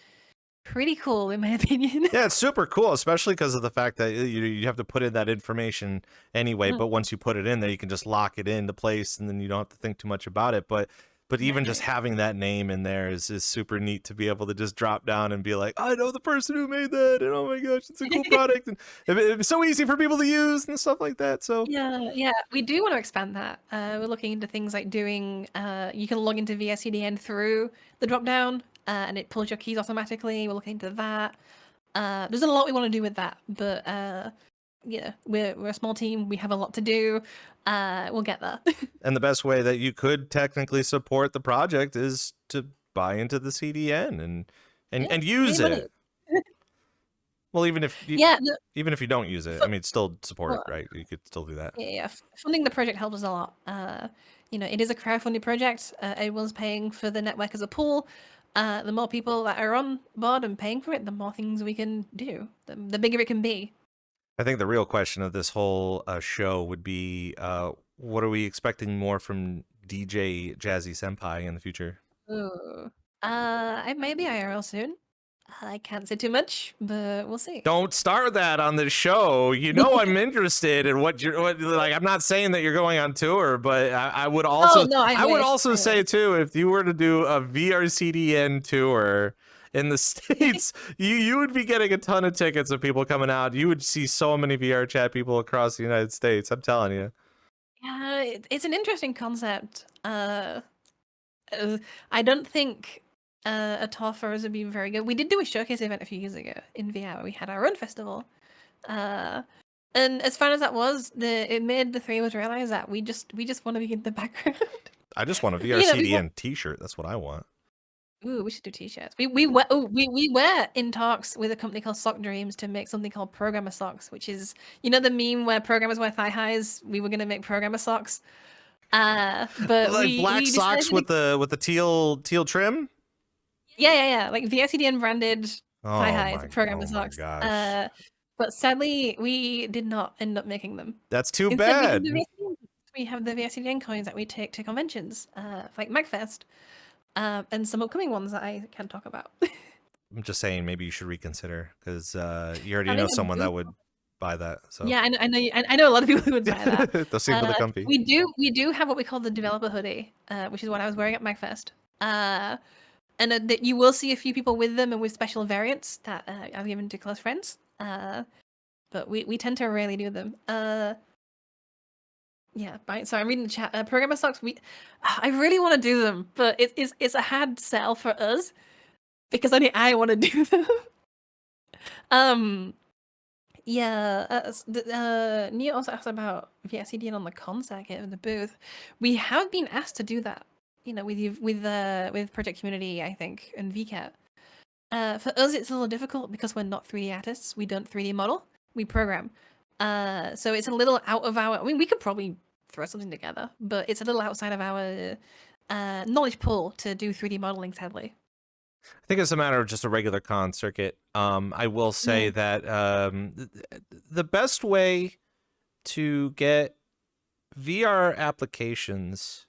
pretty cool in my opinion. Yeah, it's super cool, especially because of the fact that you have to put in that information anyway. But once you put it in there, you can just lock it into place, and then you don't have to think too much about it. But even just having that name in there is super neat to be able to just drop down and be like, I know the person who made that, and oh my gosh, it's a cool product, and it's so easy for people to use and stuff like that. So Yeah, we do want to expand that. We're looking into things like doing, you can log into VRCDN through the drop down, and it pulls your keys automatically. We're looking into that. There's a lot we want to do with that, but yeah, we're a small team. We have a lot to do. We'll get there. and the best way that you could technically support the project is to buy into the CDN and use it. Well, even if you, even if you don't use it, I mean, still support it, right? You could still do that. Yeah, funding the project helps us a lot. You know, it is a crowdfunded project. Everyone's paying for the network as a pool. The more people that are on board and paying for it, the more things we can do. The bigger it can be. I think the real question of this whole show would be, what are we expecting more from DJ Jazzy Senpai in the future? Ooh. I may be IRL soon. I can't say too much, but we'll see. Don't start that on the show. You know I'm interested in what like. I'm not saying that you're going on tour, but I would also I would also say too, if you were to do a VRCDN tour in the States, you would be getting a ton of tickets of people coming out. You would see so many VRChat people across the United States. I'm telling you. Yeah, it's an interesting concept. I don't think a tour for us would be very good. We did do a showcase event a few years ago in VR. We had our own festival. And as fun as that was, it made the three of us realize that we just want to be in the background. I just want a VRCDN t-shirt. That's what I want. Ooh, we should do t-shirts. We were in talks with a company called Sock Dreams to make something called Programmer Socks, which is, you know, the meme where programmers wear thigh highs. We were gonna make Programmer Socks. But like black socks with the teal trim. Yeah. Like VRCDN branded thigh highs, Programmer Socks. But sadly, we did not end up making them. That's too bad. We have the VRCDN coins that we take to conventions, like MAGfest. And some upcoming ones that I can't talk about. I'm just saying, maybe you should reconsider, because you already know someone that would buy that. So yeah, I know a lot of people who would buy that. Those seem really comfy. We do have what we call the developer hoodie, which is what I was wearing at MAGfest. And that you will see a few people with them and with special variants that I've given to close friends. But we tend to rarely do them. Yeah, right. So I'm reading the chat. Programmer Socks. I really want to do them, but it's a hard sell for us because only I want to do them. Yeah. Nia also asked about VRCDN on the con circuit in the booth. We have been asked to do that. You know, with Project Community, I think, and VCat. For us, it's a little difficult because we're not 3D artists. We don't 3D model. We program. So it's a little out of our. I mean, we could probably throw something together, but it's a little outside of our knowledge pool to do 3D modeling. Sadly, I think it's a matter of just a regular con circuit. I will say that the best way to get VR applications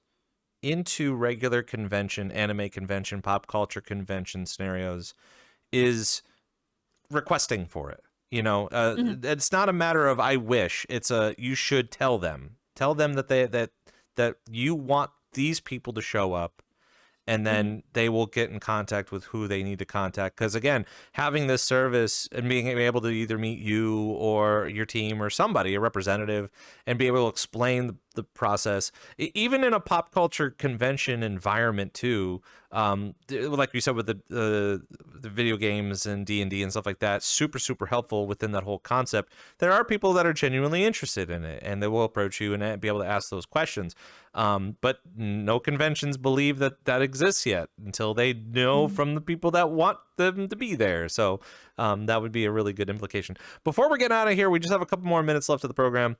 into regular convention, anime convention, pop culture convention scenarios is requesting for it. You know, it's not a matter of I wish. It's you should tell them. Tell them that that you want these people to show up, and then they will get in contact with who they need to contact. Because again, having this service and being able to either meet you or your team or somebody, a representative, and be able to explain the process, even in a pop culture convention environment too, like you said with the video games and D&D and stuff like that, super helpful within that whole concept. There are people that are genuinely interested in it, and they will approach you and be able to ask those questions. But no conventions believe that exists yet until they know from the people that want them to be there. So that would be a really good implication. Before we get out of here, we just have a couple more minutes left of the program.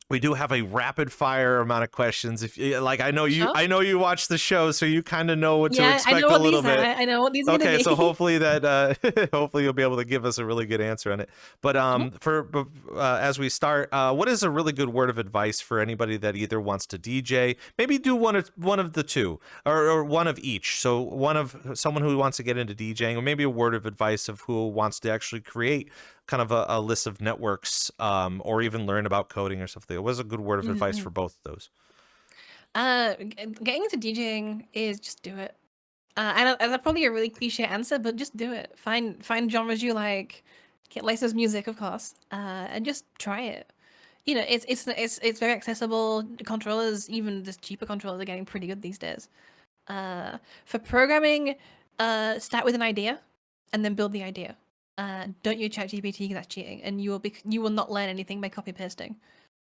we do have a rapid fire amount of questions. If like, I know Sure. you watch the show, so you kind of know what to Yeah, I expect know a what little these are. bit. I know what these are gonna Okay, be. so hopefully that hopefully you'll be able to give us a really good answer on it. But as we start, what is a really good word of advice for anybody that either wants to DJ, maybe do one of the two, or one of each. So one of someone who wants to get into DJing, or maybe a word of advice of who wants to actually create kind of a list of networks, or even learn about coding or something. What was a good word of advice for both of those? Getting into DJing is just do it. I know that's probably a really cliche answer, but just do it. Find genres you like, get licensed music, of course, and just try it. You know, it's very accessible. The controllers, even the cheaper controllers, are getting pretty good these days. For programming, start with an idea, and then build the idea. Don't use ChatGPT because that's cheating, and you will not learn anything by copy pasting.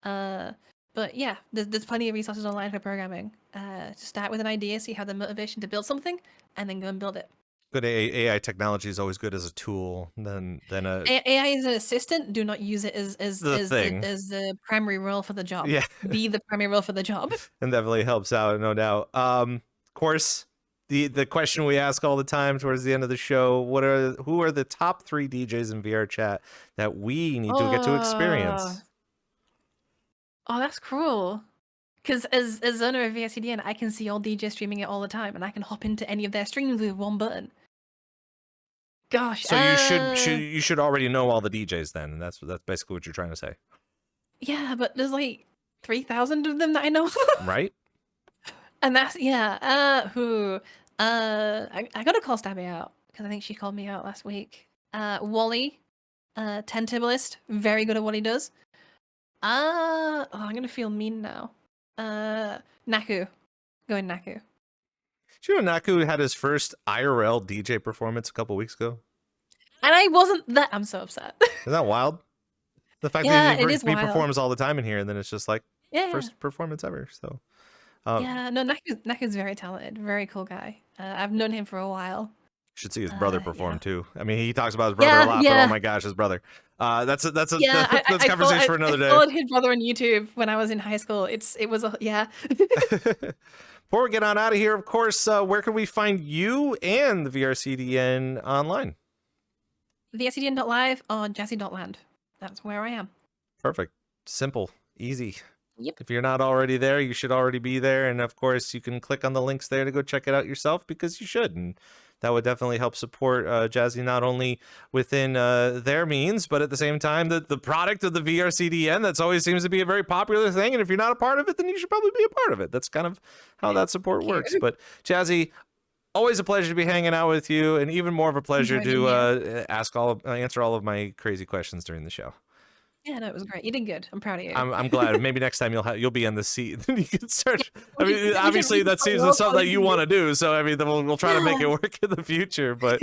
But yeah, there's plenty of resources online for programming. To start with an idea, so you have the motivation to build something, and then go and build it. Good AI technology is always good as a tool. Than AI is an assistant. Do not use it as the thing. the primary role for the job. Yeah. Be the primary role for the job. And definitely helps out, no doubt. Of course, the question we ask all the time towards the end of the show: who are the top 3 DJs in VRChat that we need to get to experience? Oh, that's cruel. Because as owner of VRCDN, I can see all DJs streaming it all the time, and I can hop into any of their streams with one button. Gosh. So you should already know all the DJs then. And that's basically what you're trying to say. Yeah, but there's like 3,000 of them that I know. Right? And that's who I gotta call Stabby out because I think she called me out last week. Wally, Tentablist, very good at what he does. I'm gonna feel mean now. Naku. Going Naku. Did you know Naku had his first IRL DJ performance a couple weeks ago? And I wasn't that. I'm so upset. Isn't that wild? The fact Yeah, that it is he wild. performs all the time in here, and then it's just like Yeah. first performance ever. So Yeah, no, Naku's very talented, very cool guy. I've known him for a while. should see his brother perform yeah. too. I mean, he talks about his brother a lot, but oh my gosh, his brother. That's Yeah, conversation for another day. I followed his brother on YouTube when I was in high school. It was yeah. Before we get on out of here, of course, where can we find you and the VRCDN online? VRCDN.live or Jazzy.land. That's where I am. Perfect. Simple. Easy. Yep. If you're not already there, you should already be there. And of course, you can click on the links there to go check it out yourself, because you should. And that would definitely help support Jazzy, not only within their means, but at the same time, the product of the VRCDN, that's always seems to be a very popular thing. And if you're not a part of it, then you should probably be a part of it. That's kind of how that support works. But Jazzy, always a pleasure to be hanging out with you, and even more of a pleasure to answer all of my crazy questions during the show. Yeah, no, it was great. You did good. I'm proud of you. I'm glad. Maybe next time you'll be in the seat. Then you can start. I mean, obviously that seems something that you want to do. So I mean, we'll try to make it work in the future. But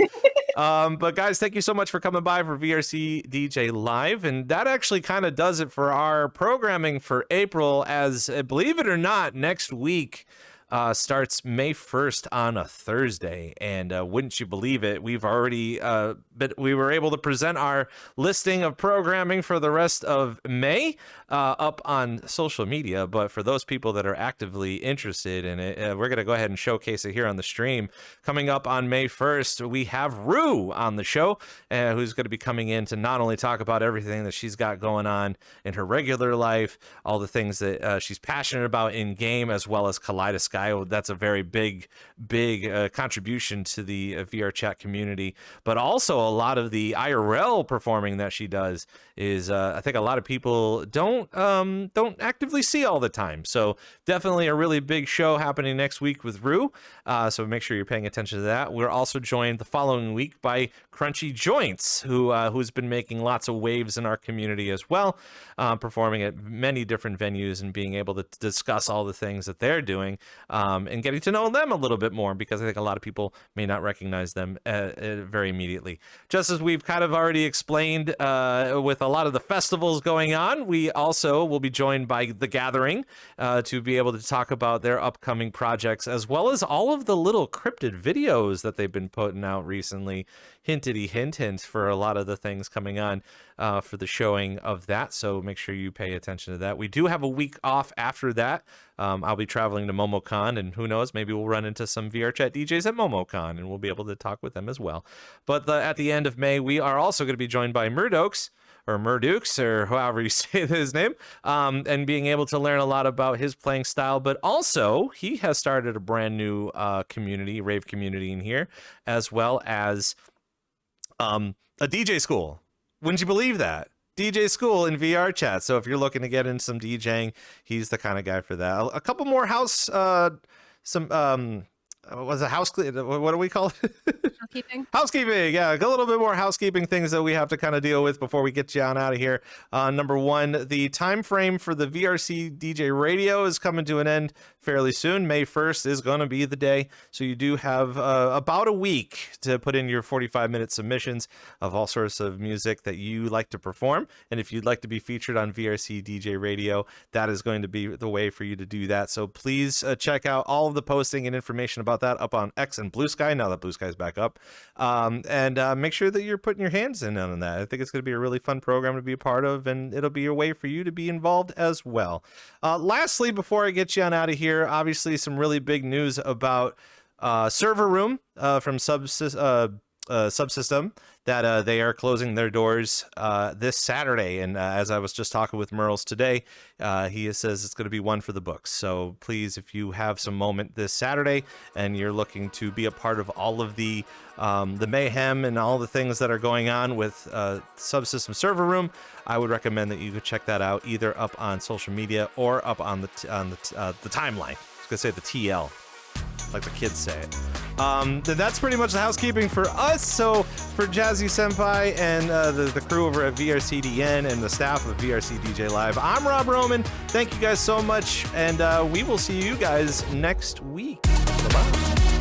guys, thank you so much for coming by for VRCDJLIVE, and that actually kind of does it for our programming for April. As believe it or not, next week starts May 1st on a Thursday, and wouldn't you believe it, we've already we were able to present our listing of programming for the rest of May up on social media. But for those people that are actively interested in it, we're going to go ahead and showcase it here on the stream. Coming up on May 1st, we have Rue on the show, who's going to be coming in to not only talk about everything that she's got going on in her regular life, all the things that she's passionate about in game, as well as Kaleidoscope. That's a very big contribution to the VRChat community. But also a lot of the IRL performing that she does is I think a lot of people don't actively see all the time. So definitely a really big show happening next week with Rue. So make sure you're paying attention to that. We're also joined the following week by Crunchy Joints, who's been making lots of waves in our community as well, performing at many different venues and being able to discuss all the things that they're doing. and getting to know them a little bit more, because I think a lot of people may not recognize them very immediately. Just as we've kind of already explained with a lot of the festivals going on, we also will be joined by The Gathering to be able to talk about their upcoming projects, as well as all of the little cryptid videos that they've been putting out recently. Hintity hint for a lot of the things coming on for the showing of that, so make sure you pay attention to that. We do have a week off after that. I'll be traveling to MomoCon, and who knows, maybe we'll run into some VRChat DJs at MomoCon, and we'll be able to talk with them as well. But at the end of May, we are also going to be joined by Murdukes, or however you say his name, and being able to learn a lot about his playing style. But also, he has started a brand new community, rave community in here, as well as a DJ school. Wouldn't you believe that? DJ school in VRChat. So if you're looking to get into some DJing, he's the kind of guy for that. A couple more house, what do we call it? Housekeeping, yeah, a little bit more housekeeping things that we have to kind of deal with before we get you on out of here. Number one, the time frame for the VRC DJ radio is coming to an end fairly soon. May 1st is going to be the day, so you do have about a week to put in your 45-minute submissions of all sorts of music that you like to perform. And if you'd like to be featured on VRC DJ radio, that is going to be the way for you to do that. So please check out all of the posting and information about that up on X and Blue Sky, now that Blue Sky's back up. And make sure that you're putting your hands in on that. I think it's going to be a really fun program to be a part of, and it'll be a way for you to be involved as well. Lastly, before I get you on out of here, obviously some really big news about Server Room from Subsystem, that they are closing their doors this Saturday. And as I was just talking with Merles today, he says it's going to be one for the books. So please, if you have some moment this Saturday and you're looking to be a part of all of the mayhem and all the things that are going on with Subsystem Server Room, I would recommend that you go check that out either up on social media or up on the timeline. I was going to say the TL, like the kids say it. That's pretty much the housekeeping for us. So for Jazzy Senpai and the crew over at VRCDN and the staff of VRCDJLIVE, I'm Rob Roman. Thank you guys so much, and we will see you guys next week. Bye-bye.